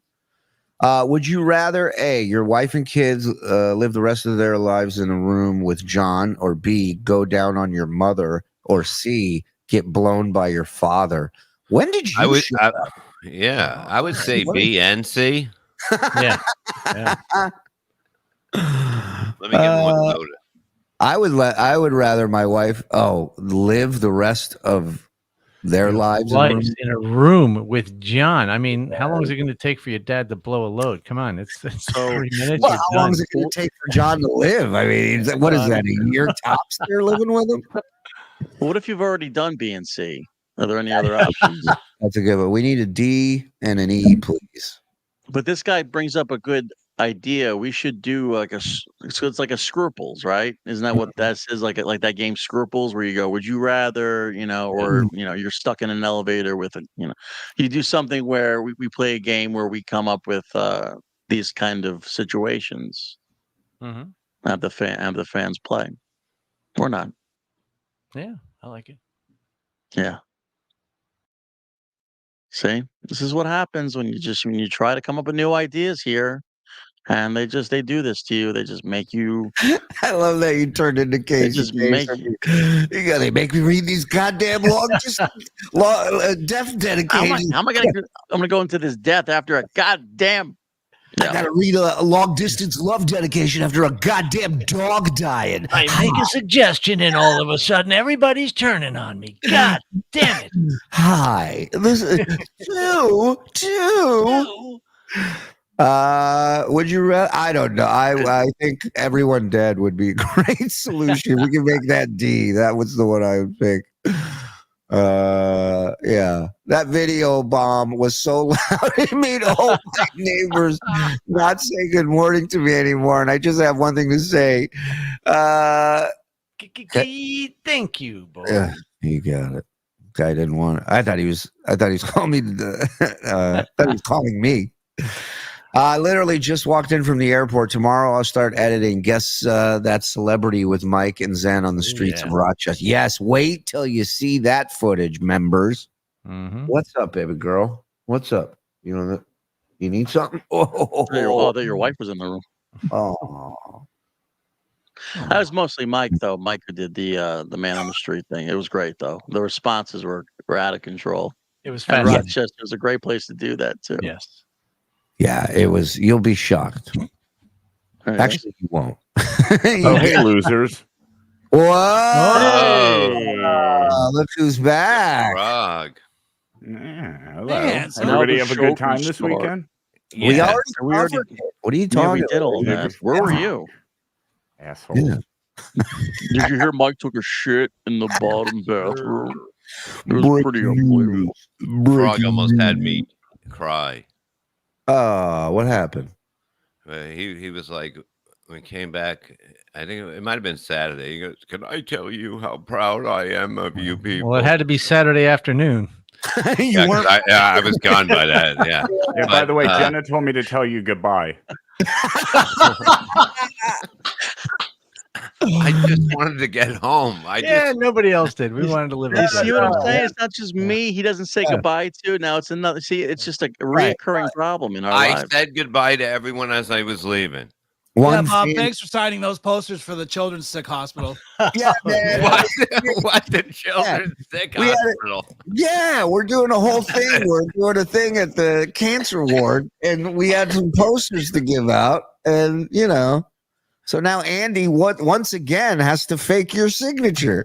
Speaker 4: Would you rather A, your wife and kids live the rest of their lives in a room with John, or B, go down on your mother, or C, get blown by your father? When did you? I would
Speaker 3: say B and C.
Speaker 6: Yeah.
Speaker 3: Let me get one loaded.
Speaker 4: I would rather my wife live the rest of their lives
Speaker 6: in a room with John. I mean, how long is it going to take for your dad to blow a load? Come on, it's 3 minutes.
Speaker 4: Well, how long is it going to take for John to live? I mean, what is that, a year tops they're living with him?
Speaker 5: What if you've already done B and C? Are there any other options?
Speaker 4: That's a good one. We need a D and an E, please.
Speaker 5: But this guy brings up a good idea. We should do it's like a Scruples, right? Isn't that what that is? Like that game Scruples, where you go, would you rather, or you're stuck in an elevator with you do something where we play a game where we come up with these kind of situations. Have the fans play or not.
Speaker 6: Yeah, I like it.
Speaker 5: Yeah. See, this is what happens when you try to come up with new ideas here. And they do this to you. They just make you.
Speaker 4: I love that you turned into Casey.
Speaker 5: They just make you.
Speaker 4: They make me read these goddamn death dedications.
Speaker 5: I'm gonna go into this death after a goddamn
Speaker 4: I gotta read a long distance love dedication after a goddamn dog dying.
Speaker 6: I make a suggestion, and all of a sudden, everybody's turning on me. God damn it!
Speaker 4: Hi, this is two. Would you rather? I don't know. I think everyone dead would be a great solution. We can make that D. That was the one I would pick. Yeah, that video bomb was so loud it made all my neighbors not say good morning to me anymore, and I just have one thing to say.
Speaker 6: Thank you, boy.
Speaker 4: Yeah, you got it. Guy didn't want it. I thought he was calling me. I thought he was calling me. I literally just walked in from the airport. Tomorrow I'll start editing Guess That Celebrity with Mike and Zen on the streets of Rochester. Yes, wait till you see that footage, members.
Speaker 6: Mm-hmm.
Speaker 4: What's up, baby girl? What's up? You know, you need something?
Speaker 5: That your wife was in the room.
Speaker 4: Oh.
Speaker 5: That was mostly Mike, though. Mike who did the man on the street thing. It was great, though. The responses were out of control.
Speaker 6: It was
Speaker 5: And
Speaker 6: fantastic.
Speaker 5: Rochester was a great place to do that, too.
Speaker 6: Yes.
Speaker 4: Yeah, it was. You'll be shocked. Actually, you won't.
Speaker 9: Oh, hey, losers.
Speaker 4: Whoa! Look who's back.
Speaker 3: Frog.
Speaker 9: Yeah, hello.
Speaker 7: Man, so
Speaker 9: Everybody
Speaker 5: now
Speaker 9: have a
Speaker 5: the
Speaker 9: good
Speaker 5: show
Speaker 9: time
Speaker 5: can
Speaker 9: this
Speaker 5: start.
Speaker 9: weekend?
Speaker 4: We
Speaker 3: Yeah.
Speaker 4: already covered it. What are you
Speaker 5: Yeah,
Speaker 4: talking
Speaker 5: we did all
Speaker 9: about?
Speaker 5: that. Where were you?
Speaker 9: Asshole.
Speaker 4: Yeah.
Speaker 5: Did you hear Mike took a shit in the bottom bathroom? It was pretty unbelievable.
Speaker 3: Frog almost had me cry.
Speaker 4: What happened?
Speaker 3: He was like, when he came back, I think it might have been Saturday. He goes, "Can I tell you how proud I am of you people?"
Speaker 6: Well, it had to be Saturday afternoon.
Speaker 4: You weren't.
Speaker 3: I was gone by that. Yeah.
Speaker 9: Yeah, by
Speaker 3: But,
Speaker 9: the way, Jenna told me to tell you goodbye.
Speaker 3: I just wanted to get home.
Speaker 6: Nobody else did. We wanted to live.
Speaker 5: You
Speaker 6: our
Speaker 5: see
Speaker 6: best
Speaker 5: what I'm
Speaker 6: life.
Speaker 5: saying? It's not just me. He doesn't say goodbye to. Now it's another. See, it's just a reoccurring problem in our
Speaker 3: I
Speaker 5: lives.
Speaker 3: said goodbye to everyone as I was leaving.
Speaker 7: Yeah, Bob, thanks for signing those posters for the Children's Sick Hospital.
Speaker 4: Yeah, man.
Speaker 3: What? What the children's sick
Speaker 4: We had it.
Speaker 3: hospital?
Speaker 4: Yeah, we're doing a whole thing. We're doing a thing at the cancer ward, and we had some posters to give out, and so now Andy, once again, has to fake your signature.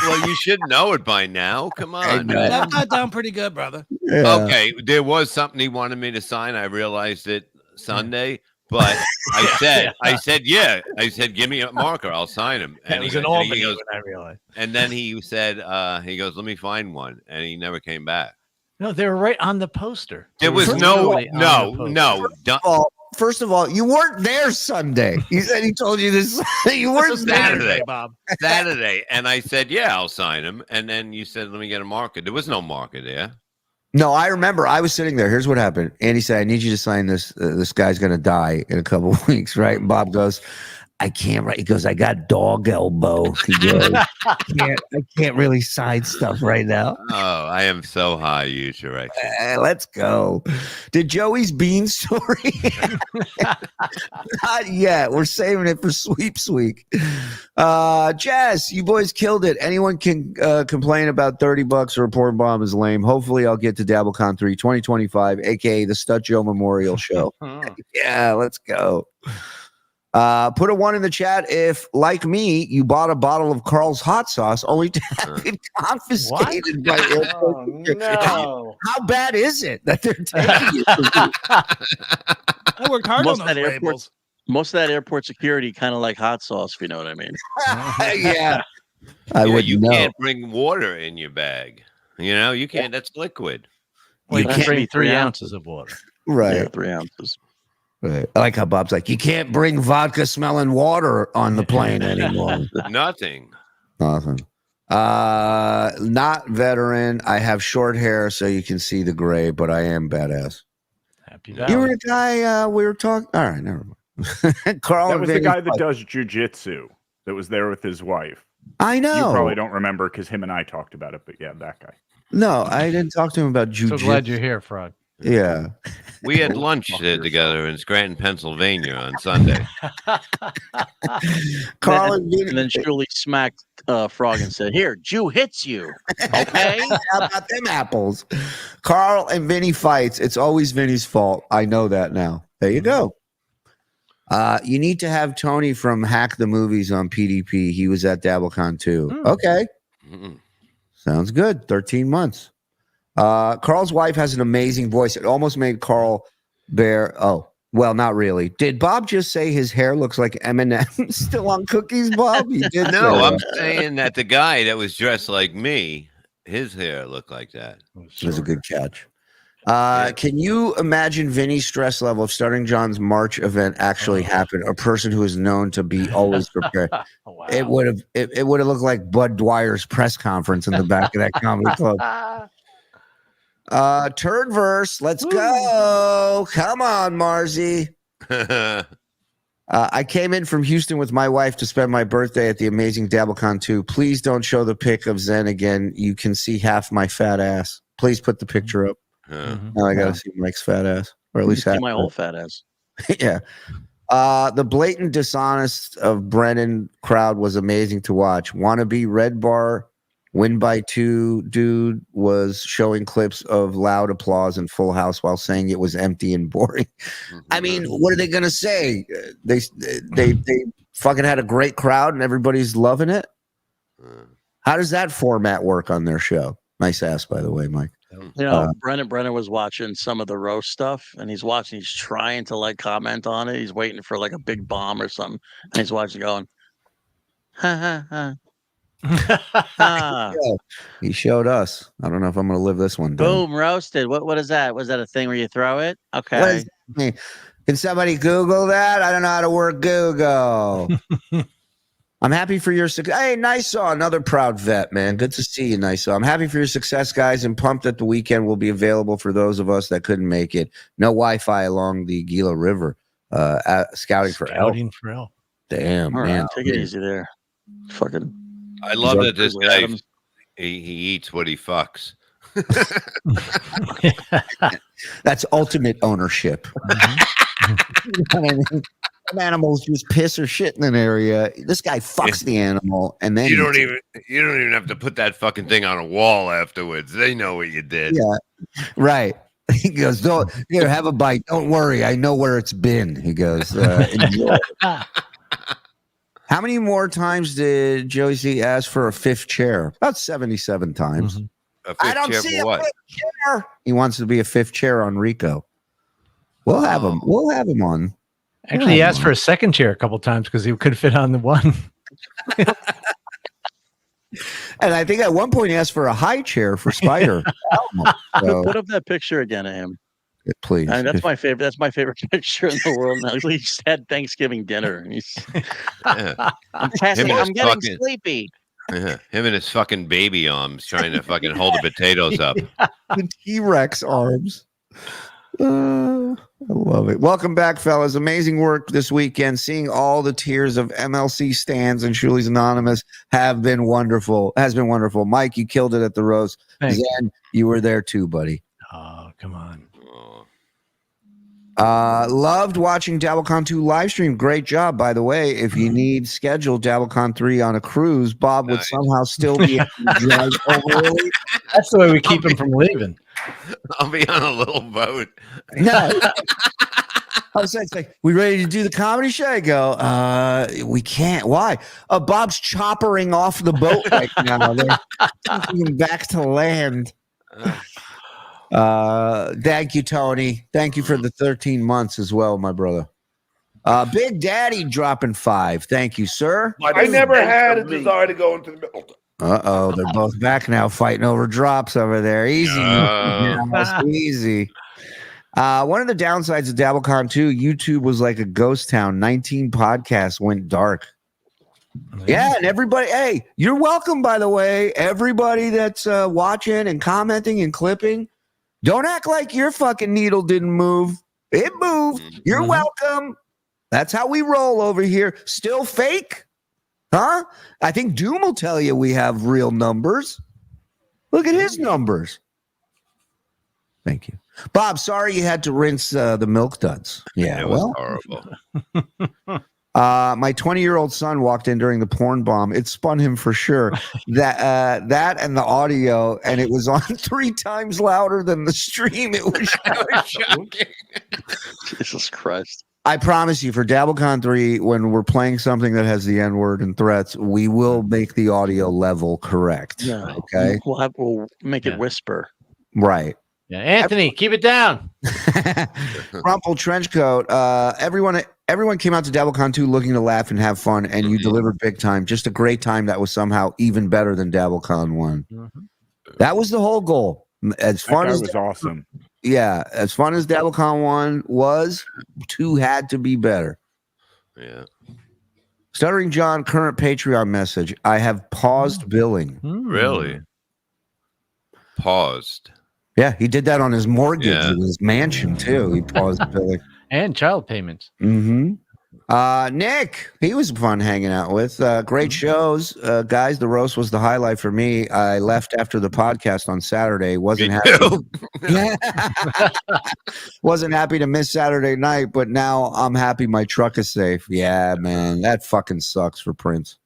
Speaker 3: Well, you should know it by now. Come on.
Speaker 7: That got down pretty good, brother.
Speaker 4: Yeah.
Speaker 3: Okay, there was something he wanted me to sign. I realized it Sunday, but I said, yeah. I said, give me a marker. I'll sign him.
Speaker 6: And it was in Albany when I realized.
Speaker 3: And then he said, he goes, let me find one. And he never came back.
Speaker 6: No, they were right on the poster.
Speaker 3: There was
Speaker 6: Literally on
Speaker 3: no.
Speaker 6: the poster.
Speaker 4: First of all, you weren't there Sunday. He said he told you this. You weren't there.
Speaker 3: Saturday,
Speaker 7: Bob.
Speaker 3: Saturday. And I said, yeah, I'll sign him. And then you said, let me get a marker. There was no marker there.
Speaker 4: No, I remember. I was sitting there. Here's what happened. Andy said, I need you to sign this. This guy's going to die in a couple of weeks, right? And Bob goes, I can't write. He goes, I got dog elbow. He goes, I can't really sign stuff right now.
Speaker 3: Oh, I am so high, you should right.
Speaker 4: Let's go. Did Joey's bean story? Not yet. We're saving it for sweeps week. Jess, you boys killed it. Anyone can complain about $30 or a porn bomb is lame. Hopefully I'll get to DabbleCon 3 2025, aka the Stut Joe Memorial Show. Yeah, let's go. Put a 1 in the chat if, like me, you bought a bottle of Karl's hot sauce only to have it confiscated by
Speaker 6: No.
Speaker 4: How bad is it that they're taking it?
Speaker 7: I worked hard
Speaker 5: Most
Speaker 7: on
Speaker 5: of
Speaker 7: those
Speaker 5: that
Speaker 7: labels.
Speaker 5: Most of that airport security kind of like hot sauce, if you know what I mean.
Speaker 4: Yeah. I would
Speaker 3: you
Speaker 4: know.
Speaker 3: can't bring water in your bag. You can't. That's liquid.
Speaker 6: Well, you
Speaker 5: That's
Speaker 6: can bring
Speaker 5: me,
Speaker 6: 3
Speaker 5: 3
Speaker 6: ounces of water.
Speaker 4: Right.
Speaker 5: Yeah, 3 ounces.
Speaker 4: Right. I like how Bob's like, you can't bring vodka smelling water on the plane anymore.
Speaker 3: Nothing.
Speaker 4: Nothing. Not veteran. I have short hair, so you can see the gray, but I am badass.
Speaker 6: Happy
Speaker 4: You were
Speaker 6: Valley.
Speaker 4: the guy we were talking. All right, never mind. Karl.
Speaker 9: That was the
Speaker 4: Vinny
Speaker 9: guy that
Speaker 4: fight.
Speaker 9: does jujitsu that was there with his wife.
Speaker 4: I know.
Speaker 9: You probably don't remember because him and I talked about it, but yeah, that guy.
Speaker 4: No, I didn't talk to him about
Speaker 6: So
Speaker 4: jujitsu.
Speaker 6: glad you're here, Frog.
Speaker 4: Yeah.
Speaker 3: We had lunch together in Scranton, Pennsylvania on Sunday.
Speaker 4: Karl
Speaker 5: And then Shuli smacked Frog and said, "Here, Jew hits you." Okay.
Speaker 4: How about them apples? Karl and Vinny fights. It's always Vinny's fault. I know that now. There you go. You need to have Tony from Hack the Movies on PDP. He was at DabbleCon too. Okay. Sounds good. 13 months. Karl's wife has an amazing voice. It almost made Karl bear. Oh, well, not really. Did Bob just say his hair looks like Eminem still on cookies, Bob? You did.
Speaker 3: No, I'm saying that the guy that was dressed like me, his hair looked like that.
Speaker 4: It was a good catch. Can you imagine Vinny's stress level if Stuttering John's March event actually happened? A person who is known to be always prepared.
Speaker 6: Wow.
Speaker 4: It would have looked like Bud Dwyer's press conference in the back of that comedy club. Turdverse, let's go. Come on, Marzi. I came in from Houston with my wife to spend my birthday at the amazing DabbleCon 2. Please don't show the pic of Zen again. You can see half my fat ass. Please put the picture up. Now I gotta see Mike's fat ass, or at least half
Speaker 5: my whole fat ass.
Speaker 4: Yeah. The blatant dishonest of Brennan crowd was amazing to watch. Wannabe Red Bar win by 2 dude was showing clips of loud applause in Full House while saying it was empty and boring. I mean, what are they gonna say? They fucking had a great crowd and everybody's loving it. How does that format work on their show? Nice ass, by the way, Mike.
Speaker 5: You know, Brennan was watching some of the roast stuff, and he's trying to like comment on it. He's waiting for like a big bomb or something, and he's watching going, ha ha ha.
Speaker 4: He showed us. I don't know if I'm going to live this one down.
Speaker 5: Boom, roasted. What is that? Was that a thing where you throw it? Okay.
Speaker 4: Can somebody Google that? I don't know how to work Google. I'm happy for your success. Hey, Nysaw, another proud vet, man. Good to see you, Nysaw. I'm happy for your success, guys, and pumped that the weekend will be available for those of us that couldn't make it. No Wi-Fi along the Gila River. Scouting for elk. Damn,
Speaker 5: all
Speaker 4: man.
Speaker 5: Right, take it easy there. Fucking.
Speaker 3: I love that this guy he eats what he fucks.
Speaker 4: That's ultimate ownership. You know what I mean? Some animals just piss or shit in an area. This guy fucks the animal, and then
Speaker 3: you don't even have to put that fucking thing on a wall afterwards. They know what you did.
Speaker 4: Yeah, right. He goes, "Don't here, have a bite. Don't worry, I know where it's been." He goes, "Enjoy." How many more times did Joey C ask for a fifth chair? About 77 times.
Speaker 3: I don't see a fifth
Speaker 4: chair. He wants to be a fifth chair on Rico. We'll have him. We'll have him on.
Speaker 6: Actually, he asked for a second chair a couple times because he could fit on the one.
Speaker 4: And I think at one point he asked for a high chair for Spider. So,
Speaker 5: put up that picture again of him.
Speaker 4: Please.
Speaker 5: And that's my favorite. That's my favorite picture in the world now. He just had Thanksgiving dinner. I'm getting sleepy.
Speaker 3: Him and his fucking baby arms trying to fucking hold the potatoes up.
Speaker 4: The T-Rex arms. I love it. Welcome back, fellas. Amazing work this weekend. Seeing all the tiers of MLC stands and Shuli's Anonymous has been wonderful. Mike, you killed it at the Rose. Zen, you were there too, buddy.
Speaker 6: Oh, come on.
Speaker 4: Loved watching DabbleCon 2 live stream. Great job, by the way. If you need scheduled DabbleCon 3 on a cruise, Bob would somehow still be able to drive over early.
Speaker 6: That's the way we keep him from leaving.
Speaker 3: I'll be on a little boat.
Speaker 4: No. I was like, we ready to do the comedy show? I go, we can't. Why? Bob's choppering off the boat right now. They're taking him back to land. Thank you, Tony. Thank you for the 13 months as well, my brother. Big Daddy dropping 5. Thank you, sir.
Speaker 1: I never had a desire to go into the middle.
Speaker 4: Uh-oh, they're both back now fighting over drops over there. Easy. Easy. One of the downsides of DabbleCon 2, YouTube was like a ghost town. 19 podcasts went dark. Yeah, and everybody, hey, you're welcome, by the way. Everybody that's watching and commenting and clipping, don't act like your fucking needle didn't move. It moved. You're welcome. That's how we roll over here. Still fake? Huh? I think Doom will tell you we have real numbers. Look at his numbers. Thank you. Bob, sorry you had to rinse the milk duds. Yeah,
Speaker 3: it was horrible.
Speaker 4: My 20-year-old son walked in during the porn bomb. It spun him for sure. That and the audio, and it was on 3 times louder than the stream. It was shocking.
Speaker 5: Jesus Christ.
Speaker 4: I promise you, for DabbleCon 3, when we're playing something that has the N-word and threats, we will make the audio level correct.
Speaker 5: Yeah.
Speaker 4: Okay.
Speaker 5: We'll make it whisper.
Speaker 4: Right.
Speaker 6: Yeah, Anthony, keep it down.
Speaker 4: Rumple Trenchcoat. Everyone came out to DabbleCon 2 looking to laugh and have fun, and you delivered big time. Just a great time that was somehow even better than DabbleCon 1. That was the whole goal. As fun as
Speaker 9: was awesome.
Speaker 4: Yeah, as fun as DabbleCon 1 was, 2 had to be better.
Speaker 3: Yeah.
Speaker 4: Stuttering John, current Patreon message. I have paused billing.
Speaker 3: Really? Paused.
Speaker 4: Yeah, he did that on his mortgage in his mansion too. He paused billing.
Speaker 6: And child payments.
Speaker 4: Nick, he was fun hanging out with. Great shows. Guys, the roast was the highlight for me. I left after the podcast on Saturday. Wasn't happy. Wasn't happy to miss Saturday night, but now I'm happy my truck is safe. Yeah, man, that fucking sucks for Prince.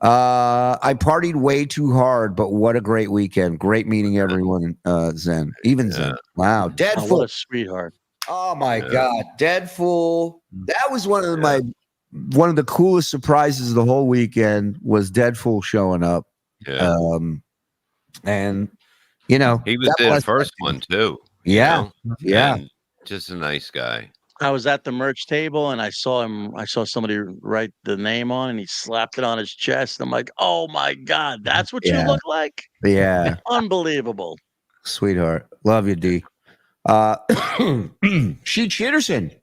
Speaker 4: I partied way too hard, but what a great weekend. Great meeting everyone. Zen. Even Zen. Wow. Deadfool.
Speaker 5: What a sweetheart.
Speaker 4: Oh my God. Deadfool. That was one of the coolest surprises of the whole weekend was Deadfool showing up.
Speaker 3: Yeah.
Speaker 4: And you know,
Speaker 3: he was there the first one too.
Speaker 4: Yeah. Yeah.
Speaker 3: And just a nice guy.
Speaker 5: I was at the merch table and I saw somebody write the name on and he slapped it on his chest. I'm like, oh my God, that's what you look like?
Speaker 4: Yeah.
Speaker 5: Unbelievable.
Speaker 4: Sweetheart. Love you, D. Shitterson.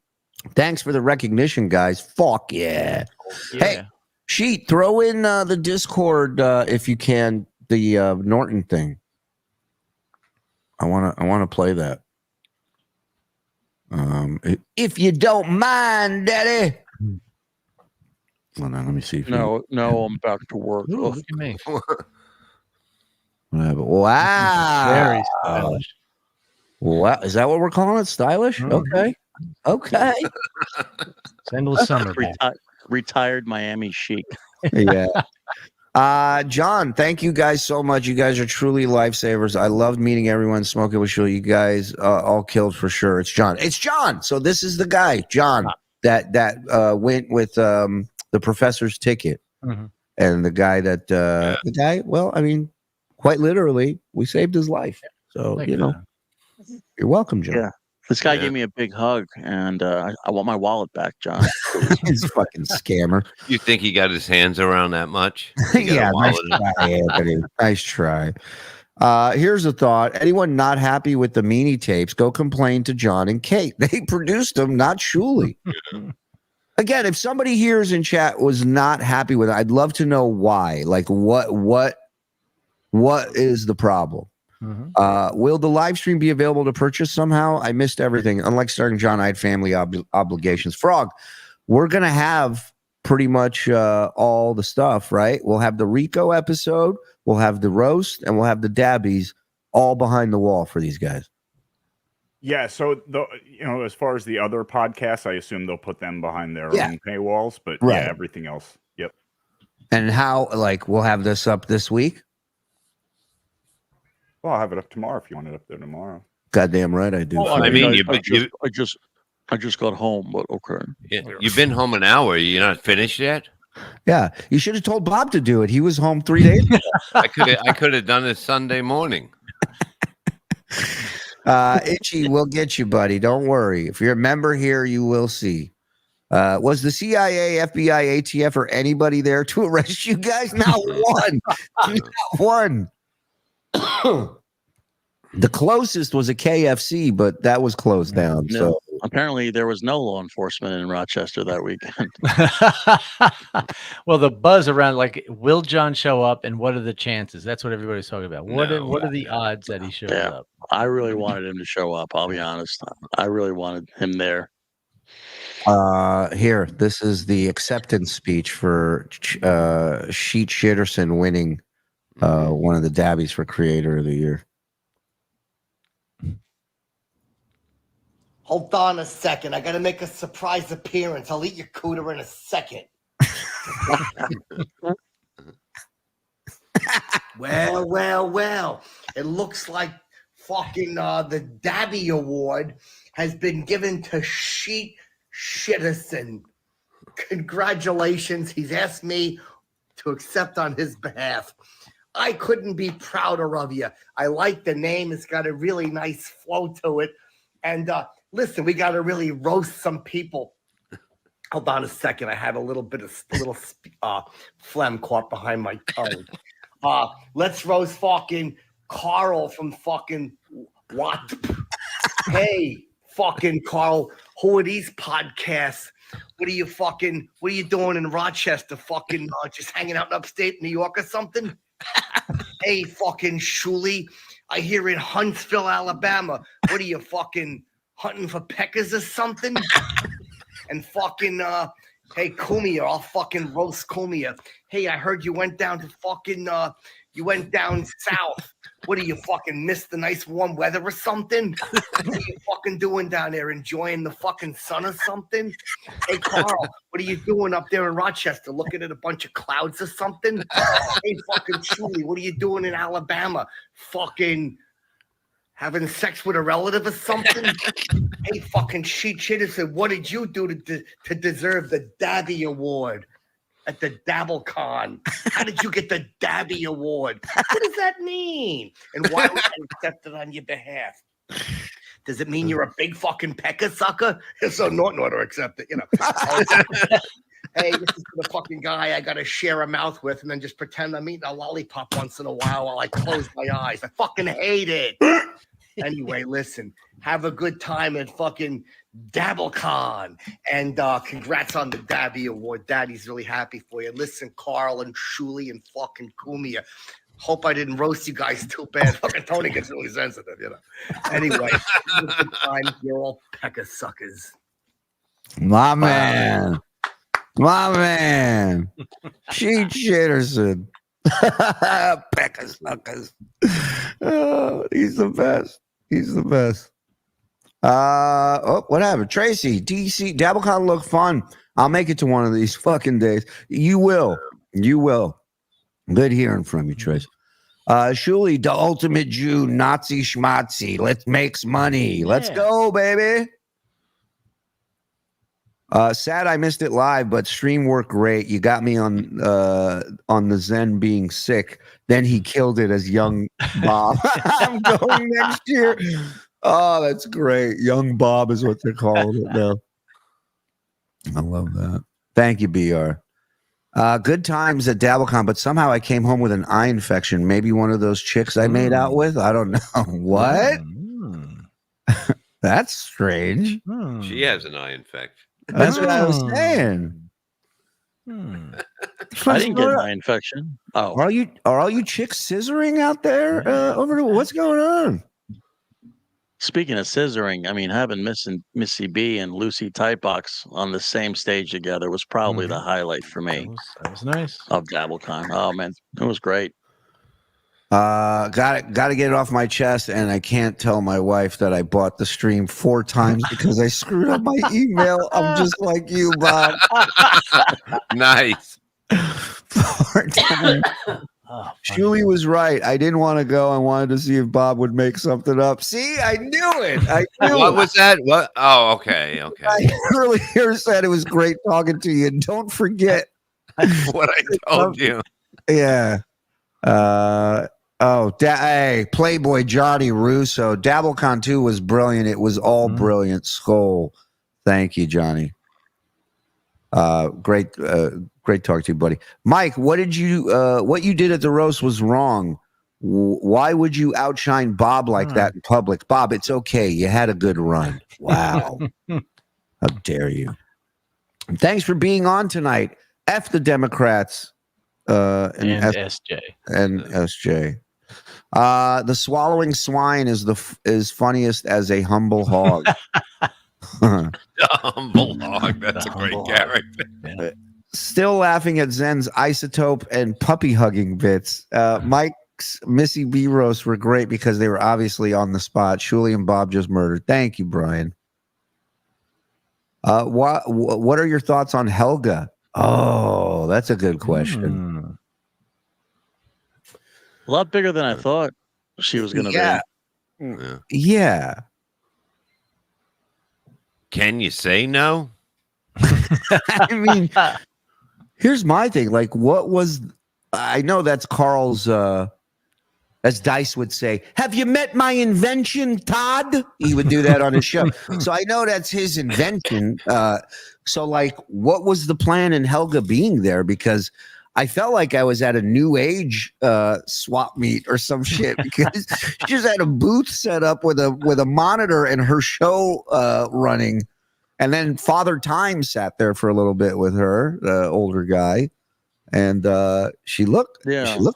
Speaker 4: Thanks for the recognition, guys. Fuck yeah. Hey, Sheet, throw in the Discord if you can, the Norton thing. I wanna play that. If you don't mind, Daddy. Hold on, let me see. If
Speaker 5: no, I'm back to work.
Speaker 6: Ooh, look at me.
Speaker 4: Wow.
Speaker 6: Very stylish.
Speaker 4: Wow. Is that what we're calling it? Stylish? Okay. Okay.
Speaker 6: It's endless summer.
Speaker 5: Retired Miami chic.
Speaker 4: Yeah. John, thank you guys so much. You guys are truly lifesavers. I loved meeting everyone. Smoking with Shuli. You guys all killed for sure. It's John. It's John. So this is the guy, John, that went with the professor's ticket, and the guy that well, I mean, quite literally, we saved his life. So you're welcome, John.
Speaker 5: Yeah. This guy gave me a big hug, and I want my wallet back, John.
Speaker 4: He's a fucking scammer.
Speaker 3: You think he got his hands around that much?
Speaker 4: Yeah, nice try, Anthony. Nice try. Here's a thought. Anyone not happy with the meanie tapes, go complain to John and Kate. They produced them, not Shuli. Again, if somebody here in chat was not happy with it, I'd love to know why. Like, what is the problem? Will the live stream be available to purchase somehow? I missed everything. Unlike Stuttering John, I had family obligations. Frog, we're going to have pretty much all the stuff, right? We'll have the Rico episode, we'll have the roast, and we'll have the Dabbies all behind the wall for these guys.
Speaker 9: Yeah, so as far as the other podcasts, I assume they'll put them behind their own paywalls, but yeah, everything else. Yep.
Speaker 4: And how, like, we'll have this up this week?
Speaker 9: Well, I'll have it up tomorrow if you want it up there tomorrow.
Speaker 4: Goddamn right I do.
Speaker 5: Well, I just got home, but okay.
Speaker 3: Yeah, you've been home an hour. You're not finished yet?
Speaker 4: Yeah, you should have told Bob to do it. He was home 3 days ago.
Speaker 3: I could have done it Sunday morning.
Speaker 4: Itchy, we'll get you, buddy. Don't worry. If you're a member here, you will see. Was the CIA, FBI, ATF, or anybody there to arrest you guys? Not one. Not one. The closest was a KFC, but that was closed down.
Speaker 5: No,
Speaker 4: so
Speaker 5: apparently there was no law enforcement in Rochester that weekend.
Speaker 6: Well, the buzz around, like, will John show up, and what are the chances? That's what everybody's talking about. What are the odds that he shows up?
Speaker 5: I really wanted him to show up. I'll be honest. I really wanted him there.
Speaker 4: Here, this is the acceptance speech for Shitterson winning one of the Dabbies for Creator of the Year.
Speaker 10: Hold on a second. I got to make a surprise appearance. I'll eat your cooter in a second. Well. It looks like fucking the Dabby Award has been given to Shitterson. Congratulations. He's asked me to accept on his behalf. I couldn't be prouder of you. I like the name. It's got a really nice flow to it. And listen, we got to really roast some people. Hold on a second. I had a little bit of phlegm caught behind my tongue. Let's roast fucking Karl from fucking WATP. Hey, fucking Karl, who are these podcasts? What are you doing in Rochester? Fucking just hanging out in upstate New York or something? Hey, fucking Shuli, I hear in Huntsville, Alabama. What are you fucking hunting for peckers or something? And fucking, hey, Cumia, I'll fucking roast Cumia. Hey, I heard you went down to fucking, you went down south. What are you fucking missed the nice warm weather or something? What are you fucking doing down there? Enjoying the fucking sun or something? Hey, Karl, what are you doing up there in Rochester? Looking at a bunch of clouds or something? Hey, fucking Shuli, what are you doing in Alabama? Fucking having sex with a relative or something? Hey, fucking sheetshitterson, what did you do to deserve the Dabby Award at the DabbleCon? How did you get the Dabby Award? What does that mean? And why was I accepted on your behalf? Does it mean you're a big fucking pecker sucker? So not in order to accept it, you know. Hey, this is the fucking guy I got to share a mouth with and then just pretend I'm eating a lollipop once in a while I close my eyes. I fucking hate it. Anyway, listen, have a good time at fucking DabbleCon. And congrats on the Dabby Award. Daddy's really happy for you. Listen, Karl and Shuli and fucking Cumia. Hope I didn't roast you guys too bad. Fucking Tony gets really sensitive, you know. Anyway, have a good time. You're all pecker suckers.
Speaker 4: My man. Shitterson. Pecker suckers. Oh, he's the best. What happened? Tracy, DC, DabbleCon looked fun. I'll make it to one of these fucking days. You will. Good hearing from you, Tracy. Shuli, the ultimate Jew, Nazi schmatzi. Let's make money. Let's go, baby. Sad I missed it live, but stream worked great. You got me on the Zen being sick. Then he killed it as young Bob. I'm going next year. Oh, that's great. Young Bob is what they're calling it now. I love that. Thank you, BR. Good times at DabbleCon, but somehow I came home with an eye infection. Maybe one of those chicks I made out with. I don't know. What? That's strange.
Speaker 3: She has an eye infection.
Speaker 4: That's what I was saying.
Speaker 5: I didn't get an eye infection. Oh,
Speaker 4: are all you chicks scissoring out there? What's going on?
Speaker 5: Speaking of scissoring, I mean, having Missy B and Lucy Tightbox on the same stage together was probably the highlight for me.
Speaker 6: That was nice.
Speaker 5: Of DabbleCon. Oh man, it was great.
Speaker 4: Got to get it off my chest, and I can't tell my wife that I bought the stream 4 times because I screwed up my email. I'm just like you, Bob.
Speaker 3: Nice.
Speaker 4: 4 times. Shuli was right. I didn't want to go. I wanted to see if Bob would make something up. See, I knew it.
Speaker 3: What was that? What? Oh, okay.
Speaker 4: I earlier said it was great talking to you. Don't forget
Speaker 3: what I told you.
Speaker 4: Yeah. Hey, Playboy Johnny Russo. DabbleCon 2 was brilliant. It was all brilliant. Skull. Thank you, Johnny. Great talk to you, buddy. Mike, what you did at the roast was wrong. Why would you outshine Bob like that in public? Bob, it's okay. You had a good run. Wow. How dare you? Thanks for being on tonight. F the Democrats. And
Speaker 6: SJ.
Speaker 4: And SJ. The swallowing swine is funniest as a humble hog.
Speaker 3: The humble hog. That's a great character.
Speaker 6: Yeah.
Speaker 4: Still laughing at Zen's isotope and puppy hugging bits. Mike's Missy B roasts were great because they were obviously on the spot. Shuli and Bob just murdered. Thank you, Brian. What are your thoughts on Helga? Oh, that's a good question.
Speaker 5: A lot bigger than I thought she was going to be.
Speaker 4: Yeah.
Speaker 3: Can you say no?
Speaker 4: I mean, here's my thing. Like, I know that's Karl's, as Dice would say, have you met my invention, Todd? He would do that on his show. So I know that's his invention. So, like, what was the plan in Helga being there? Because I felt like I was at a new age swap meet or some shit, because she just had a booth set up with a monitor and her show running. And then Father Time sat there for a little bit with her, the older guy. And she looked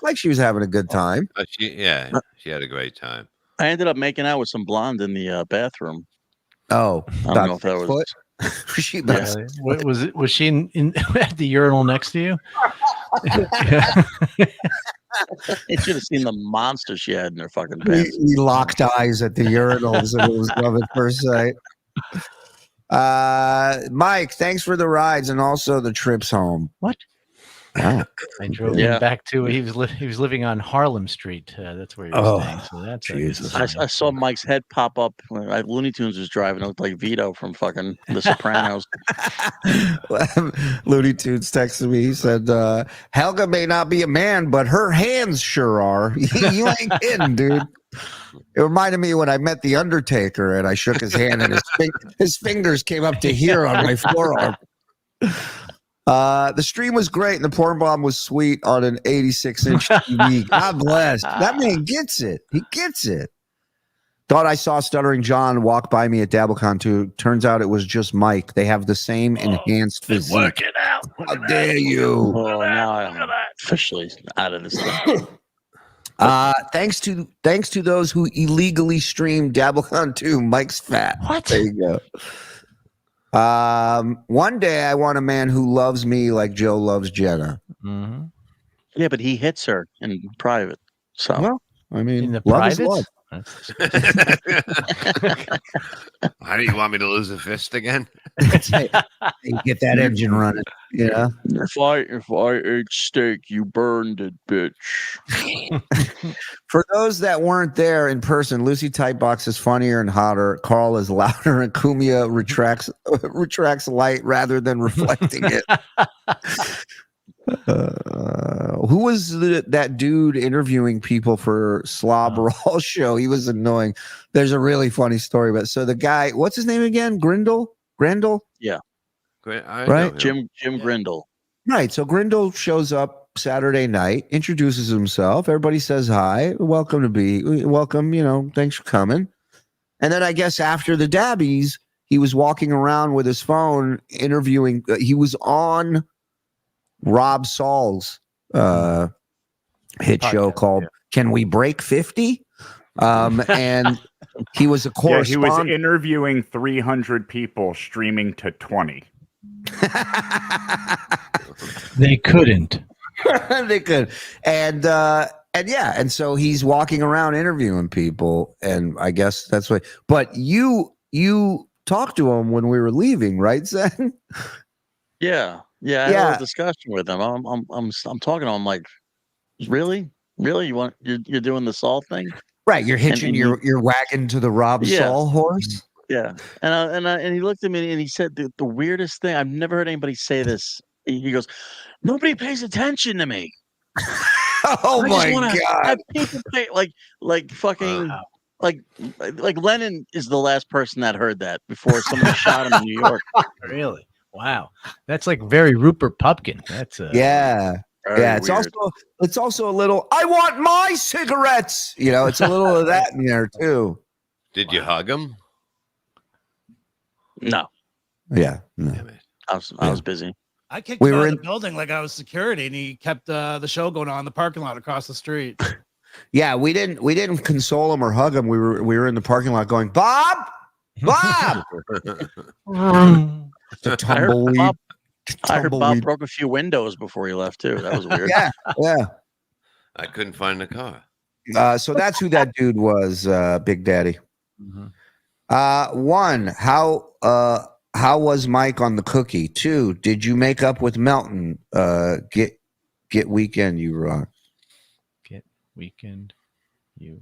Speaker 4: like she was having a good time.
Speaker 3: She had a great time.
Speaker 5: I ended up making out with some blonde in the bathroom.
Speaker 4: Oh,
Speaker 5: I don't know if that was.
Speaker 4: She
Speaker 6: was she in at the urinal next to you?
Speaker 5: You should have seen the monster she had in her fucking pants.
Speaker 4: We locked eyes at the urinals, and it was love at first sight. Mike, thanks for the rides and also the trips home.
Speaker 6: What?
Speaker 4: Oh.
Speaker 6: I drove him back to he was living on Harlem Street. That's where he was staying. So that's
Speaker 4: Jesus.
Speaker 5: I saw Mike's head pop up when Looney Tunes was driving. It looked like Vito from fucking The Sopranos.
Speaker 4: Looney Tunes texted me. He said, Helga may not be a man, but her hands sure are. You ain't kidding, dude. It reminded me when I met the Undertaker and I shook his hand and his fingers came up to here on my forearm. The stream was great and the porn bomb was sweet on an 86-inch TV. God bless. That man gets it. He gets it. Thought I saw Stuttering John walk by me at DabbleCon too. Turns out it was just Mike. They have the same enhanced physique.
Speaker 6: Work it out.
Speaker 4: How dare you?
Speaker 5: Oh, now I'm officially out of this thing.
Speaker 4: Thanks to those who illegally streamed DabbleCon 2. Mike's fat.
Speaker 6: What?
Speaker 4: There you go. One day I want a man who loves me like Joe loves Jenna.
Speaker 6: Mm-hmm.
Speaker 5: Yeah, but he hits her in private. So,
Speaker 4: well, I mean,
Speaker 6: In the
Speaker 4: love is
Speaker 6: privates?
Speaker 4: love.
Speaker 3: How do you want me to lose a fist again?
Speaker 4: Hey, get that engine running. Yeah.
Speaker 5: if I ate steak, you burned it, bitch.
Speaker 4: For those that weren't there in person, Lucy Tightbox is funnier and hotter. Karl is louder, and Cumia retracts light rather than reflecting it. Who was that dude interviewing people for Slob Raw show? He was annoying. There's a really funny story about. So the guy, what's his name again? Grindle.
Speaker 5: Yeah.
Speaker 4: Right.
Speaker 5: Jim Grindle.
Speaker 4: Right. So Grindle shows up Saturday night, introduces himself. Everybody says hi. Welcome. Thanks for coming. And then I guess after the Dabbies, he was walking around with his phone interviewing. He was on Rob Saul's hit show called "Can We Break 50?" And he was a correspondent.
Speaker 9: He was interviewing 300 people, streaming to 20.
Speaker 6: They couldn't.
Speaker 4: They could, and so he's walking around interviewing people, and I guess that's what. But you talked to him when we were leaving, right, Zen?
Speaker 5: Yeah. I had a discussion with him. I'm talking to him like, really, you're doing the Saul thing,
Speaker 4: right? You're hitching your wagon to the Rob Saul horse.
Speaker 5: Yeah, and he looked at me and he said the weirdest thing. I've never heard anybody say this. He goes, "Nobody pays attention to me."
Speaker 4: Oh my god!
Speaker 5: Have people pay like fucking like Lennon is the last person that heard that before somebody shot him in New York.
Speaker 6: Really? Wow, that's like very Rupert Pupkin. That's
Speaker 4: yeah. It's
Speaker 5: weird.
Speaker 4: also a little. I want my cigarettes. It's a little of that in there too.
Speaker 3: Did you hug him?
Speaker 5: No.
Speaker 4: Yeah. No.
Speaker 5: I was busy.
Speaker 7: I kicked him out of the building like I was security, and he kept the show going on in the parking lot across the street.
Speaker 4: Yeah, we didn't console him or hug him. We were in the parking lot going, Bob. The tumbleweed.
Speaker 5: I heard Bob broke a few windows before he left too. That was weird.
Speaker 4: Yeah.
Speaker 3: I couldn't find the car.
Speaker 4: So that's who that dude was, Big Daddy.
Speaker 6: Mm-hmm.
Speaker 4: One, how How was Mike on the cookie? 2, did you make up with Melton? Get weekend, you rock.
Speaker 6: Get weekend, you.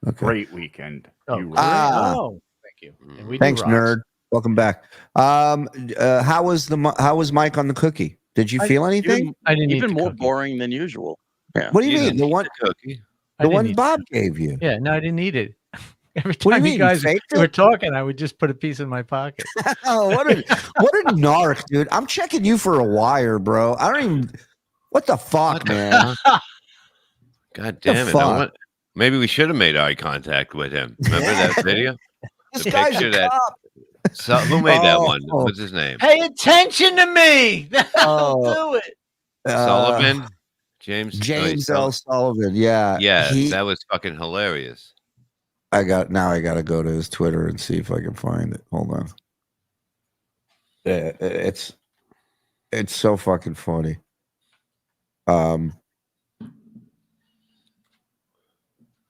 Speaker 4: Okay.
Speaker 9: Great weekend.
Speaker 6: Oh,
Speaker 9: You
Speaker 6: thank you. And we do
Speaker 4: Thanks,
Speaker 6: rocks.
Speaker 4: nerd. Welcome back. How was Mike on the cookie? Did you feel anything?
Speaker 6: I didn't
Speaker 5: Even
Speaker 6: eat the
Speaker 5: more
Speaker 6: cookie.
Speaker 5: boring than usual. Yeah.
Speaker 4: What do you mean?
Speaker 3: didn't
Speaker 4: The
Speaker 3: eat
Speaker 4: one,
Speaker 3: cookie.
Speaker 6: I
Speaker 4: the
Speaker 6: didn't
Speaker 4: one
Speaker 6: eat
Speaker 4: Bob gave you.
Speaker 6: Yeah, no, I didn't eat it. Every
Speaker 4: What do you
Speaker 6: time
Speaker 4: mean,
Speaker 6: you
Speaker 4: you
Speaker 6: guys
Speaker 4: faked
Speaker 6: were
Speaker 4: it?
Speaker 6: talking, I would just put a piece in my pocket.
Speaker 4: Oh, what a narc, dude! I'm checking you for a wire, bro. I don't even. What the fuck,
Speaker 3: What the
Speaker 4: man?
Speaker 3: God damn it!
Speaker 4: fuck?
Speaker 3: Maybe we should have made eye contact with him. Remember that video?
Speaker 4: This
Speaker 3: The
Speaker 4: guy's
Speaker 3: picture
Speaker 4: a
Speaker 3: that.
Speaker 4: cop.
Speaker 3: So who made that one?
Speaker 4: Oh.
Speaker 3: What's his name?
Speaker 6: Pay attention to me. I'll
Speaker 4: Oh.
Speaker 6: do it.
Speaker 3: Sullivan. James
Speaker 4: L. Sullivan. Yeah.
Speaker 3: Yeah, that was fucking hilarious.
Speaker 4: I got to go to his Twitter and see if I can find it. Hold on. It's so fucking funny.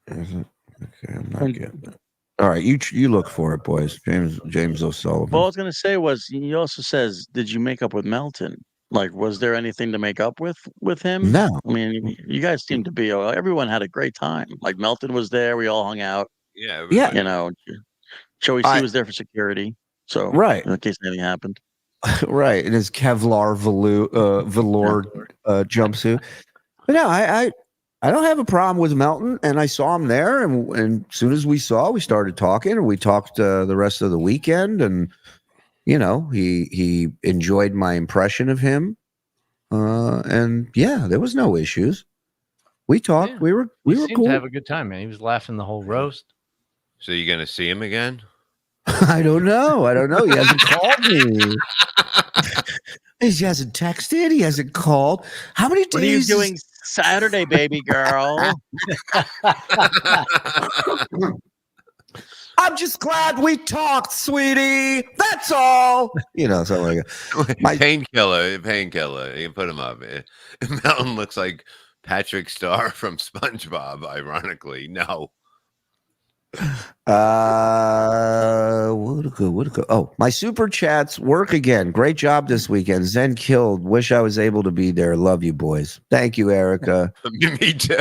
Speaker 4: Is it? Okay, I'm not getting it. All right, you look for it, boys. James O'Sullivan.
Speaker 5: Well, I was going to say was he also says, did you make up with Melton? Like, was there anything to make up with him?
Speaker 4: No.
Speaker 5: I mean, you guys seem to be. Everyone had a great time. Like Melton was there. We all hung out.
Speaker 3: Yeah.
Speaker 5: You know, Joey C was there for security. So
Speaker 4: right,
Speaker 5: in case anything happened.
Speaker 4: Right, in his Kevlar velour jumpsuit. But no, I don't have a problem with Melton, and I saw him there, and as soon as we started talking, and we talked the rest of the weekend, and you know, he enjoyed my impression of him, and yeah, there was no issues. We talked.
Speaker 6: Yeah.
Speaker 4: We were
Speaker 6: seemed
Speaker 4: cool.
Speaker 6: to have a good time, man. He was laughing the whole roast.
Speaker 3: So you're gonna see him again?
Speaker 4: I don't know. He hasn't called me. He hasn't texted. He hasn't called. How many days?
Speaker 5: What are you doing Saturday, baby girl?
Speaker 4: I'm just glad we talked, sweetie. That's all. You know, something like that.
Speaker 3: Painkiller. You can put him up. Melton looks like Patrick Star from SpongeBob, ironically. No. Oh, my super chats work again. Great job this weekend. Zen killed. Wish I was able to be there. Love you, boys. Thank you, Erica. Me too.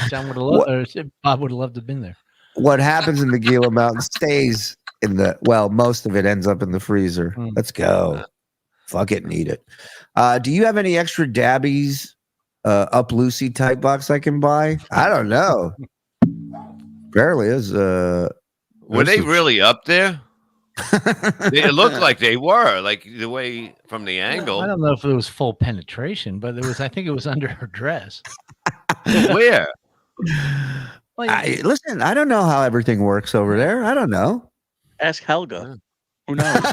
Speaker 6: John would have loved, or Bob would have loved to have been there.
Speaker 4: What happens in the Gila Mountain stays in the, most of it ends up in the freezer. Let's go. Fuck it, need it. Do you have any extra dabbies? Up Lucy type box I can buy? I don't know. Barely is.
Speaker 3: Were they really up there? It looked like they were, like the way from the angle.
Speaker 6: I don't know if it was full penetration, but it was. I think it was under her dress.
Speaker 3: Where?
Speaker 4: Listen, I don't know how everything works over there. I don't know.
Speaker 5: Ask Helga. Who knows?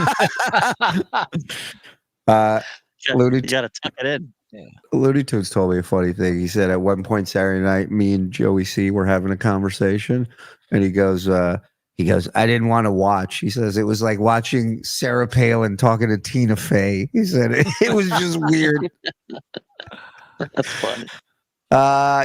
Speaker 4: Looney
Speaker 5: you got to tuck it in.
Speaker 6: Yeah.
Speaker 4: Looney Tunes told me a funny thing. He said at one point Saturday night, me and Joey C were having a conversation, and he goes, I didn't want to watch. He says it was like watching Sarah Palin talking to Tina Fey. He said it was just weird.
Speaker 5: That's funny.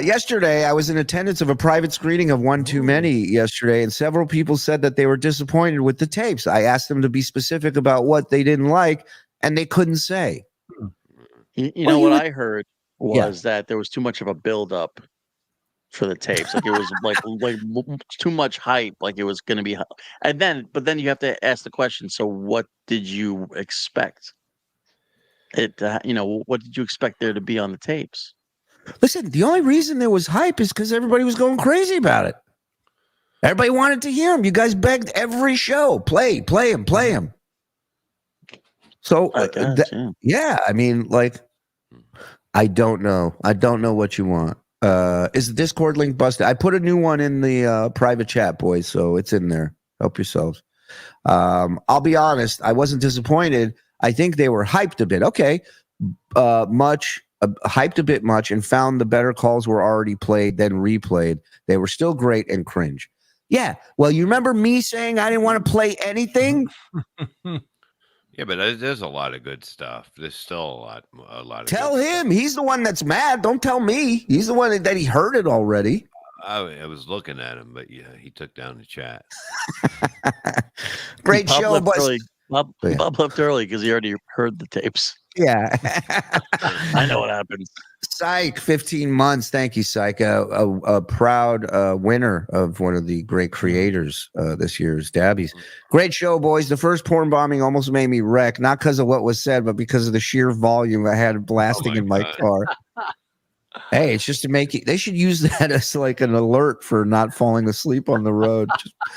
Speaker 4: Yesterday, I was in attendance of a private screening of One Too Many yesterday, and several people said that they were disappointed with the tapes. I asked them to be specific about what they didn't like, and they couldn't say.
Speaker 5: You know what I heard was that there was too much of a build-up for the tapes. Like it was like too much hype. Like it was going to be, but then you have to ask the question. So what did you expect? What did you expect there to be on the tapes?
Speaker 4: Listen, the only reason there was hype is because everybody was going crazy about it. Everybody wanted to hear him. You guys begged every show, play him. So I mean, like, I don't know what you want. Is the Discord link busted? I put a new one in the private chat, boys, so it's in there. Help yourselves. I'll be honest, I wasn't disappointed. I think they were hyped a bit. Okay, hyped a bit much, and found the better calls were already played then replayed. They were still great and cringe. Yeah, well, you remember me saying I didn't want to play anything?
Speaker 3: Yeah, but there's a lot of good stuff. There's still a lot of
Speaker 4: Tell him. He's the one that's mad. Don't tell me. He's the one that he heard it already.
Speaker 3: I was looking at him, but yeah, he took down the chat.
Speaker 4: Great
Speaker 5: Bob
Speaker 4: show,
Speaker 5: left
Speaker 4: boys.
Speaker 5: early. Bob left early because he already heard the tapes.
Speaker 4: Yeah.
Speaker 5: I know what happens.
Speaker 4: Psych, 15 months. Thank you, Psych. A proud winner of one of the great creators this year's Dabbies. Great show, boys. The first porn bombing almost made me wreck, not because of what was said, but because of the sheer volume I had blasting in my car. Hey, it's just to make it. They should use that as like an alert for not falling asleep on the road.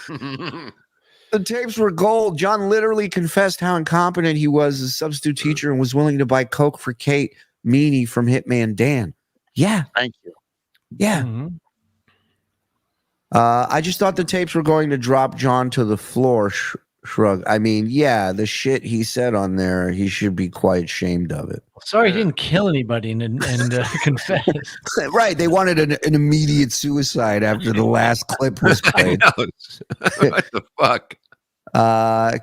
Speaker 4: The tapes were gold. John literally confessed how incompetent he was as a substitute teacher and was willing to buy Coke for Kate Meany from Hitman Dan. Yeah.
Speaker 5: Thank you.
Speaker 4: Yeah. I just thought the tapes were going to drop John to the floor. Shrug. I mean, yeah, the shit he said on there, he should be quite ashamed of it.
Speaker 6: Sorry, he didn't kill anybody and confess.
Speaker 4: Right. They wanted an immediate suicide after the last clip was played.
Speaker 3: What the fuck?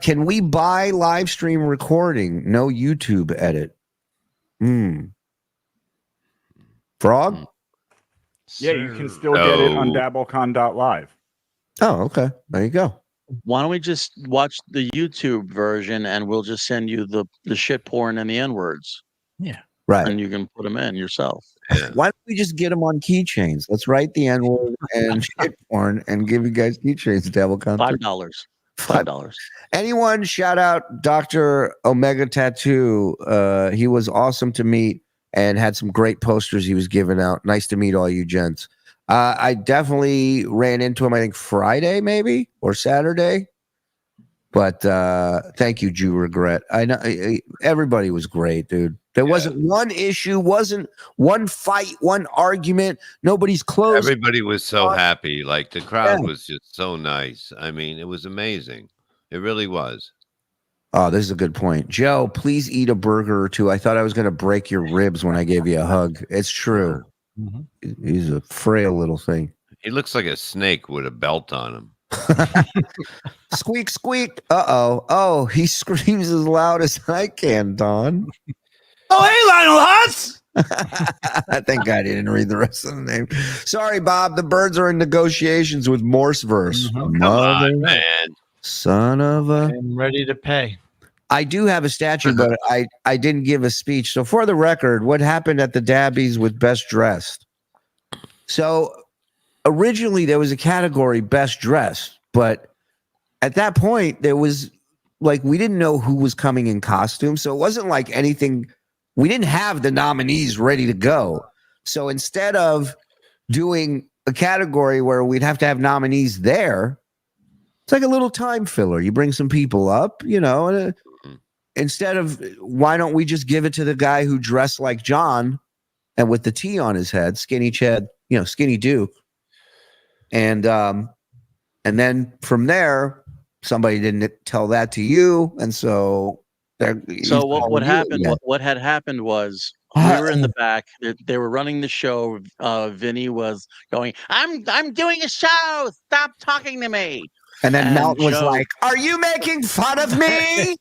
Speaker 4: Can we buy live stream recording? No YouTube edit. Frog?
Speaker 9: Yeah, you can still get it on DabbleCon.live.
Speaker 4: Oh, okay. There you go.
Speaker 5: Why don't we just watch the YouTube version and we'll just send you the shit porn and the N-words?
Speaker 6: Yeah.
Speaker 4: Right.
Speaker 5: And you can put them in yourself.
Speaker 4: Why don't we just get them on keychains? Let's write the N-word and shit porn and give you guys keychains. DabbleCon.
Speaker 5: $5.
Speaker 4: Anyone shout out Dr. Omega Tattoo. He was awesome to meet and had some great posters he was giving out. Nice to meet all you gents. I definitely ran into him, I think Friday maybe or Saturday. But thank you, Jew Regret. I know everybody was great, dude. There wasn't one issue, wasn't one fight, one argument. Nobody's close.
Speaker 3: Everybody was so happy. Like the crowd was just so nice. I mean, it was amazing. It really was.
Speaker 4: Oh, this is a good point. Joe, please eat a burger or two. I thought I was going to break your ribs when I gave you a hug. It's true. He's a frail little thing.
Speaker 3: He looks like a snake with a belt on him.
Speaker 4: Squeak, squeak. Uh-oh. Oh, he screams as loud as I can, Don.
Speaker 7: Oh, hey, Lionel Hutz.
Speaker 4: Thank God he didn't read the rest of the name. Sorry, Bob. The birds are in negotiations with Morseverse.
Speaker 3: Come on, man.
Speaker 4: Son of a...
Speaker 6: I'm ready to pay.
Speaker 4: I do have a statue, but I didn't give a speech. So for the record, what happened at the Dabbies with Best Dressed? So originally there was a category Best Dressed, but at that point there was like, we didn't know who was coming in costume. So it wasn't like anything. We didn't have the nominees ready to go. So instead of doing a category where we'd have to have nominees there, it's like a little time filler. You bring some people up, you know, and instead of, why don't we just give it to the guy who dressed like John and with the T on his head, Skinny Chad, you know, Skinny Duke. And then from there, somebody didn't tell that to you. And so
Speaker 5: what happened, what had happened was we were in the back. They were running the show. Vinny was going, I'm doing a show. Stop talking to me.
Speaker 4: And then Melt was like, "Are you making fun of me?"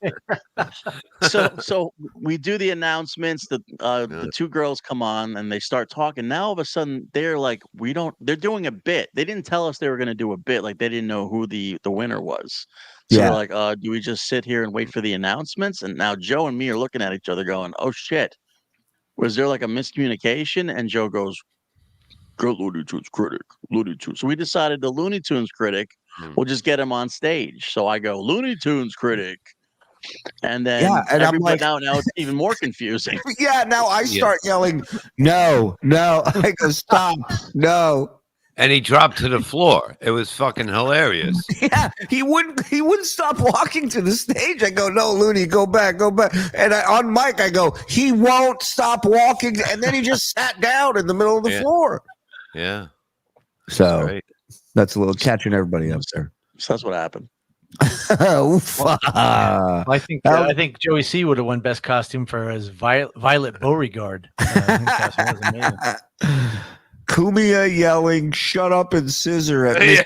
Speaker 5: So we do the announcements. The two girls come on and they start talking. Now all of a sudden they're like, they're doing a bit. They didn't tell us they were going to do a bit. Like they didn't know who the winner was. So we're like, do we just sit here and wait for the announcements? And now Joe and me are looking at each other going, "Oh shit, was there like a miscommunication?" And Joe goes, "Go Looney Tunes critic, Looney Tunes." So we decided the Looney Tunes critic. We'll just get him on stage. So I go, "Looney Tunes critic." And then
Speaker 4: I'm like,
Speaker 5: now it's even more confusing.
Speaker 4: Now I start yelling, no. I go, "Stop, no."
Speaker 3: And he dropped to the floor. It was fucking hilarious.
Speaker 4: Yeah, he wouldn't stop walking to the stage. I go, "No, Looney, go back. And on mic, I go, "He won't stop walking." And then he just sat down in the middle of the floor.
Speaker 3: Yeah.
Speaker 4: So that's a little catching everybody up there.
Speaker 5: So that's what happened.
Speaker 6: I think Joey C would have won best costume for his Violet Beauregard. Costume was amazing.
Speaker 4: Cumia yelling, "Shut up and scissor" at me.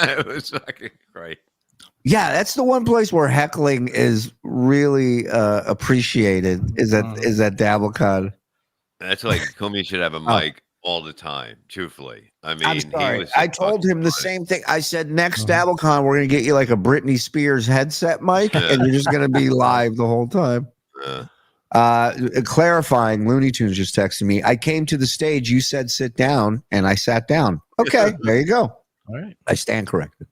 Speaker 3: It was fucking great.
Speaker 4: Yeah, that's the one place where heckling is really appreciated. Is at DabbleCon.
Speaker 3: That's like Cumia should have a mic. all the time. Truthfully, I mean,
Speaker 4: I'm sorry.
Speaker 3: he was
Speaker 4: I told him the same thing. I said, next DabbleCon, we're going to get you like a Britney Spears headset mic, and you're just going to be live the whole time. Clarifying, Looney Tunes just texted me. I came to the stage. You said sit down, and I sat down. Okay, there you go.
Speaker 6: All right.
Speaker 4: I stand corrected.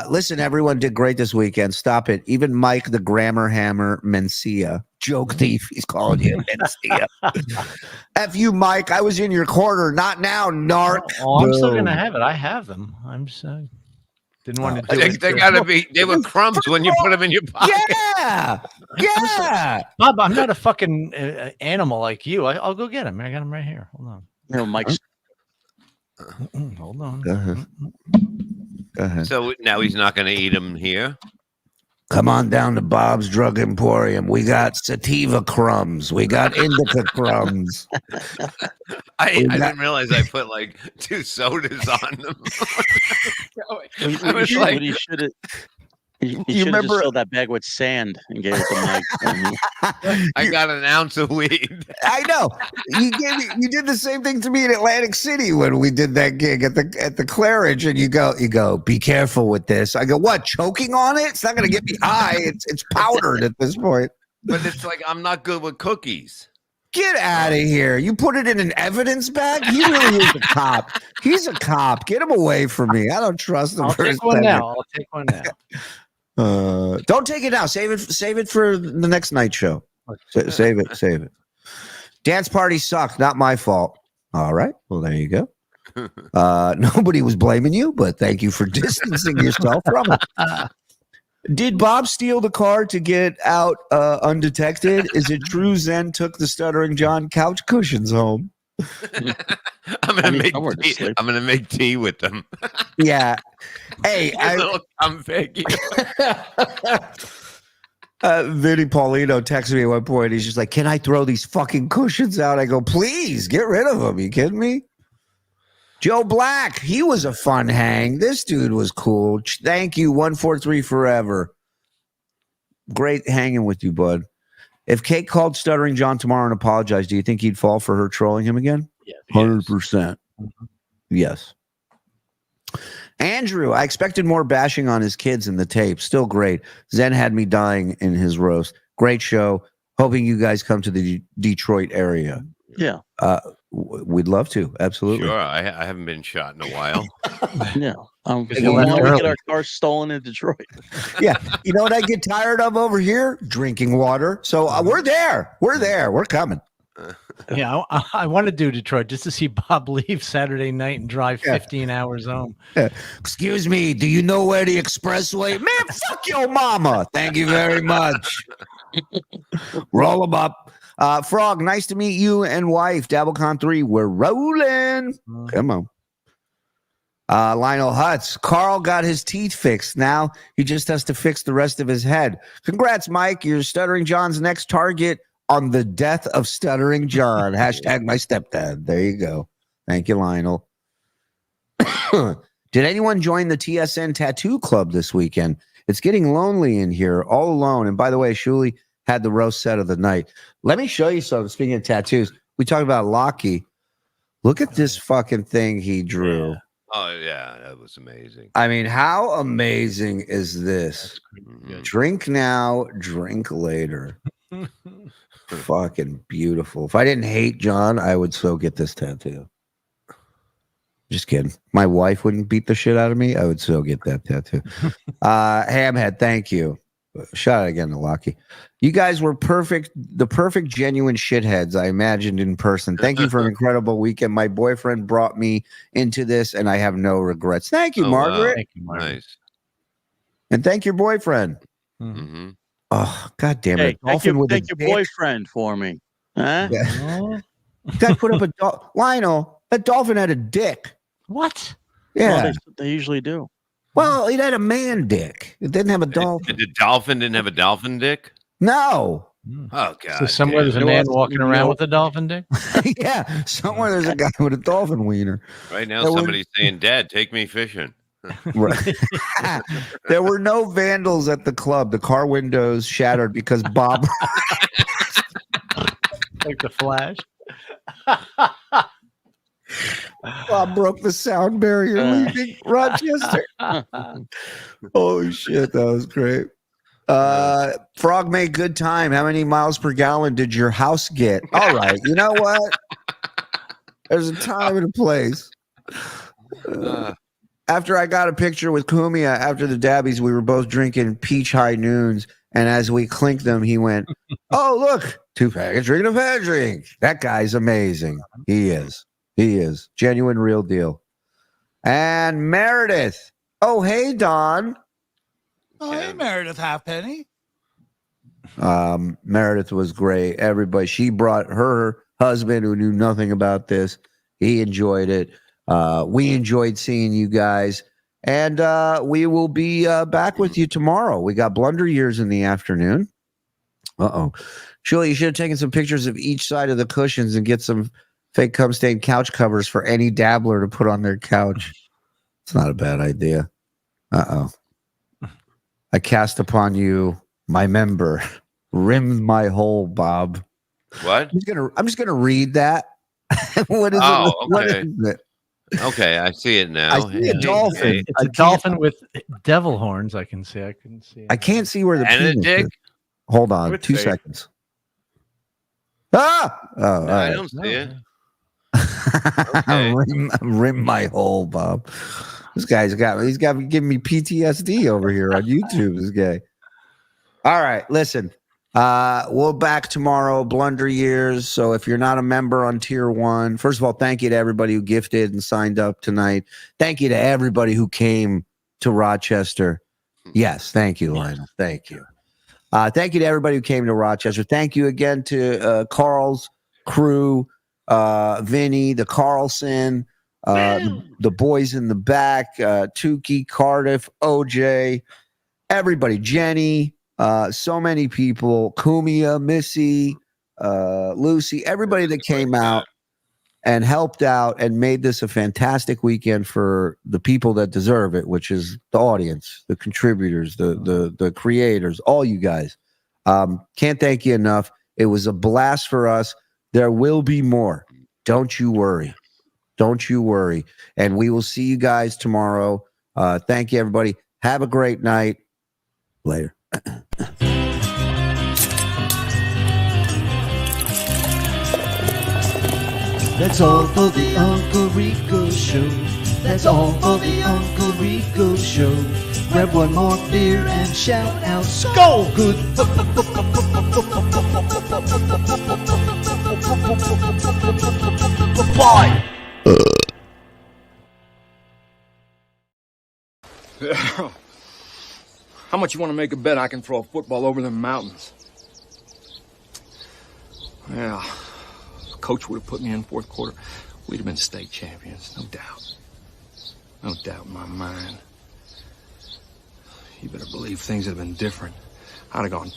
Speaker 4: Listen, everyone did great this weekend. Stop it. Even Mike, the grammar hammer, Mencia, joke thief, he's calling you Mencia. F you, Mike. I was in your corner. Not now, narc.
Speaker 6: Oh, I'm still going to have it. I have them. I'm just didn't want to do it.
Speaker 3: They gotta be. They were crumbs when you put them in your pocket.
Speaker 4: Yeah.
Speaker 6: Bob, I'm not a fucking animal like you. I'll go get them. I got them right here. Hold on.
Speaker 5: No, Mike's.
Speaker 6: Hold on.
Speaker 4: Go ahead. Go ahead.
Speaker 3: So now he's not going to eat them here.
Speaker 4: Come on down to Bob's Drug Emporium. We got sativa crumbs. We got indica crumbs.
Speaker 3: I didn't realize I put like 2 sodas on them. I was like,
Speaker 5: you should have just filled that bag with sand and gave it to Mike.
Speaker 3: I got an ounce of weed.
Speaker 4: I know. You did the same thing to me in Atlantic City when we did that gig at the Claridge, and you go, be careful with this. I go, what? Choking on it? It's not going to get me high. It's powdered at this point.
Speaker 3: But it's like I'm not good with cookies.
Speaker 4: Get out of here. You put it in an evidence bag? He really is a cop. He's a cop. Get him away from me. I don't trust him.
Speaker 6: I'll take one now.
Speaker 4: Don't take it now. Save it for the next night show. Save it. Dance party sucked. Not my fault. All right. Well, there you go. Nobody was blaming you, but thank you for distancing yourself from it. Did Bob steal the car to get out undetected? Is it true Zen took the Stuttering John couch cushions home?
Speaker 3: I'm gonna make tea with them.
Speaker 4: Yeah. Hey,
Speaker 3: I'm begging.
Speaker 4: Vinny Paulino texted me at one point. He's just like, "Can I throw these fucking cushions out?" I go, "Please, get rid of them." You kidding me? Joe Black, he was a fun hang. This dude was cool. Thank you, 143 forever. Great hanging with you, bud. If Kate called Stuttering John tomorrow and apologized, do you think he'd fall for her trolling him again?
Speaker 6: Yeah,
Speaker 4: 100%. Yes. Andrew, I expected more bashing on his kids in the tape. Still great. Zen had me dying in his roast. Great show. Hoping you guys come to the Detroit area.
Speaker 5: Yeah.
Speaker 4: We'd love to. Absolutely.
Speaker 3: Sure. I haven't been shot in a while.
Speaker 5: Yeah. We want to get our cars stolen in Detroit.
Speaker 4: Yeah. You know what I get tired of over here? Drinking water. So we're there. We're coming.
Speaker 6: Yeah, I want to do Detroit just to see Bob leave Saturday night and drive 15 hours home.
Speaker 4: Yeah. Excuse me, do you know where the expressway? Man, fuck your mama. Thank you very much. Roll them up. Frog, nice to meet you and wife. DabbleCon 3, we're rolling. Come on. Lionel Hutz. Karl got his teeth fixed. Now he just has to fix the rest of his head. Congrats, Mike. You're Stuttering John's next target on the death of Stuttering John. Hashtag my stepdad. There you go. Thank you, Lionel. Did anyone join the TSN Tattoo Club this weekend? It's getting lonely in here, all alone. And by the way, Shuli had the roast set of the night. Let me show you something. Speaking of tattoos, we talked about Lockie. Look at this fucking thing he drew.
Speaker 3: Yeah. Oh, yeah. That was amazing.
Speaker 4: I mean, how amazing is this? Drink now, drink later. Fucking beautiful. If I didn't hate John, I would so get this tattoo. Just kidding. My wife wouldn't beat the shit out of me. I would so get that tattoo. Hamhead, thank you. Shout out again to Lockie. You guys were perfect, the perfect genuine shitheads I imagined in person. Thank you for an incredible weekend. My boyfriend brought me into this, and I have no regrets. Thank you, Margaret.
Speaker 3: Wow. Thank you, Margaret. Nice.
Speaker 4: And thank your boyfriend.
Speaker 3: Mm-hmm.
Speaker 4: Oh, God damn it.
Speaker 5: Hey, thank your boyfriend for me. Huh?
Speaker 4: Yeah. Guy put up a Lionel, that dolphin had a dick.
Speaker 6: What?
Speaker 4: Yeah.
Speaker 5: Well, they usually do.
Speaker 4: Well, it had a man dick. It didn't have a dolphin.
Speaker 3: The dolphin didn't have a dolphin dick?
Speaker 4: No.
Speaker 3: Oh, God.
Speaker 6: So somewhere there's a man walking around with a dolphin dick?
Speaker 4: Yeah. Somewhere there's a guy with a dolphin wiener.
Speaker 3: Right now, somebody's saying, Dad, take me fishing.
Speaker 4: Right. There were no vandals at the club. The car windows shattered because Bob.
Speaker 6: Like the Flash.
Speaker 4: Bob broke the sound barrier leaving Rochester. Oh shit, that was great. Frog made good time. How many miles per gallon did your house get? All right, you know what? There's a time and a place. After I got a picture with Cumia after the Dabbies, we were both drinking peach high noons, and as we clinked them, he went, "Oh look, 2 packets drinking a bad drink." That guy's amazing. He is. Genuine, real deal. And Meredith. Oh, hey, Don.
Speaker 7: Oh, hey, Meredith Halfpenny.
Speaker 4: Meredith was great. Everybody, she brought her husband who knew nothing about this. He enjoyed it. We enjoyed seeing you guys. And we will be back with you tomorrow. We got Blunder Years in the afternoon. Shuli, you should have taken some pictures of each side of the cushions and get some fake cum stained couch covers for any dabbler to put on their couch. It's not a bad idea. I cast upon you my member, rimmed my hole, Bob.
Speaker 3: What?
Speaker 4: I'm just gonna read that. What is it?
Speaker 3: Okay.
Speaker 4: What is it?
Speaker 3: Okay, I see it now.
Speaker 4: I see a dolphin.
Speaker 6: It's a dolphin with devil horns. I can see. I couldn't see.
Speaker 4: I can't see where the
Speaker 3: And a
Speaker 4: penis
Speaker 3: dick.
Speaker 4: is. Hold on,
Speaker 9: Let's
Speaker 4: 2
Speaker 9: see.
Speaker 4: seconds. Ah! Oh, all
Speaker 3: I
Speaker 4: right.
Speaker 3: don't see it.
Speaker 4: Rim my hole, Bob. This guy's he's got giving me PTSD over here on YouTube. This guy. All right, listen. We'll back tomorrow, Blunder Years. So if you're not a member on tier 1, first of all, thank you to everybody who gifted and signed up tonight. Thank you to everybody who came to Rochester. Yes, thank you, Lionel. Thank you. Thank you to everybody who came to Rochester. Thank you again to Karl's crew, Vinny, the Carlson, the boys in the back, Tookie, Cardiff, OJ, everybody, Jenny, so many people, Cumia, Missy, Lucy, everybody that came out and helped out and made this a fantastic weekend for the people that deserve it, which is the audience, the contributors, the creators, all you guys. Can't thank you enough. It was a blast for us. There will be more. Don't you worry. Don't you worry. And we will see you guys tomorrow. Thank you, everybody. Have a great night. Later.
Speaker 11: That's all for the Uncle Rico Show. That's all for the Uncle Rico Show. Grab one more beer and shout out, Skull Good. Bye.
Speaker 12: How much you want to make a bet I can throw a football over them mountains? Yeah. Coach would have put me in fourth quarter, we'd have been state champions, no doubt. No doubt in my mind. You better believe things would have been different. I'd have gone